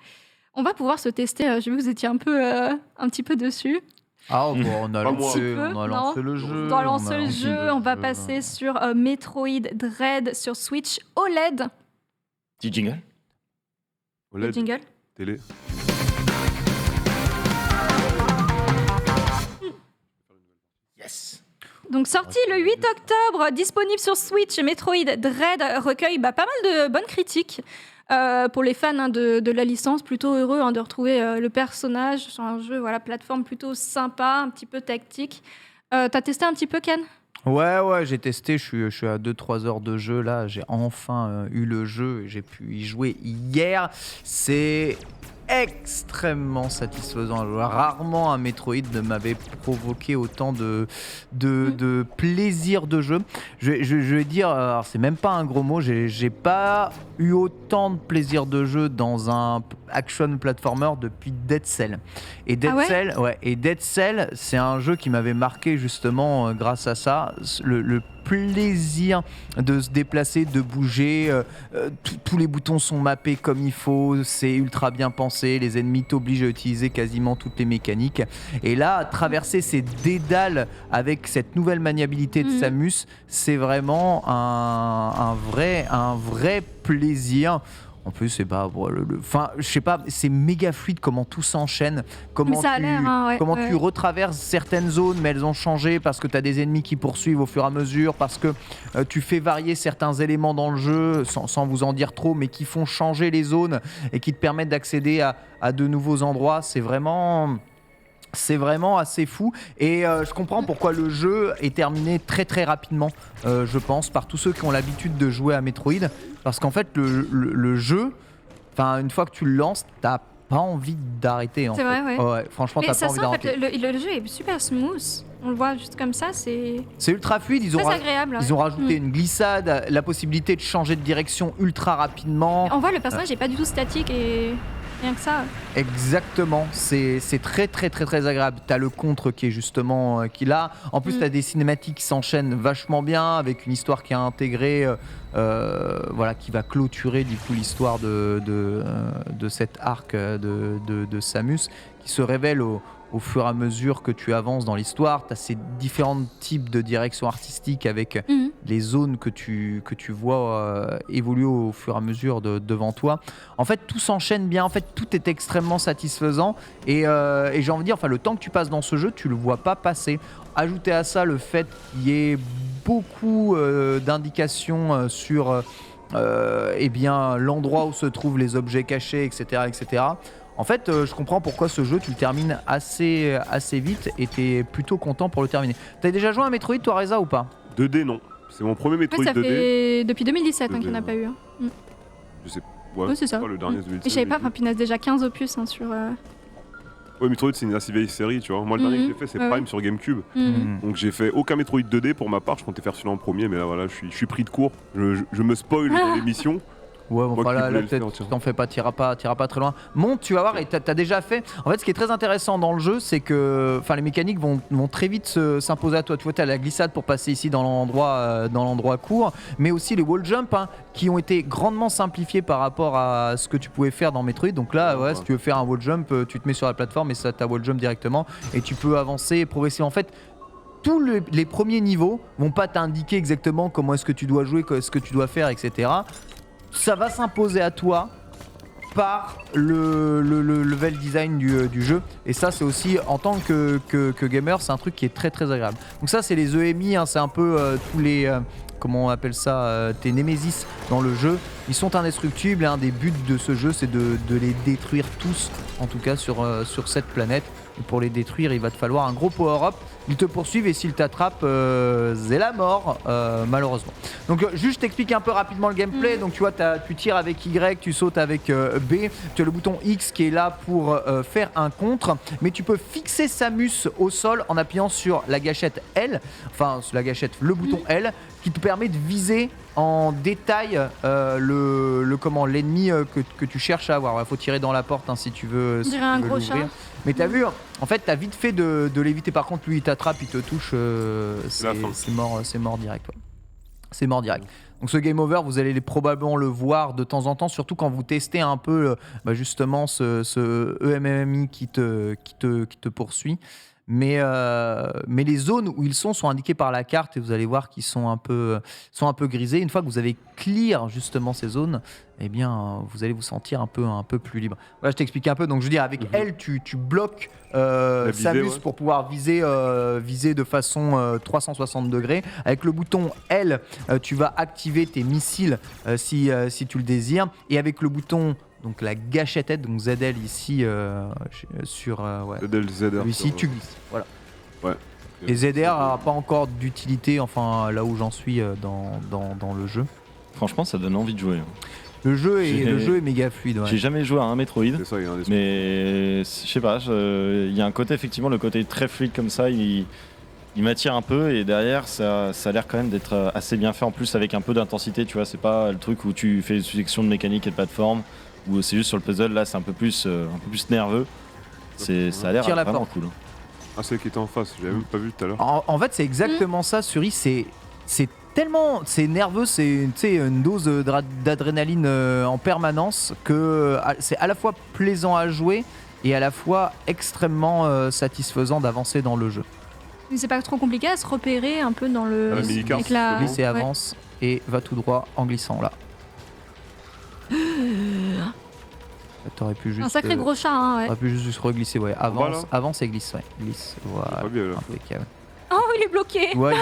On va pouvoir se tester. J'ai vu que vous étiez un petit peu dessus. Ah, bon, on a Pas moi. lancé, Un petit peu, on a lancé le jeu. On va lancer a le lancé jeu. On va passer sur Metroid Dread sur Switch OLED. Petit jingle. Le OLED, jingle. télé. Yes. Donc sorti le 8 octobre, disponible sur Switch, Metroid Dread recueille pas mal de bonnes critiques. Pour les fans de la licence, plutôt heureux de retrouver le personnage sur un jeu, voilà, plateforme plutôt sympa, un petit peu tactique. T'as testé un petit peu, Ken ? Ouais, j'ai testé, je suis à 2-3 heures de jeu là, j'ai enfin eu le jeu, j'ai pu y jouer hier. C'est extrêmement satisfaisant. Rarement un Metroid ne m'avait provoqué autant de plaisir de jeu. Je vais dire, alors c'est même pas un gros mot, j'ai pas eu autant de plaisir de jeu dans un action platformer depuis Dead Cell. Et Dead Cell, c'est un jeu qui m'avait marqué justement grâce à ça. Le plaisir de se déplacer, de bouger, tous les boutons sont mappés comme il faut, c'est ultra bien pensé, les ennemis t'obligent à utiliser quasiment toutes les mécaniques. Et là, traverser ces dédales avec cette nouvelle maniabilité de Samus, c'est vraiment un vrai plaisir. En plus, c'est pas, enfin, je sais pas, c'est méga fluide comment tout s'enchaîne, comment tu retraverses certaines zones, mais elles ont changé parce que tu as des ennemis qui poursuivent au fur et à mesure, parce que tu fais varier certains éléments dans le jeu, sans vous en dire trop, mais qui font changer les zones et qui te permettent d'accéder à de nouveaux endroits. C'est vraiment assez fou et je comprends pourquoi le jeu est terminé très très rapidement, je pense, par tous ceux qui ont l'habitude de jouer à Metroid, parce qu'en fait le jeu, une fois que tu le lances, t'as pas envie d'arrêter. C'est vrai, ouais. Franchement, mais t'as ça pas envie sent, d'arrêter. en fait, le jeu est super smooth. On le voit juste comme ça, c'est ultra fluide. Ils ont rajouté une glissade, la possibilité de changer de direction ultra rapidement. On voit le personnage n'est pas du tout statique et rien que ça. Exactement, c'est très très très très agréable. T'as le contre qui est justement qu'il a. En plus, t'as des cinématiques qui s'enchaînent vachement bien avec une histoire qui est intégrée, qui va clôturer du coup l'histoire de cet arc de Samus, qui se révèle au fur et à mesure que tu avances dans l'histoire. Tu as ces différents types de directions artistiques avec les zones que tu vois évoluer au fur et à mesure devant toi. En fait, tout s'enchaîne bien. En fait, tout est extrêmement satisfaisant. Et j'ai envie de dire, le temps que tu passes dans ce jeu, tu le vois pas passer. Ajoutez à ça le fait qu'il y ait beaucoup d'indications sur l'endroit où se trouvent les objets cachés, etc. etc. En fait, je comprends pourquoi ce jeu, tu le termines assez vite et t'es plutôt content pour le terminer. T'as déjà joué à un Metroid, toi, Reza, ou pas ? 2D, non. C'est mon premier Metroid ça 2D. fait depuis 2017 qu'il n'y en a 2D, pas eu. Je sais. Ouais, c'est ça. Pas le dernier 2017. Et je savais pas, punaise, déjà 15 opus sur... Ouais, Metroid, c'est une assez vieille série, tu vois. Moi, le dernier que j'ai fait, c'est Prime sur GameCube. Donc, j'ai fait aucun Metroid 2D pour ma part. Je comptais faire celui-là en premier, mais là, voilà, je suis pris de court. Je me spoil dans l'émission. Ouais, là peut-être t'en fais pas, t'iras pas très loin. Monte, tu vas voir, et t'as déjà fait. En fait, ce qui est très intéressant dans le jeu, c'est que les mécaniques vont très vite s'imposer à toi. Tu vois, t'as la glissade pour passer ici dans l'endroit court, mais aussi les wall jump qui ont été grandement simplifiés par rapport à ce que tu pouvais faire dans Metroid. Donc là, si tu veux faire un wall jump, tu te mets sur la plateforme et ça t'as wall jump directement et tu peux avancer progressivement. En fait, tous les premiers niveaux vont pas t'indiquer exactement comment est-ce que tu dois jouer, ce que tu dois faire, etc. Ça va s'imposer à toi par le level design du jeu. Et ça, c'est aussi, en tant que gamer, c'est un truc qui est très très agréable. Donc ça, c'est les EMI, c'est un peu tous les... comment on appelle ça, tes némésis dans le jeu. Ils sont indestructibles et un des buts de ce jeu, c'est de les détruire tous, en tout cas sur cette planète. Et pour les détruire, il va te falloir un gros power-up. Ils te poursuivent et s'ils t'attrapent, c'est la mort, malheureusement. Donc juste je t'explique un peu rapidement le gameplay. Donc tu vois, tu tires avec Y, tu sautes avec B. Tu as le bouton X qui est là pour faire un contre. Mais tu peux fixer Samus au sol en appuyant sur la gâchette L. Enfin, le bouton L, qui te permet de viser en détail l'ennemi que tu cherches à avoir. Il faut tirer dans la porte si tu veux. On dirait un gros chat. Mais t'as vu, en fait, t'as vite fait de l'éviter. Par contre, lui, il t'attrape, il te touche, c'est mort direct. Ouais. C'est mort direct. Donc ce game over, vous allez probablement le voir de temps en temps, surtout quand vous testez un peu justement ce EMMI qui te poursuit. mais les zones où ils sont indiquées par la carte et vous allez voir qu'ils sont un peu grisés. Une fois que vous avez clear justement ces zones, eh bien, vous allez vous sentir un peu plus libre. Voilà, je t'explique un peu. Donc, je veux dire, avec L, tu bloques Samus pour pouvoir viser de façon 360 degrés. Avec le bouton L, tu vas activer tes missiles si tu le désires. Et avec le bouton, donc la gâchette, donc ZL ici sur ZL, ici, tu glisses. Voilà. Ouais. Et ZR n'a pas encore d'utilité, enfin là où j'en suis dans le jeu. Franchement, ça donne envie de jouer. Le jeu est méga fluide. Ouais. J'ai jamais joué à un Metroid, C'est ça, il y a un esprit. mais je sais pas, il y a un côté, effectivement, le côté très fluide comme ça, il m'attire un peu, et derrière, ça a l'air quand même d'être assez bien fait, en plus avec un peu d'intensité, tu vois, c'est pas le truc où tu fais une sélection de mécanique et de plateforme, où c'est juste sur le puzzle, là c'est un peu plus nerveux. Ça a l'air Tire la vraiment porte. cool. Ah, c'est qui était en face, j'avais même pas vu tout à l'heure. En fait, c'est exactement ça, Suri. C'est tellement nerveux, c'est une dose d'adrénaline en permanence que c'est à la fois plaisant à jouer et à la fois extrêmement satisfaisant d'avancer dans le jeu. Mais c'est pas trop compliqué à se repérer un peu dans le. la mini-carte, avec la- Glisse et ouais. avance et va tout droit en glissant là. T'aurais pu juste. Un sacré gros chat, hein, ouais. T'aurais pu juste reglisser, ouais. Voilà. Avance et glisse, ouais. Glisse, voilà. Pas bien, là. Impeccable. Oh, il est bloqué. Ouais,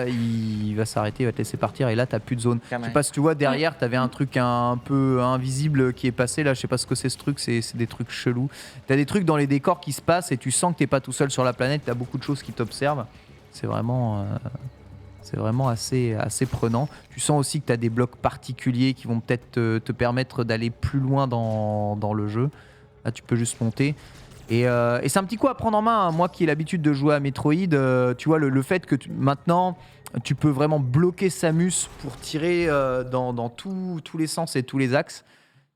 il va s'arrêter, il va te laisser partir et là t'as plus de zone. Je sais pas si tu vois derrière, t'avais un truc un peu invisible qui est passé là, je sais pas ce que c'est ce truc, c'est des trucs chelous. T'as des trucs dans les décors qui se passent et tu sens que t'es pas tout seul sur la planète, t'as beaucoup de choses qui t'observent. C'est vraiment assez prenant. Tu sens aussi que t'as des blocs particuliers qui vont peut-être te permettre d'aller plus loin dans le jeu. Là tu peux juste monter. Et c'est un petit coup à prendre en main, hein. Moi qui ai l'habitude de jouer à Metroid, tu vois le fait que maintenant tu peux vraiment bloquer Samus pour tirer dans tous les sens et tous les axes,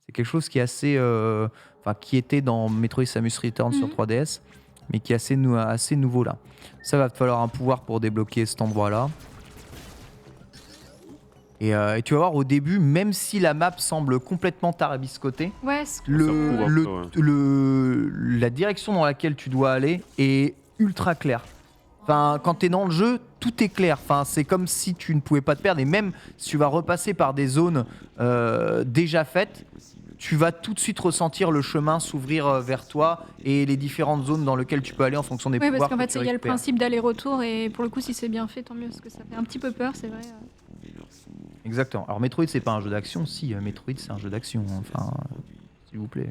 c'est quelque chose qui est assez, qui était dans Metroid Samus Return sur 3DS, mais qui est assez nouveau là. Ça va te falloir un pouvoir pour débloquer cet endroit là. Et tu vas voir au début, même si la map semble complètement tarabiscotée, Ouais, la direction dans laquelle tu dois aller est ultra claire. Enfin, quand tu es dans le jeu, tout est clair. Enfin, c'est comme si tu ne pouvais pas te perdre. Et même si tu vas repasser par des zones déjà faites, tu vas tout de suite ressentir le chemin s'ouvrir vers toi et les différentes zones dans lesquelles tu peux aller en fonction des Oui, pouvoirs parce qu'en que fait, tu il y a le récupères. principe d'aller-retour, et pour le coup, si c'est bien fait, tant mieux, parce que ça fait un petit peu peur, c'est vrai. Exactement. Alors Metroid, c'est pas un jeu d'action. Si, Metroid, c'est un jeu d'action. Enfin, s'il vous plaît.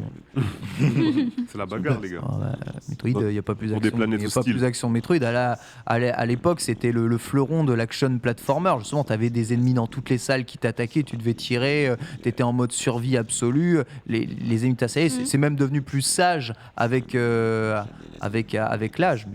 C'est la bagarre, les gars. Metroid, il n'y a pas plus Pour des d'action. planètes Il n'y a pas hostiles. plus d'action. Metroid, à l'époque, c'était le fleuron de l'action platformer. Justement, tu avais des ennemis dans toutes les salles qui t'attaquaient, tu devais tirer, tu étais en mode survie absolue. Les ennemis t'assaillaient. C'est même devenu plus sage avec l'âge.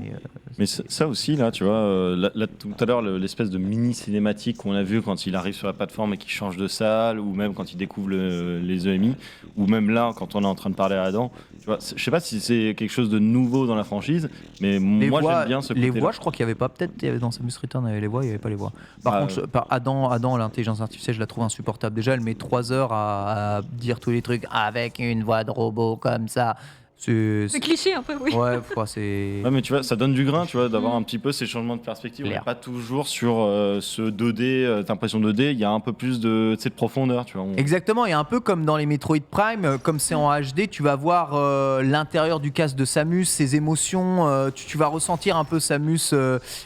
Mais ça aussi, là, tu vois, là, tout à l'heure, l'espèce de mini cinématique qu'on a vu quand il arrive sur la plateforme et qu'il change de salle, ou même quand il découvre les EMI, ou même là, quand on est en train de parler à Adam, tu vois, je sais pas si c'est quelque chose de nouveau dans la franchise, mais moi j'aime bien ce côté-là. Les voix, je crois qu'il n'y avait pas. Peut-être il y avait dans Samus Return, il y avait les voix, il n'y avait pas les voix. Par contre, Adam, l'intelligence artificielle, je la trouve insupportable. Déjà, elle met 3 heures à dire tous les trucs avec une voix de robot comme ça. C'est cliché un peu, oui. Ouais, c'est. Ouais, mais tu vois, ça donne du grain, tu vois, d'avoir un petit peu ces changements de perspective. On n'est pas toujours sur ce 2D, t'as l'impression 2D, il y a un peu plus de profondeur, tu vois. Exactement, et un peu comme dans les Metroid Prime, comme c'est en HD, tu vas voir l'intérieur du casque de Samus, ses émotions, tu vas ressentir un peu Samus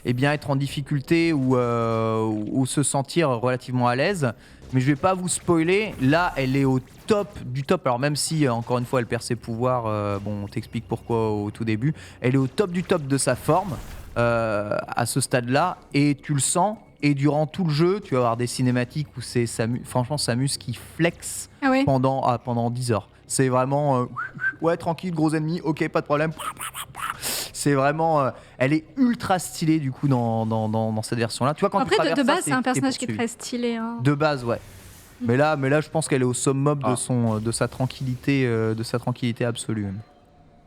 être en difficulté ou se sentir relativement à l'aise. Mais je vais pas vous spoiler, là elle est au top du top, alors même si encore une fois elle perd ses pouvoirs, on t'explique pourquoi au tout début, elle est au top du top de sa forme à ce stade là, et tu le sens, et durant tout le jeu tu vas avoir des cinématiques où c'est Samus qui flex pendant 10 heures. C'est vraiment ouais, tranquille, gros ennemi, ok, pas de problème. C'est vraiment elle est ultra stylée du coup dans cette version là. Tu vois, quand Après, tu de base, ça, c'est un t'es personnage qui est poursuivi. très stylé. Hein. De base, ouais. Mais là, je pense qu'elle est au summum de sa tranquillité absolue.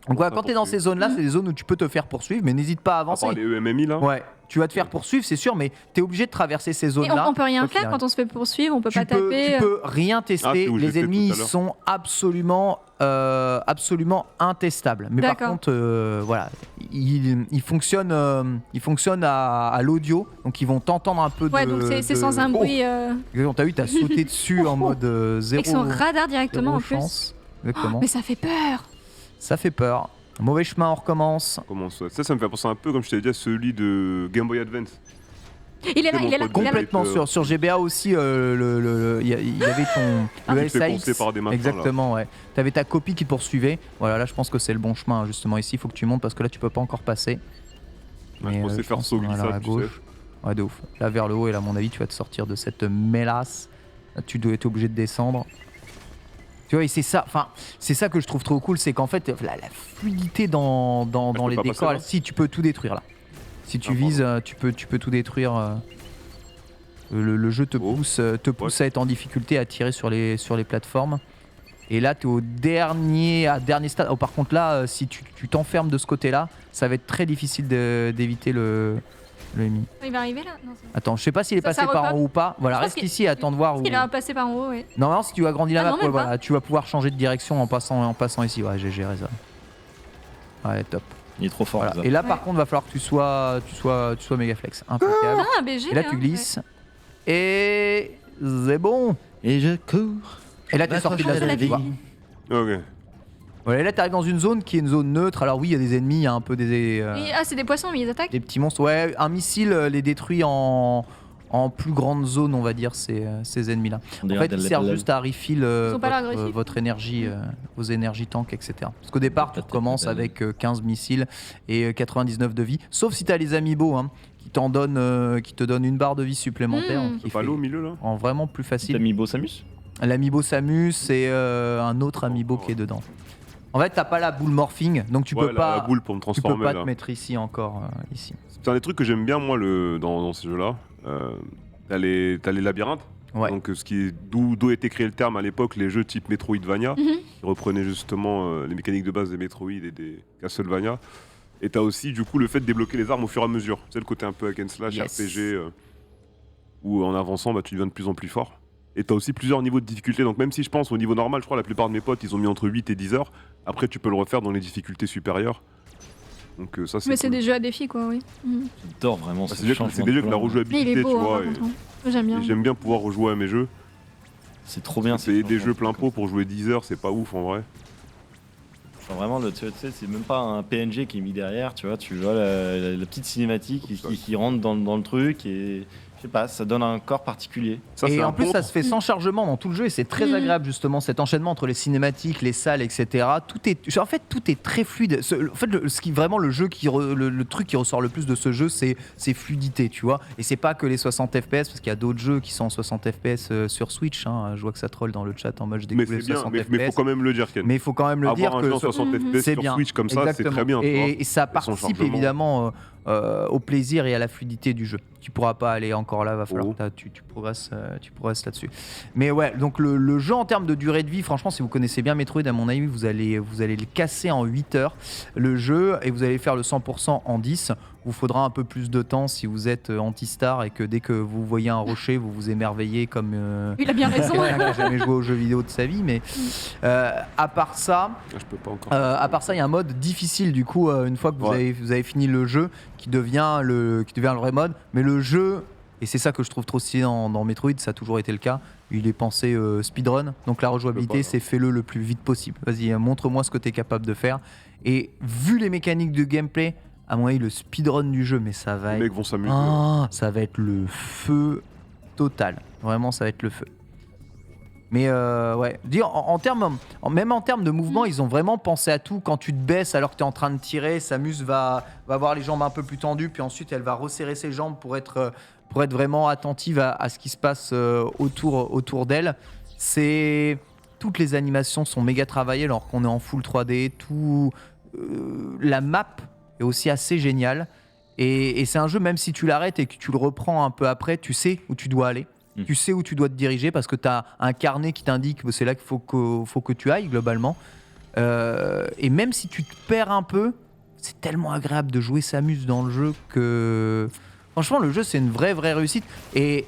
Donc voilà, quand t'es dans ces zones-là, c'est des zones où tu peux te faire poursuivre, mais n'hésite pas à avancer. À part les EMMI là. Ouais, tu vas te faire poursuivre, c'est sûr, mais t'es obligé de traverser ces Et zones-là. on peut rien quoi qu'il faire arrive. quand on se fait poursuivre, on peut pas Tu taper. peux rien tester. où je l'ai Les fait ennemis tout à l'heure. sont absolument intestables. Mais par D'accord. contre, voilà, il fonctionne à l'audio, donc ils vont t'entendre un peu Ouais, donc c'est sans un bruit. Exactement, t'as vu, t'as sauté dessus en mode zéro. Avec son radar directement zéro en plus. chance. Exactement. Mais ça fait peur. Ça fait peur. Mauvais chemin, on recommence. Ça me fait penser un peu, comme je t'avais dit, à celui de Game Boy Advance. Il est là, il est là. Complètement sur GBA aussi, il y avait ton le Tu te fais courser SAX. par des machins, Exactement, ouais. T'avais ta copie qui te poursuivait. Voilà, là je pense que c'est le bon chemin justement. Ici, il faut que tu montes parce que là tu peux pas encore passer. Ouais, je pensais faire saut qu'on va glissade, à tu gauche. sais. Ouais, de ouf. Là vers le haut et là, à mon avis, tu vas te sortir de cette mélasse. Là, tu dois être obligé de descendre. Tu vois, et c'est ça, enfin, c'est ça que je trouve trop cool, c'est qu'en fait, la fluidité dans je les peux pas décors, passer, là. si tu peux tout détruire là. Si tu vises, tu peux tout détruire. Le jeu te pousse à être en difficulté, à tirer sur les plateformes. Et là, tu es au dernier stade. Oh, par contre, là, si tu t'enfermes de ce côté-là, ça va être très difficile d'éviter le ennemi. Il va arriver là. Non, Attends, je sais pas s'il est Ça passé par en haut ou pas. Voilà, Je pense reste qu'il- ici et attends de voir où. il a passé par en haut, ouais. Non, si tu agrandis la Ah map, non, même voilà, pas. tu vas pouvoir changer de direction en passant ici. Ouais, j'ai géré ça. Ouais, top. Il est trop fort. Voilà. Hamza. Et là, par contre, va falloir que tu sois méga flex. Impeccable. Ah, BG. Et là, tu glisses. Et c'est bon. Et je cours. Et là, t'es sorti de la zone. Tu vois. Ok. Voilà, et là, t'arrives dans une zone qui est une zone neutre. Alors oui, il y a des ennemis, il y a un peu Ah, c'est des poissons, mais ils attaquent. des petits monstres. Ouais, un missile les détruit en plus grande zone, on va dire, ces ennemis-là. En fait, ils servent juste à refill Ils sont pas là agressifs. votre énergie, vos énergies tank, etc. Parce qu'au départ, tu recommences avec 15 missiles et 99 de vie. Sauf si t'as les amiibo, hein, qui te donnent une barre de vie supplémentaire. Mmh. Qui C'est pas fait l'eau au milieu là en vraiment plus facile. Amiibo Samus. L'amiibo Samus et un autre amiibo qui est dedans. En fait, t'as pas la boule morphing, donc tu Ouais, peux pas. la boule pour me Tu peux transformer pas là. te mettre ici encore, ici. C'est un des trucs que j'aime bien moi dans ces jeux-là. T'as les labyrinthes. Ouais. Donc d'où était créé le terme à l'époque, les jeux type Metroidvania, qui reprenaient justement les mécaniques de base des Metroid et des Castlevania. Et t'as aussi du coup le fait de débloquer les armes au fur et à mesure. C'est le côté un peu hack and slash, Yes. RPG, où en avançant tu deviens de plus en plus fort. Et t'as aussi plusieurs niveaux de difficulté, donc même si je pense au niveau normal, je crois la plupart de mes potes ils ont mis entre 8 et 10 heures, après tu peux le refaire dans les difficultés supérieures. Donc ça c'est Mais c'est cool. des jeux à défi, quoi, oui. Mhm. J'adore vraiment Bah, ce c'est des changement jeux de avec la plan. Mais il rejouabilité, est tu beau, hein, vois. par contre, hein. Moi, j'aime bien. Et j'aime bien pouvoir rejouer à mes jeux. C'est trop bien. Payer des ce jeux changement. plein pot pour jouer 10 heures, c'est pas ouf en vrai. Enfin, vraiment, tu sais, c'est même pas un PNG qui est mis derrière, tu vois la petite cinématique qui rentre dans le truc et je sais pas, ça donne un corps particulier. Ça, Et c'est en un plus, bon- ça se fait sans chargement dans tout le jeu et c'est très agréable justement cet enchaînement entre les cinématiques, les salles, etc. En fait, tout est très fluide. En fait, vraiment le truc qui ressort le plus de ce jeu, c'est fluidité, tu vois. Et c'est pas que les 60 FPS parce qu'il y a d'autres jeux qui sont en 60 FPS sur Switch. Hein. Je vois que ça troll dans le chat en mode je Mais découvre les c'est bien, 60 mais FPS. faut quand même le dire, Ken. Mais il faut quand même le dire Avoir un que jeu en 60 FPS c'est sur bien. Switch comme ça, c'est très bien. tu vois. Et ça son participe chargement. évidemment au plaisir et à la fluidité du jeu. Tu pourras pas aller encore là, va falloir Oh. que tu progresses là-dessus. Mais ouais, donc le jeu en termes de durée de vie, franchement, si vous connaissez bien Metroid, à mon avis, vous allez le casser en 8 heures le jeu et vous allez faire le 100% en 10. Vous faudra un peu plus de temps si vous êtes anti-star et que dès que vous voyez un rocher, vous vous émerveillez comme Il a bien raison. quelqu'un qui n'a jamais joué aux jeux vidéo de sa vie. Mais à part ça, Ah, je peux pas encore. il y a un mode difficile du coup une fois que vous avez fini le jeu qui devient le vrai mode. Mais le jeu, et c'est ça que je trouve trop stylé dans Metroid, ça a toujours été le cas, il est pensé speedrun, donc la rejouabilité c'est fais-le le plus vite possible. Vas-y, montre-moi ce que tu es capable de faire. Et vu les mécaniques de gameplay, à mon avis le speedrun du jeu, mais ça va Les être... mecs vont s'amuser. ça va être le feu total. Vraiment, ça va être le feu. Mais ouais, même en termes de mouvement, ils ont vraiment pensé à tout. Quand tu te baisses alors que tu es en train de tirer, Samus va avoir les jambes un peu plus tendues, puis ensuite elle va resserrer ses jambes pour être vraiment attentive à ce qui se passe autour d'elle. Toutes les animations sont méga travaillées alors qu'on est en full 3D. La map est aussi assez géniale. Et c'est un jeu, même si tu l'arrêtes et que tu le reprends un peu après, tu sais où tu dois aller. Tu sais où tu dois te diriger parce que tu as un carnet qui t'indique que c'est là qu'il faut que tu ailles globalement. Et même si tu te perds un peu, c'est tellement agréable de jouer Samus dans le jeu que... Franchement, le jeu, c'est une vraie réussite. Et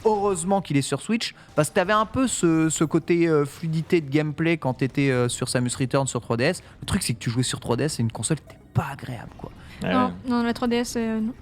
heureusement qu'il est sur Switch parce que tu avais un peu ce côté fluidité de gameplay quand tu étais sur Samus Returns sur 3DS. Le truc, c'est que tu jouais sur 3DS, c'est une console qui était pas agréable, quoi. Ouais. Non, la 3DS, non.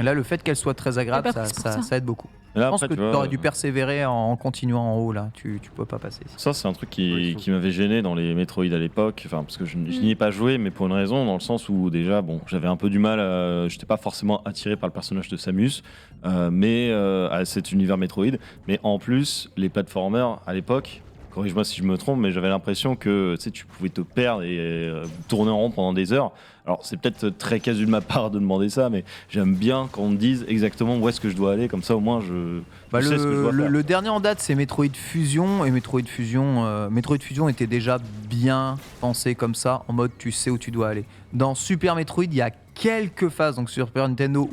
Et là, le fait qu'elle soit très agréable, J'ai pas pris pour ça. ça aide beaucoup. Et là, Je pense après, que tu tu vois, aurais dû persévérer en continuant en haut, là. Tu peux pas passer. Ça, c'est un truc Oui, qui m'avait gêné dans les Metroid à l'époque, enfin, parce que je n'y ai pas joué, mais pour une raison, dans le sens où déjà, bon, j'avais un peu du mal, j'étais pas forcément attiré par le personnage de Samus, mais à cet univers Metroid, mais en plus, les platformers à l'époque, corrige-moi si je me trompe, mais j'avais l'impression que tu pouvais te perdre et tourner en rond pendant des heures. Alors c'est peut-être très casu de ma part de demander ça, mais j'aime bien qu'on me dise exactement où est-ce que je dois aller, comme ça au moins je sais ce que je dois faire. Le dernier en date, c'est Metroid Fusion, et Metroid Fusion était déjà bien pensé comme ça, en mode tu sais où tu dois aller. Dans Super Metroid, il y a quelques phases, donc sur Super Nintendo,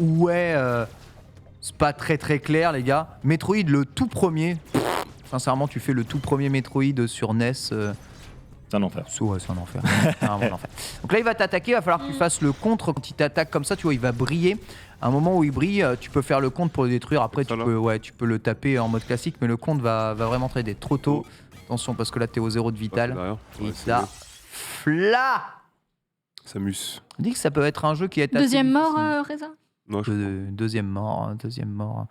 c'est pas très très clair, les gars. Metroid, le tout premier, sincèrement, tu fais le tout premier Metroid sur NES. C'est un enfer. Ouais, c'est un enfer. C'est vraiment un enfer. Donc là, il va t'attaquer, il va falloir que tu fasses le contre. Quand il t'attaque comme ça, tu vois, il va briller. À un moment où il brille, tu peux faire le contre pour le détruire. Après, tu peux le taper en mode classique, mais le contre va vraiment t'aider. Trop tôt. Attention, parce que là, t'es au 0 de vital. Et ça, fla. Samus. On dit que ça peut être un jeu qui est assez Deuxième difficile. mort, Reza. Non, Deuxième mort.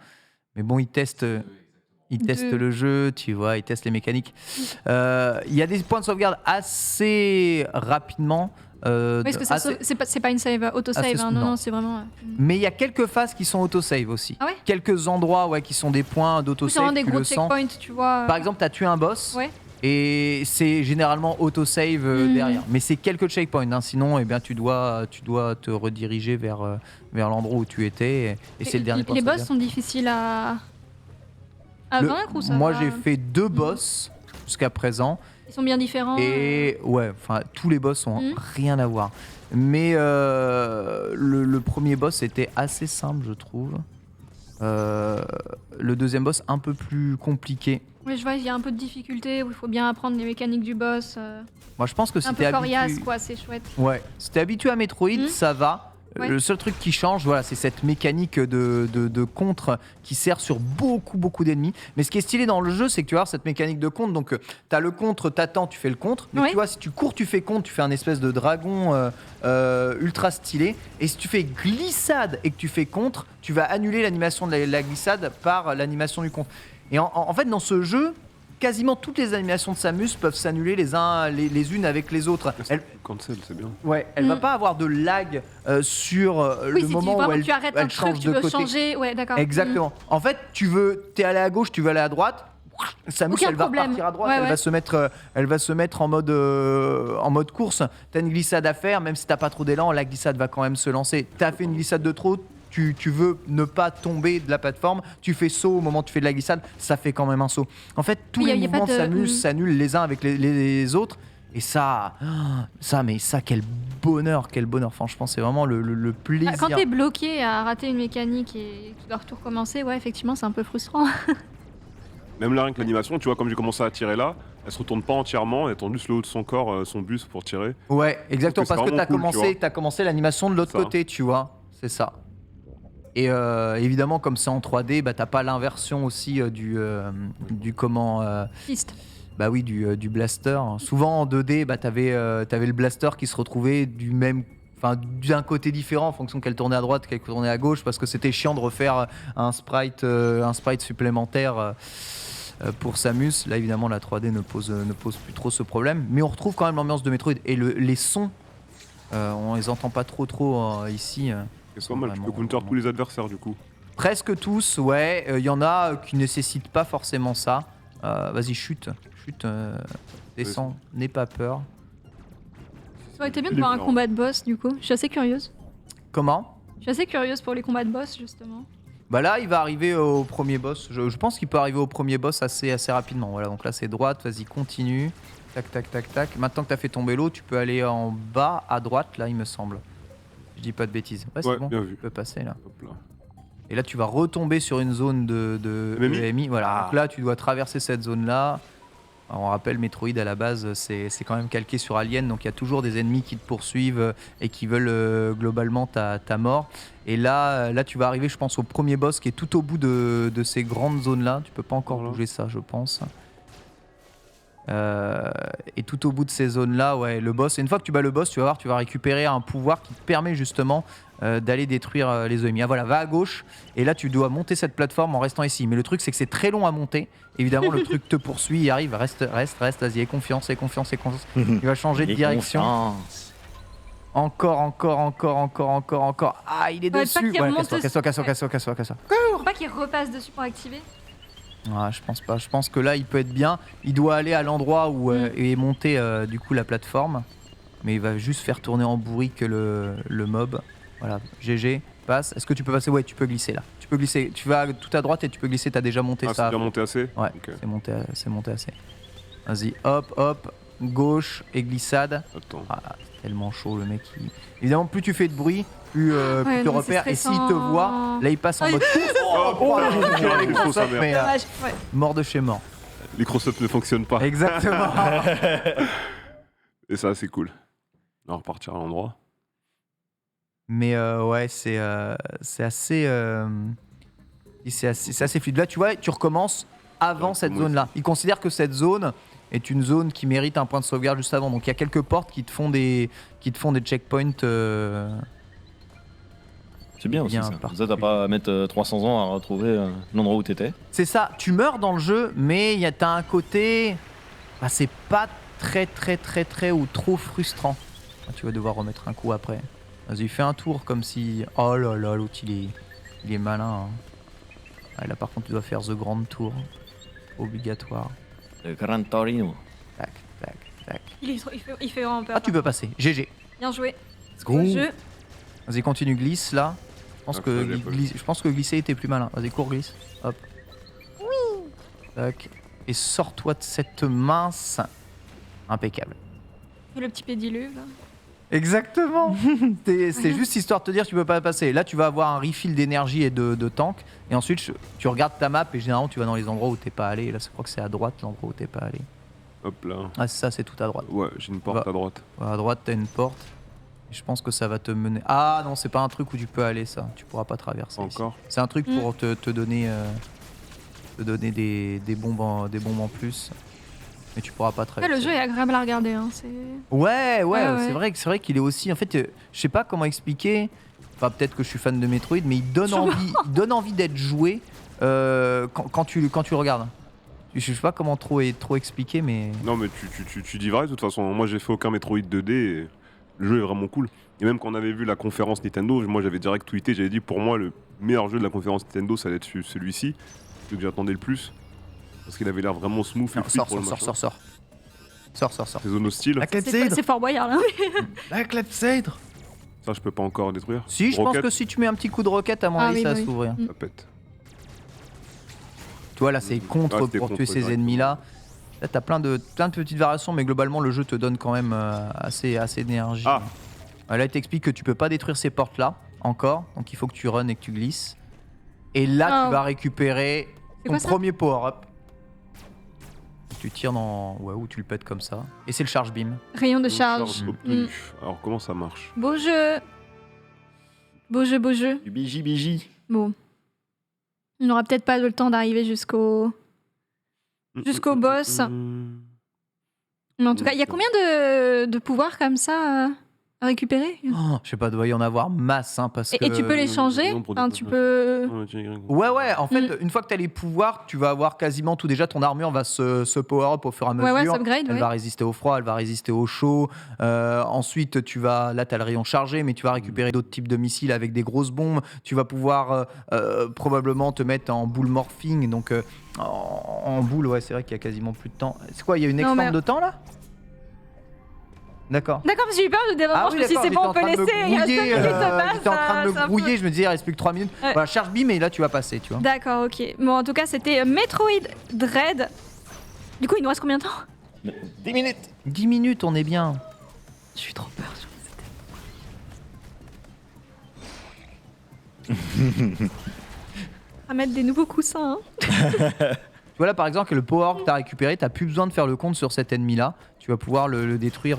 Mais bon, il teste le jeu, tu vois, il teste les mécaniques. Il y a des points de sauvegarde assez rapidement. Parce que c'est pas une save, autosave, hein, non, c'est vraiment. Mais il y a quelques phases qui sont autosave aussi. Ah ouais? Quelques endroits qui sont des points C'est d'autosave. vraiment des tu gros le sens. checkpoints, tu vois. Par exemple, tu as tué un boss. Ouais. Et c'est généralement autosave derrière. Mais c'est quelques checkpoints. Hein. Sinon, eh bien, tu dois te rediriger vers l'endroit où tu étais. Et c'est le dernier point. Les boss sont difficiles à vaincre ou ça Moi, va j'ai fait 2 boss jusqu'à présent. Ils sont bien différents. Et ouais, enfin, tous les boss ont rien à voir. Mais le premier boss était assez simple, je trouve. Le deuxième boss, un peu plus compliqué. Oui, je vois, il y a un peu de difficulté où il faut bien apprendre les mécaniques du boss. Moi, je pense que si un t'es peu coriace, habitué... quoi, c'est chouette. Ouais, si t'es habitué à Metroid, ça va. Ouais. Le seul truc qui change, voilà, c'est cette mécanique de contre qui sert sur beaucoup d'ennemis. Mais ce qui est stylé dans le jeu, c'est que tu as cette mécanique de contre. Donc, t'as le contre, t'attends, tu fais le contre. Mais tu vois, si tu cours, tu fais contre, tu fais un espèce de dragon ultra stylé. Et si tu fais glissade et que tu fais contre, tu vas annuler l'animation de la glissade par l'animation du contre. Et en fait, dans ce jeu, quasiment toutes les animations de Samus peuvent s'annuler les unes avec les autres. Cancel, c'est bien. Ouais, elle va pas avoir de lag sur le moment où elle, tu arrêtes elle un change truc, de tu veux côté. changer, ouais, d'accord. Exactement. En fait, t'es allé à gauche, tu veux aller à droite. Samus, Aucun elle va problème. partir à droite, Ouais, elle ouais. va se mettre en mode course. T'as une glissade à faire, même si t'as pas trop d'élan, la glissade va quand même se lancer. T'as fait une glissade de trop. Tu veux ne pas tomber de la plateforme, tu fais saut au moment où tu fais de la glissade, ça fait quand même un saut. En fait, tous les mouvements de Samus s'annulent les uns avec les autres. Et ça, quel bonheur. Franchement, c'est vraiment le plaisir. Quand t'es bloqué à rater une mécanique et que tu dois tout recommencer, ouais, effectivement, c'est un peu frustrant. Même là, rien que l'animation, tu vois, comme j'ai commencé à tirer là, elle se retourne pas entièrement, elle tourne juste le haut de son corps, son buste pour tirer. Ouais, exactement, parce que cool, t'as commencé l'animation de l'autre côté, tu vois. C'est ça. Et évidemment, comme c'est en 3D, bah, t'as pas l'inversion aussi du comment. Fist. Bah oui, du blaster. Souvent en 2D, bah, t'avais le blaster qui se retrouvait d'un côté différent en fonction qu'elle tournait à droite, qu'elle tournait à gauche, parce que c'était chiant de refaire un sprite supplémentaire pour Samus. Là, évidemment, la 3D ne pose plus trop ce problème. Mais on retrouve quand même l'ambiance de Metroid. Et les sons, on les entend pas trop ici. C'est pas mal, tu peux counter tous les adversaires du coup. Presque tous, ouais. Il y en a qui nécessitent pas forcément ça. Vas-y, chute, descends, n'aie pas peur. Ça aurait été bien de voir un combat de boss, du coup. Je suis assez curieuse. Comment ? Je suis assez curieuse pour les combats de boss, justement. Bah là, il va arriver au premier boss. Je pense qu'il peut arriver au premier boss assez rapidement. Voilà, donc là, c'est droite, vas-y, continue. Tac. Maintenant que t'as fait tomber l'eau, tu peux aller en bas, à droite, là, il me semble. Je dis pas de bêtises. Ouais, c'est bon, tu peux passer là. Hop là. Et là, tu vas retomber sur une zone de EMI. Voilà, donc là, tu dois traverser cette zone-là. Alors, on rappelle, Metroid, à la base, c'est quand même calqué sur Alien, donc il y a toujours des ennemis qui te poursuivent et qui veulent globalement ta mort. Et là, tu vas arriver, je pense, au premier boss qui est tout au bout de ces grandes zones-là. Tu peux pas encore bouger ça, je pense. Et tout au bout de ces zones-là, ouais, le boss. Et une fois que tu bats le boss, tu vas voir, tu vas récupérer un pouvoir qui te permet justement d'aller détruire les ennemis. Ah, voilà, va à gauche. Et là, tu dois monter cette plateforme en restant ici. Mais le truc, c'est que c'est très long à monter. Évidemment, le truc te poursuit, il arrive. Reste. Vas-y, aie confiance. Il va changer de direction. Encore. Ah, il est Ouais, dessus. pas qu'il remonte Casse-toi. Faut pas qu'il repasse dessus pour activer. Ah, je pense pas. Je pense que là, il peut être bien. Il doit aller à l'endroit où est montée du coup la plateforme. Mais il va juste faire tourner en bourrique le mob. Voilà, GG, passe. Est-ce que tu peux passer? Ouais, tu peux glisser là. Tu peux glisser. Tu vas tout à droite et tu peux glisser. T'as déjà monté Ah, ça. c'est déjà monté assez? Ouais, Ok. c'est monté assez. Vas-y, hop, gauche et glissade. Attends. Ah, c'est tellement chaud le mec. Évidemment, plus tu fais de bruit, plus Ouais, tu te non, repères. c'est Et s'il te stressant. voit, là il passe en Ah, mode. Les micros, sa mère. Mais, Dommage. Ouais. mort de chez mort. Les cross-up ne fonctionnent pas. Exactement. Et ça, c'est cool. On va repartir à l'endroit. Mais ouais, c'est assez, c'est assez fluide. Là, tu vois, tu recommences avant cette moi zone-là. Ils considèrent que cette zone est une zone qui mérite un point de sauvegarde juste avant. Donc il y a quelques portes qui te font des checkpoints. C'est bien aussi Bien ça. parti. Ça, t'as pas à mettre 300 ans à retrouver l'endroit où t'étais. C'est ça, tu meurs dans le jeu, mais t'as un côté. Bah, c'est pas très ou trop frustrant. Ah, tu vas devoir remettre un coup après. Vas-y, fais un tour comme si. Oh là là, l'autre il est malin. Hein. Ah, là par contre, tu dois faire The Grand Tour. Obligatoire. Le Gran Torino. Tac. Il fait vraiment peur. Ah, tu peux passer. GG. Bien joué. Go. Au jeu. Vas-y, continue, glisse là. Ah, Je pense que glisser était plus malin. Vas-y, cours, glisse. Hop. Oui. Tac. Et sors-toi de cette mince. Impeccable. Et le petit pédiluve. Exactement. C'est juste histoire de te dire tu peux pas passer. Là, tu vas avoir un refill d'énergie et de tank. Et ensuite, tu regardes ta map et généralement, tu vas dans les endroits où t'es pas allé. Et là, je crois que c'est à droite l'endroit où t'es pas allé. Hop là. Ah, c'est ça, c'est tout à droite. Ouais, j'ai une porte Va. à droite. À droite, t'as une porte. Et je pense que ça va te mener. Ah non, c'est pas un truc où tu peux aller, ça. Tu pourras pas traverser. ici. Encore. C'est un truc pour te donner, des bombes en plus. Mais tu pourras pas Ouais, traverser. le jeu est agréable à regarder. Hein. Ouais, Ouais. c'est vrai qu'il est aussi. En fait, je sais pas comment expliquer. Enfin, peut-être que je suis fan de Metroid, mais il donne envie d'être joué quand tu le regardes. Je sais pas comment trop expliquer, mais. Non, mais tu dis vrai, de toute façon. Moi, j'ai fait aucun Metroid 2D et le jeu est vraiment cool. Et même quand on avait vu la conférence Nintendo, moi j'avais direct tweeté, j'avais dit pour moi le meilleur jeu de la conférence Nintendo, ça allait être celui-ci. Celui que j'attendais le plus. Parce qu'il avait l'air vraiment smooth et fluide pour le machin. Sors. Ces zones hostiles, La C'est Fort Boyard là. La clepsydre. ça je peux pas encore détruire. Si, je pense Roquette, que si tu mets un petit coup de roquette, à mon Ah avis, oui, ça bah va oui. s'ouvrir. ça pète. Tu vois, là, c'est contre Ah, c'était pour contre, tuer ces directement. ennemis-là. Là, t'as plein de petites variations, mais globalement, le jeu te donne quand même assez d'énergie. Ah. Là, il t'explique que tu peux pas détruire ces portes-là, encore. Donc, il faut que tu runs et que tu glisses. Et là, Oh. tu vas récupérer C'est ton quoi ça premier power-up. Tu tires dans... Ouais, ou tu le pètes comme ça. Et c'est le charge beam. Rayon de charge. obtenu. Alors comment ça marche? Beau jeu. Beau jeu. Du biji. Bon. On n'aura peut-être pas le temps d'arriver jusqu'au boss. Mais en tout cas, il y a combien de pouvoirs comme ça à récupérer Oh, je sais pas, doit y en avoir masse, hein, parce que... Et tu peux les changer non, pour des Enfin, tu peux... Ouais, en fait, une fois que tu as les pouvoirs, tu vas avoir quasiment tout. Déjà, ton armure va se power up au fur et à mesure. Ouais, s'upgrade, Elle ouais. va résister au froid, elle va résister au chaud. Ensuite, là, tu as le rayon chargé, mais tu vas récupérer d'autres types de missiles avec des grosses bombes. Tu vas pouvoir probablement te mettre en boule morphing. Donc, en boule, ouais, c'est vrai qu'il y a quasiment plus de temps. C'est quoi, il y a une Non, extente mais- de temps, là? D'accord. D'accord, parce que j'ai eu peur de démarrer. Je me suis dit, c'est bon, on peut laisser. Il y a 5 minutes de passe. J'étais en train de me brouiller, je me disais, il reste plus que 3 minutes. Ouais. Voilà, charge beam, et là, tu vas passer, tu vois. D'accord, ok. Bon, en tout cas, c'était Metroid Dread. Du coup, il nous reste combien de temps 10 minutes. 10 minutes, on est bien. Je suis trop peur. À mettre des nouveaux coussins. Hein. Tu vois là par exemple le power que tu as récupéré, tu plus besoin de faire le compte sur cet ennemi là, tu vas pouvoir le détruire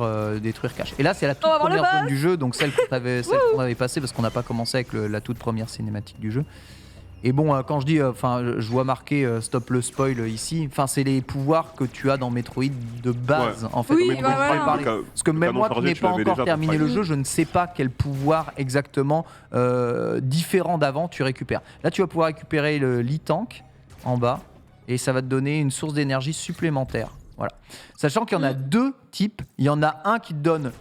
cash. Et là c'est la toute On va voir le première zone boss. du jeu, donc celle qu'on avait passée parce qu'on n'a pas commencé avec la toute première cinématique du jeu. Et bon, quand je dis, je vois marqué stop le spoil ici, c'est les pouvoirs que tu as dans Metroid de base, en fait. Oui, Metroid bah voilà. Prime, parce que même moi qui n'ai pas encore terminé le jeu, je ne sais pas quel pouvoir exactement différent d'avant tu récupères. Là, tu vas pouvoir récupérer l'e-tank en bas, et ça va te donner une source d'énergie supplémentaire. Voilà. Sachant qu'il y en a deux types. Il y en a un qui te donne,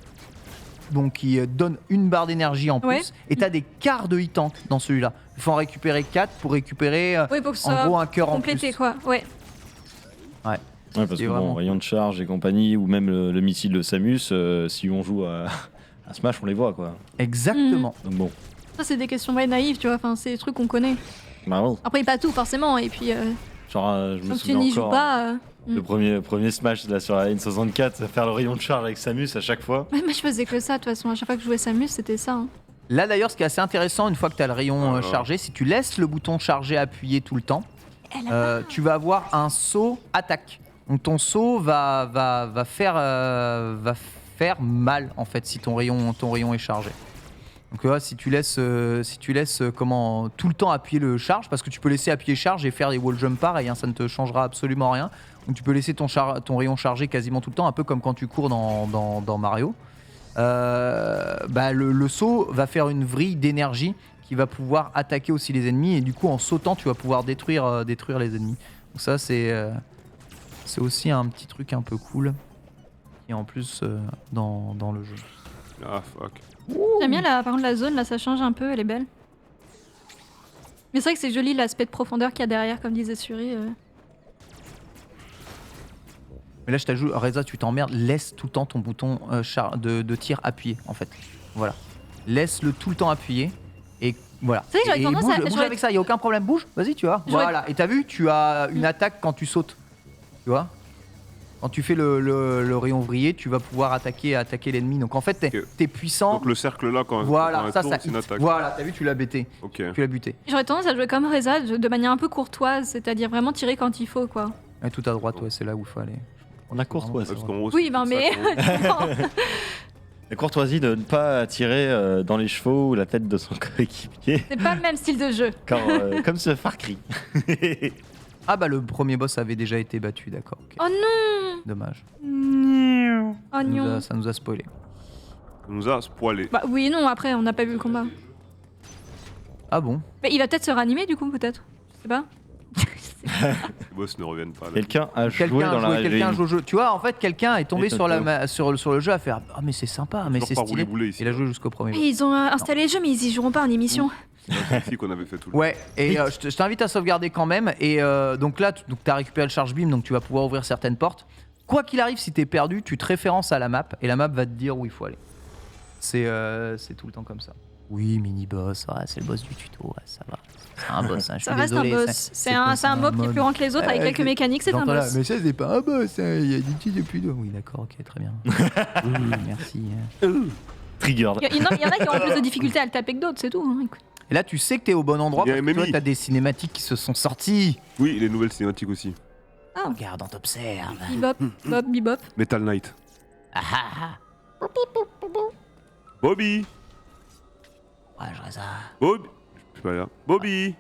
qui donne une barre d'énergie en plus, et tu as des quarts de e-tank dans celui-là. Il faut en récupérer 4 pour récupérer pour que ce en soit gros un cœur en complété, plus. quoi. Ouais. Ouais, parce que vraiment rayon de charge et compagnie, ou même le missile de Samus, si on joue à Smash, on les voit, quoi. Exactement. Donc bon. Ça, c'est des questions vraies naïves, tu vois. Enfin, c'est des trucs qu'on connaît. Bah bon. Après, pas tout, forcément. Et puis, Genre, je me quand tu souviens n'y joues encore, pas. le premier Smash là, sur la N64, faire le rayon de charge avec Samus à chaque fois. Moi, je faisais que ça, de toute façon. À chaque fois que je jouais Samus, c'était ça. Hein. Là d'ailleurs, ce qui est assez intéressant, une fois que tu as le rayon chargé, si tu laisses le bouton chargé appuyé tout le temps, tu vas avoir un saut attaque. Donc ton saut va faire mal en fait si ton rayon est chargé. Donc si tu laisses tout le temps appuyer le charge, parce que tu peux laisser appuyer charge et faire des wall jump pareil, hein, ça ne te changera absolument rien. Donc tu peux laisser ton rayon chargé quasiment tout le temps, un peu comme quand tu cours dans Mario. Le saut va faire une vrille d'énergie qui va pouvoir attaquer aussi les ennemis, et du coup en sautant tu vas pouvoir détruire les ennemis. Donc ça c'est aussi un petit truc un peu cool qui est en plus dans le jeu. Ah fuck. J'aime bien par contre la zone, là ça change un peu, elle est belle. Mais c'est vrai que c'est joli l'aspect de profondeur qu'il y a derrière, comme disait Suri. Mais là je t'ajoute, Reza, tu t'emmerdes, laisse tout le temps ton bouton de tir appuyé en fait. Voilà. Laisse-le tout le temps appuyé et voilà. C'est vrai que j'aurais tendance à. Bouge avec ça, il n'y a aucun problème, bouge, vas-y, tu vois. Voilà. Et t'as vu, tu as une attaque quand tu sautes. Tu vois. Quand tu fais le rayon vrillé, tu vas pouvoir attaquer l'ennemi. Donc en fait, t'es puissant. Donc le cercle là, quand voilà, ça c'est une hit. attaque. Voilà, t'as vu, tu l'as bêté. Ok. Tu l'as buté. J'aurais tendance à jouer comme Reza, de manière un peu courtoise, c'est-à-dire vraiment tirer quand il faut, quoi. Et tout à droite, ouais, c'est là où il faut aller. On a courtois, Parce qu'en gros, Oui, c'est ben ça mais. La courtoisie de ne pas tirer dans les chevaux ou la tête de son coéquipier. C'est pas le même style de jeu. Comme ce Far Cry. Ah bah le premier boss avait déjà été battu, d'accord. Okay. Oh non. Dommage. Oh non. Ça nous a spoilé. Ça nous a spoilé. Bah oui et non, après on n'a pas vu le combat. Ah bon? Mais il va peut-être se réanimer du coup, peut-être. Je sais pas. Les boss ne reviennent pas là. Quelqu'un a joué dans la quelqu'un région. joue au jeu. Tu vois, en fait, quelqu'un est tombé sur le jeu à faire ah mais c'est sympa, mais c'est stylé. Ici, Il a joué jusqu'au premier. Et ils ont installé le jeu, mais ils y joueront pas en émission. C'est ici qu'on avait fait tout le Ouais, et je t'invite à sauvegarder quand même. Et donc là, tu as récupéré le charge beam, donc tu vas pouvoir ouvrir certaines portes. Quoi qu'il arrive, si t'es perdu, tu te références à la map, et la map va te dire où il faut aller. C'est tout le temps comme ça. Oui, mini-boss, ouais, c'est le boss du tuto, ouais, ça va. C'est un boss, hein, je suis Ça reste désolé. un boss. C'est un mob qui est plus grand que les autres, avec quelques mécaniques, c'est un J'entends là, boss. mais ça, c'est pas un boss, hein, il y a des petits depuis deux. Oui, d'accord, ok, très bien. Oui, merci. Triggered. Il y en a qui ont plus de difficultés à le taper que d'autres, c'est tout. Hein. Et là, tu sais que t'es au bon endroit Il y a parce que toi, MMI. t'as des cinématiques qui se sont sorties. Oui, les nouvelles cinématiques aussi. Regarde, on t'observe. Bebop, bebop. Metal Knight. Ah ah ah. Bobby. Ouais, je reste à... Bobby. Je suis pas là. Bobby.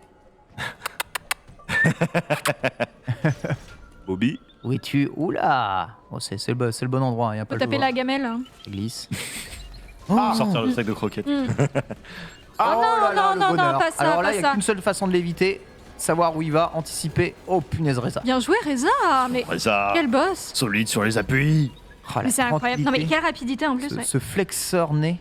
Bobby. Où es-tu? Oula. Oh, c'est le bon endroit, il y a pas Faut le taper joueur. la gamelle. Hein. Je glisse. Sortir le sac de croquettes. Ah, Oh non, là là, non, le non, bonheur. non, pas ça, Alors là, pas il n'y ça. a qu'une seule façon de l'éviter, savoir où il va, anticiper. Oh punaise, Reza. Bien joué, Reza. Mais Ça. quel boss. Solide sur les appuis. Oh, la Mais c'est incroyable. Non mais tranquillité. quelle rapidité en plus. Ce, Ouais. ce flexeur né.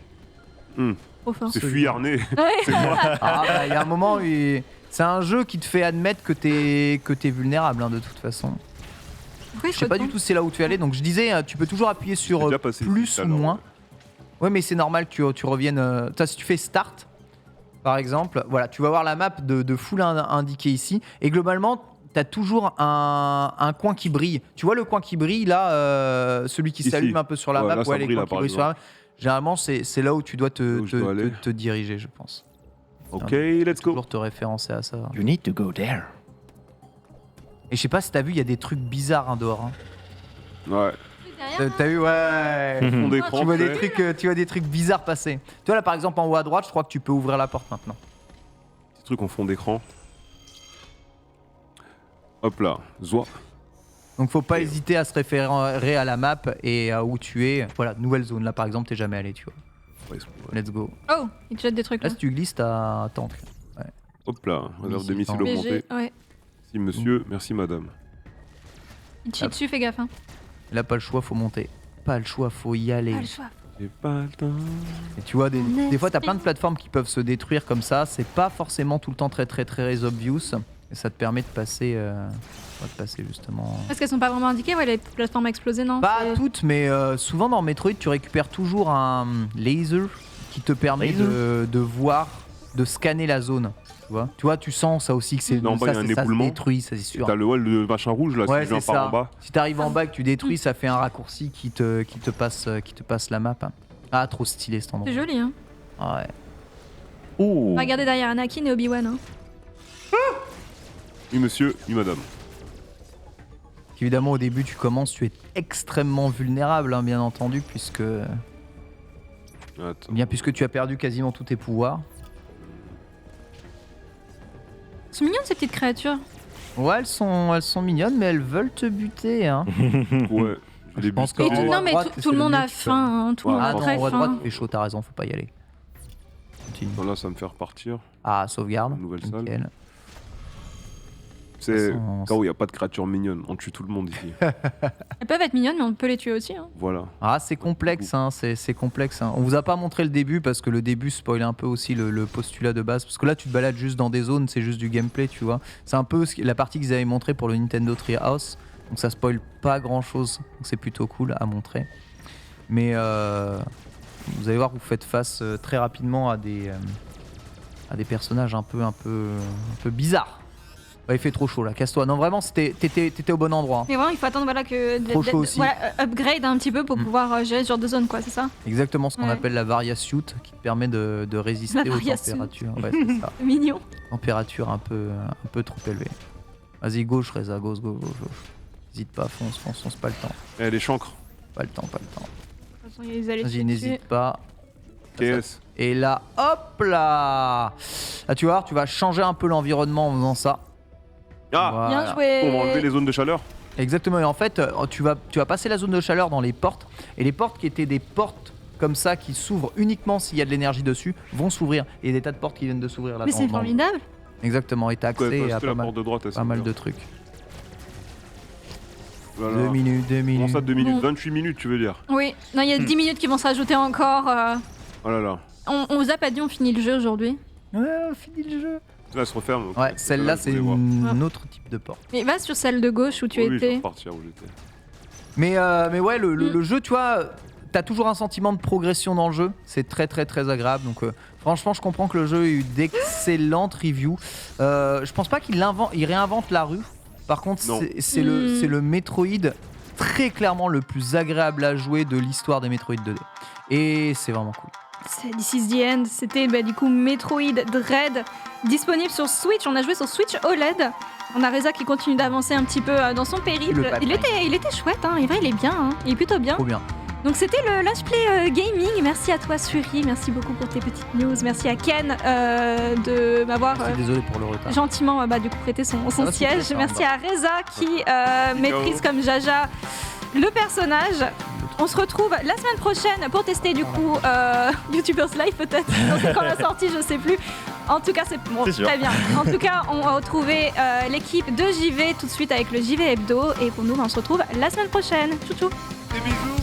Trop fort. C'est fuyarné. Ouais. Ah, bah, il y a un moment où c'est un jeu qui te fait admettre que t'es vulnérable, hein, de toute façon. Pourquoi il Je sais pas du tout si c'est là où tu es allé, donc je disais, tu peux toujours appuyer sur déjà passé plus ici tout ou à l'heure, moins. Ouais, mais c'est normal que tu reviennes. Si tu fais start, par exemple, voilà, tu vas voir la map de full indiquée ici, et globalement, t'as toujours un coin qui brille. Tu vois le coin qui brille là, celui qui Ici. s'allume un peu sur la Ouais, map, là, ça les brille, coins là, qui par brillent sur la map. Généralement, c'est là où tu dois où je dois aller. te diriger, je pense. Ok, let's go. Toujours te référencer à ça. You need to go there. Et je sais pas si t'as vu, il y a des trucs bizarres hein, dehors. Hein. Ouais. T'as vu, ouais. Fond d'écran. Tu vois fait. tu vois des trucs bizarres passer. Tu vois là par exemple en haut à droite, je crois que tu peux ouvrir la porte maintenant. Petit truc en fond d'écran. Hop là, Zoa. Donc faut pas hésiter à se référer à la map et à où tu es. Voilà, nouvelle zone. Là par exemple, t'es jamais allé, tu vois. Let's go. Oh, il te jette des trucs là. Là, si tu glisses, t'as tank. Hop là, réserve de missiles BG, augmentée. Ouais. Merci monsieur, merci madame. Il te chie dessus, fais gaffe. Hein. Là, pas le choix, faut monter. Pas le choix, faut y aller. Pas le choix. J'ai pas le temps. Et tu vois, des fois, t'as plein de plateformes qui peuvent se détruire comme ça. C'est pas forcément tout le temps très obvious. Et ça te permet de passer, justement. Parce qu'elles sont pas vraiment indiquées, ouais, les plateformes explosées, non? Pas toutes, mais souvent dans Metroid, tu récupères toujours un laser qui te permet de voir, de scanner la zone. Tu vois, tu sens ça aussi que c'est En bas, il y a un ça se éboulement. détruit, ça c'est sûr. T'as le wall de machin rouge là, Ouais, si tu viens c'est par en ça. bas. Si t'arrives en bas et que tu détruis, ça fait un raccourci qui te passe la map. Ah, trop stylé cet endroit. C'est joli, hein. Ouais. Oh. Regardez derrière Anakin et Obi-Wan. Hein. Oui monsieur, oui madame. Évidemment, au début, tu commences, tu es extrêmement vulnérable, hein, bien entendu, puisque tu as perdu quasiment tous tes pouvoirs. Elles sont mignonnes ces petites créatures. Ouais, elles sont mignonnes, mais elles veulent te buter. Hein. Ouais. Je pense que Et en haut non, à mais droite, tout c'est le monde mieux a que tu peux- faim. Hein. Tout le monde Ah a non, très en haut à droite, faim. il fait chaud, t'as raison, faut pas y aller. Continue. Voilà, ça me fait repartir. Ah, sauvegarde. Nouvelle salle. Nickel. C'est façon, KO, il n'y a pas de créatures mignonnes. On tue tout le monde ici. Elles peuvent être mignonnes, mais on peut les tuer aussi. Hein. Voilà. Ah, c'est complexe, hein, c'est complexe. Hein. On vous a pas montré le début parce que le début spoil un peu aussi le postulat de base. Parce que là, tu te balades juste dans des zones, c'est juste du gameplay, tu vois. C'est un peu la partie qu'ils avaient montré pour le Nintendo Treehouse. Donc ça spoil pas grand chose. Donc c'est plutôt cool à montrer. Mais vous allez voir, vous faites face très rapidement à des personnages un peu bizarres. Ouais, il fait trop chaud là, casse-toi. Non, vraiment, t'étais au bon endroit. Hein. Mais vraiment, il faut attendre que Trop chaud aussi. upgrade un petit peu pour pouvoir gérer ce genre de zone, quoi, c'est ça? Exactement ce qu'on Ouais. appelle la Varia Suit, qui te permet de résister La aux Varia Suit. températures. Ouais, c'est ça. Mignon. Température un peu trop élevée. Vas-y, gauche, Reza, gauche. N'hésite pas, fonce, pas le temps. Eh, les chancres. Pas le temps. De toute façon, ils allaient Vas-y, tuer n'hésite pas. KS. Et là, hop là. Là, tu vas voir, tu vas changer un peu l'environnement en faisant ça. Ah Voilà. Bien joué. On va enlever les zones de chaleur. Exactement, et en fait, tu vas passer la zone de chaleur dans les portes, et les portes qui étaient des portes comme ça, qui s'ouvrent uniquement s'il y a de l'énergie dessus, vont s'ouvrir. Et il y a des tas de portes qui viennent de s'ouvrir là. Mais c'est formidable. Exactement, et t'as accès Ouais, à parce que pas la porte de droite, elle mal s'ouvre. de trucs. Voilà. 2 minutes. Comment ça, 2 minutes Bon. 28 minutes, tu veux dire? Oui, non, il y a 10 minutes qui vont s'ajouter encore. Oh là là. On vous a pas dit, on finit le jeu aujourd'hui. Ouais, on finit le jeu. Là, elle se referme. Ouais, celle-là, c'est je voulais voir. un autre type de porte. Mais va sur celle de gauche où tu Oui, je vais étais. repartir où j'étais. Mais ouais, le jeu, tu vois, t'as toujours un sentiment de progression dans le jeu. C'est très agréable. Donc franchement, je comprends que le jeu ait eu d'excellentes reviews. Je pense pas qu'il réinvente la rue. Par contre, Non. c'est le Metroid très clairement le plus agréable à jouer de l'histoire des Metroid 2D. Et c'est vraiment cool. C'est This is the End. C'était du coup Metroid Dread, disponible sur Switch. On a joué sur Switch OLED. On a Reza qui continue d'avancer un petit peu dans son périple. Le Il était chouette, hein. Et vrai, il est bien. Hein. Il est plutôt bien. Trop bien. Donc c'était le Let's Play Gaming. Merci à toi Suri, merci beaucoup pour tes petites news. Merci à Ken de m'avoir Désolé pour le retard. gentiment du coup prêté son va, siège. c'est Merci à Reza qui maîtrise comme Jaja le personnage. On se retrouve la semaine prochaine pour tester du coup YouTubers Live peut-être. Non, c'est quand la sortie, je sais plus. En tout cas, c'est bon, C'est sûr. très bien. En tout cas, on va retrouver l'équipe de JV tout de suite avec le JV Hebdo. Et pour nous, on se retrouve la semaine prochaine. Tchou tchou. Des bisous.